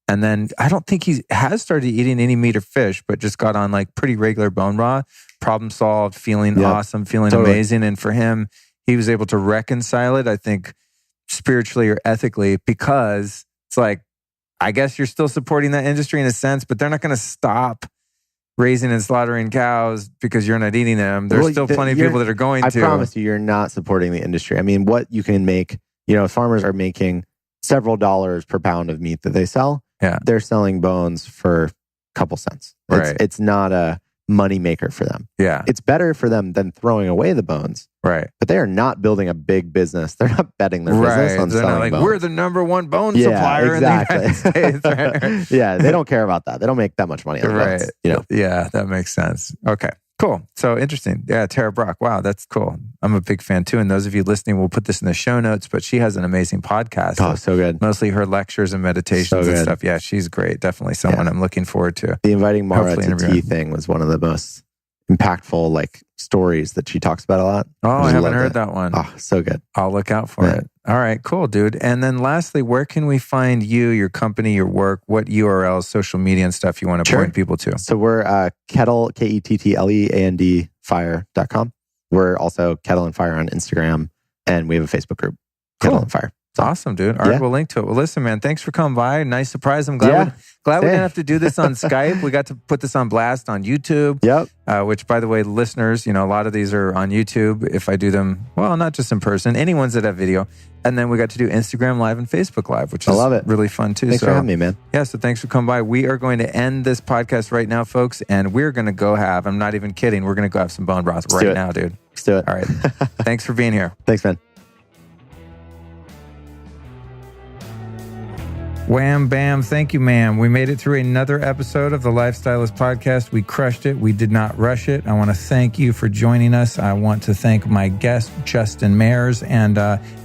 B: And then I don't think he has started eating any meat or fish, but just got on like pretty regular bone broth, problem solved, feeling awesome, feeling amazing. And for him, he was able to reconcile it, I think, spiritually or ethically, because it's like, I guess you're still supporting that industry in a sense, but they're not going to stop raising and slaughtering cows because you're not eating them. There's still plenty of people that are going to.
C: I promise you're not supporting the industry. I mean, what you can make, farmers are making several dollars per pound of meat that they sell.
B: Yeah.
C: They're selling bones for a couple cents. It's not a money maker for them.
B: Yeah.
C: It's better for them than throwing away the bones.
B: Right.
C: But they are not building a big business. They're not betting their business on
B: They're
C: selling
B: not like,
C: bones.
B: we're the number one bone supplier
C: exactly.
B: in the United States.
C: Yeah, they don't care about that. They don't make that much money on bones.
B: Yeah, that makes sense. Okay. Cool. So interesting. Yeah, Tara Brock. Wow, that's cool. I'm a big fan too. And those of you listening, we'll put this in the show notes, but she has an amazing podcast.
C: Oh, so good.
B: Mostly her lectures and meditations and stuff. Yeah, she's great. Definitely someone I'm looking forward to.
C: The inviting Mara to tea thing was one of the most impactful stories that she talks about a lot.
B: Oh, I haven't heard that one.
C: Oh, so good.
B: I'll look out for it. All right, cool, dude. And then lastly, where can we find you, your company, your work? What URLs, social media and stuff you want to point people to?
C: So we're Kettle, KETTLEAND, fire.com. We're also Kettle and Fire on Instagram, and we have a Facebook group, Kettle and Fire.
B: Awesome, dude. All right, we'll link to it. Well, listen, man, thanks for coming by. Nice surprise. I'm glad we didn't have to do this on Skype. We got to put this on blast on YouTube.
C: Yep.
B: Which, by the way, listeners, a lot of these are on YouTube. If I do them, well, not just in person, any ones that have video. And then we got to do Instagram Live and Facebook Live, which is really fun too.
C: Thanks for having me, man.
B: Yeah, so thanks for coming by. We are going to end this podcast right now, folks, and we're going to go have, I'm not even kidding, we're going to go have some bone broth right now, dude.
C: Let's do it.
B: All right. Thanks for being here.
C: Thanks, man.
B: Wham, bam. Thank you, ma'am. We made it through another episode of the Lifestylist Podcast. We crushed it. We did not rush it. I want to thank you for joining us. I want to thank my guest, Justin Mayers. And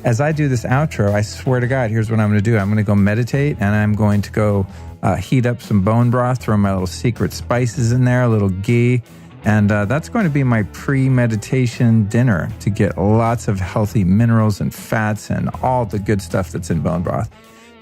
B: as I do this outro, I swear to God, here's what I'm going to do. I'm going to go meditate, and I'm going to go heat up some bone broth, throw my little secret spices in there, a little ghee. And that's going to be my pre-meditation dinner to get lots of healthy minerals and fats and all the good stuff that's in bone broth.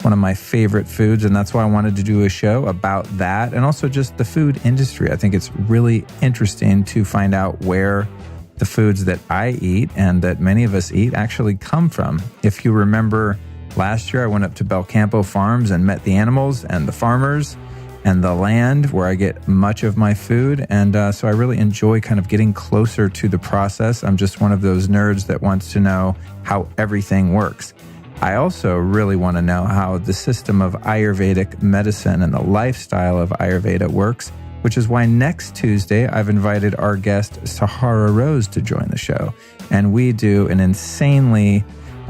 B: One of my favorite foods, and that's why I wanted to do a show about that and also just the food industry. I think it's really interesting to find out where the foods that I eat and that many of us eat actually come from. If you remember last year, I went up to Belcampo Farms and met the animals and the farmers and the land where I get much of my food. And so I really enjoy kind of getting closer to the process. I'm just one of those nerds that wants to know how everything works. I also really want to know how the system of Ayurvedic medicine and the lifestyle of Ayurveda works, which is why next Tuesday, I've invited our guest, Sahara Rose, to join the show. And we do an insanely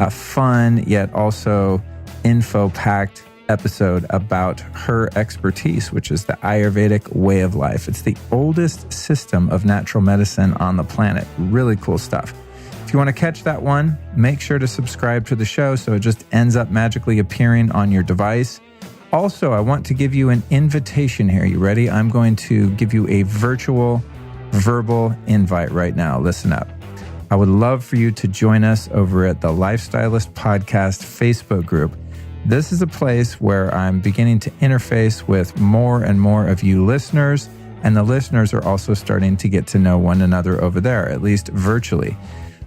B: fun, yet also info-packed episode about her expertise, which is the Ayurvedic way of life. It's the oldest system of natural medicine on the planet. Really cool stuff. If you want to catch that one, make sure to subscribe to the show so it just ends up magically appearing on your device. Also, I want to give you an invitation here. You ready? I'm going to give you a virtual, verbal invite right now. Listen up. I would love for you to join us over at the Lifestylist Podcast Facebook group. This is a place where I'm beginning to interface with more and more of you listeners, and the listeners are also starting to get to know one another over there, at least virtually.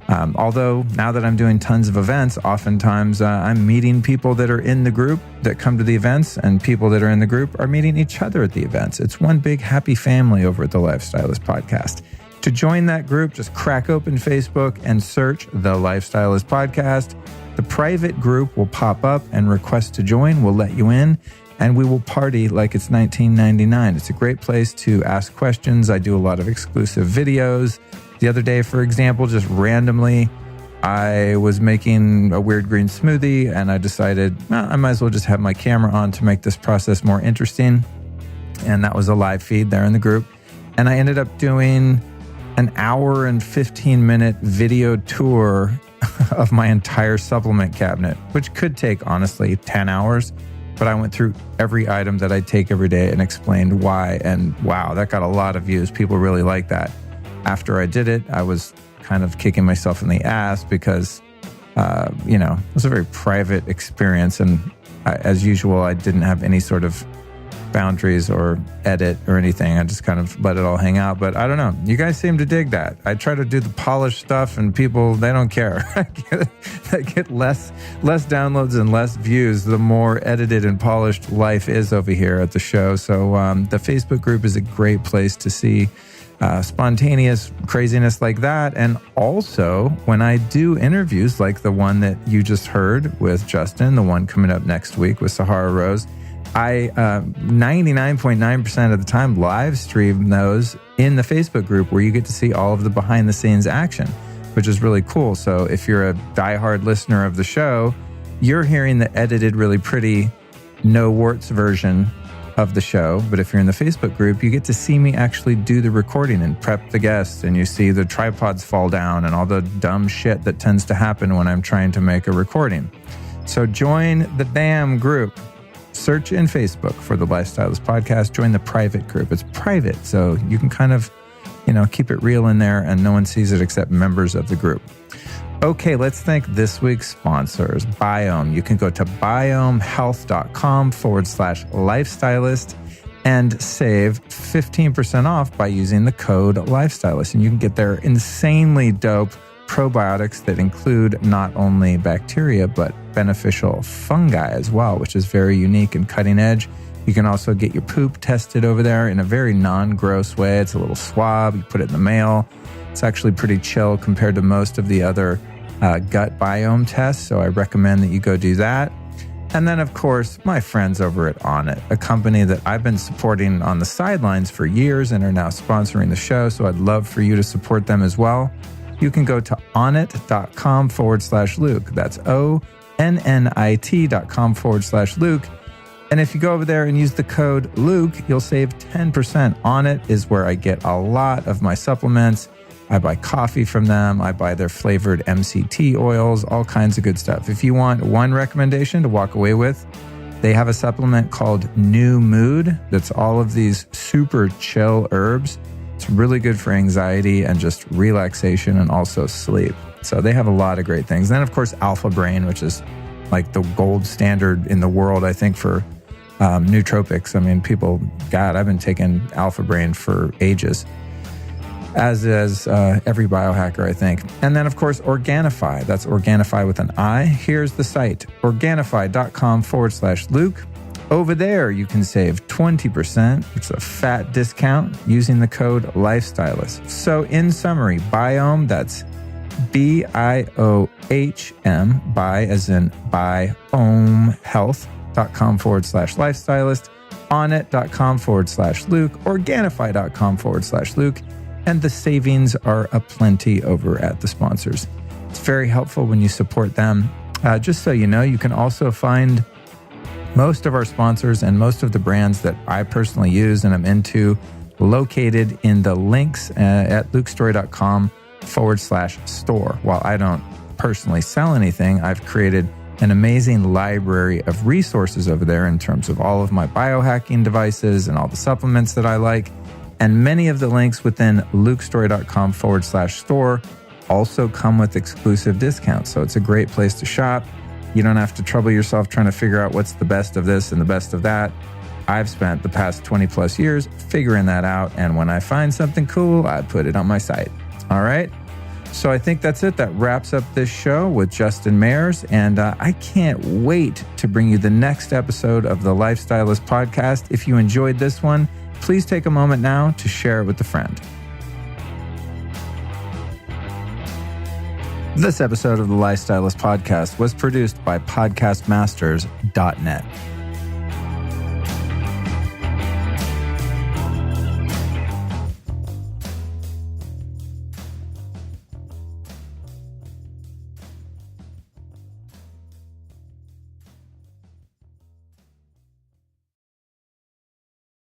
B: Although now that I'm doing tons of events, oftentimes I'm meeting people that are in the group that come to the events, and people that are in the group are meeting each other at the events. It's one big happy family over at the Lifestylist Podcast. To join that group, just crack open Facebook and search the Lifestylist Podcast. The private group will pop up, and request to join. We'll let you in, and we will party like it's 1999. It's a great place to ask questions. I do a lot of exclusive videos. The other day, for example, just randomly, I was making a weird green smoothie, and I decided, I might as well just have my camera on to make this process more interesting. And that was a live feed there in the group. And I ended up doing an hour and 15-minute video tour of my entire supplement cabinet, which could take, honestly, 10 hours. But I went through every item that I take every day and explained why. And wow, that got a lot of views. People really like that. After I did it, I was kind of kicking myself in the ass because, it was a very private experience. And as usual, I didn't have any sort of boundaries or edit or anything. I just kind of let it all hang out. But I don't know. You guys seem to dig that. I try to do the polished stuff, and people, they don't care. I get less downloads and less views the more edited and polished life is over here at the show. So the Facebook group is a great place to see spontaneous craziness like that. And also, when I do interviews like the one that you just heard with Justin, the one coming up next week with Sahara Rose, I 99.9% of the time live stream those in the Facebook group, where you get to see all of the behind the scenes action, which is really cool. So if you're a diehard listener of the show, you're hearing the edited, really pretty, no warts version of the show. But if you're in the Facebook group, you get to see me actually do the recording and prep the guests, and you see the tripods fall down and all the dumb shit that tends to happen when I'm trying to make a recording. So join the damn group. Search in Facebook for the Lifestylist Podcast. Join the private group. It's private, so you can kind of, keep it real in there, and no one sees it except members of the group. Okay, let's thank this week's sponsors, Biome. You can go to biomehealth.com/lifestylist and save 15% off by using the code Lifestylist. And you can get their insanely dope probiotics that include not only bacteria, but beneficial fungi as well, which is very unique and cutting edge. You can also get your poop tested over there in a very non-gross way. It's a little swab. You put it in the mail. It's actually pretty chill compared to most of the other gut biome tests. So I recommend that you go do that. And then, of course, my friends over at Onnit, a company that I've been supporting on the sidelines for years and are now sponsoring the show. So I'd love for you to support them as well. You can go to onnit.com/Luke. That's ONNIT.com/Luke. And if you go over there and use the code Luke, you'll save 10%. Onnit is where I get a lot of my supplements. I buy coffee from them. I buy their flavored MCT oils, all kinds of good stuff. If you want one recommendation to walk away with, they have a supplement called New Mood that's all of these super chill herbs. It's really good for anxiety and just relaxation and also sleep. So they have a lot of great things. Then, of course, Alpha Brain, which is like the gold standard in the world, I think, for nootropics. I mean, I've been taking Alpha Brain for ages, as is every biohacker, I think. And then, of course, Organifi. That's Organifi with an I. Here's the site, Organifi.com/Luke. Over there, you can save 20%. It's a fat discount using the code Lifestylist. So in summary, Biome, that's BIOHM, by as in Biome Health.com/Lifestylist, Onnit.com/Luke, Organifi.com/Luke, and the savings are aplenty over at the sponsors. It's very helpful when you support them. Just so you know, you can also find most of our sponsors and most of the brands that I personally use and I'm into located in the links at lukestory.com/store. While I don't personally sell anything, I've created an amazing library of resources over there in terms of all of my biohacking devices and all the supplements that I like. And many of the links within lukestory.com/store also come with exclusive discounts. So it's a great place to shop. You don't have to trouble yourself trying to figure out what's the best of this and the best of that. I've spent the past 20 plus years figuring that out. And when I find something cool, I put it on my site. All right. So I think that's it. That wraps up this show with Justin Mayers. And I can't wait to bring you the next episode of the Lifestylist podcast. If you enjoyed this one, please take a moment now to share it with a friend. This episode of the Lifestylist podcast was produced by podcastmasters.net.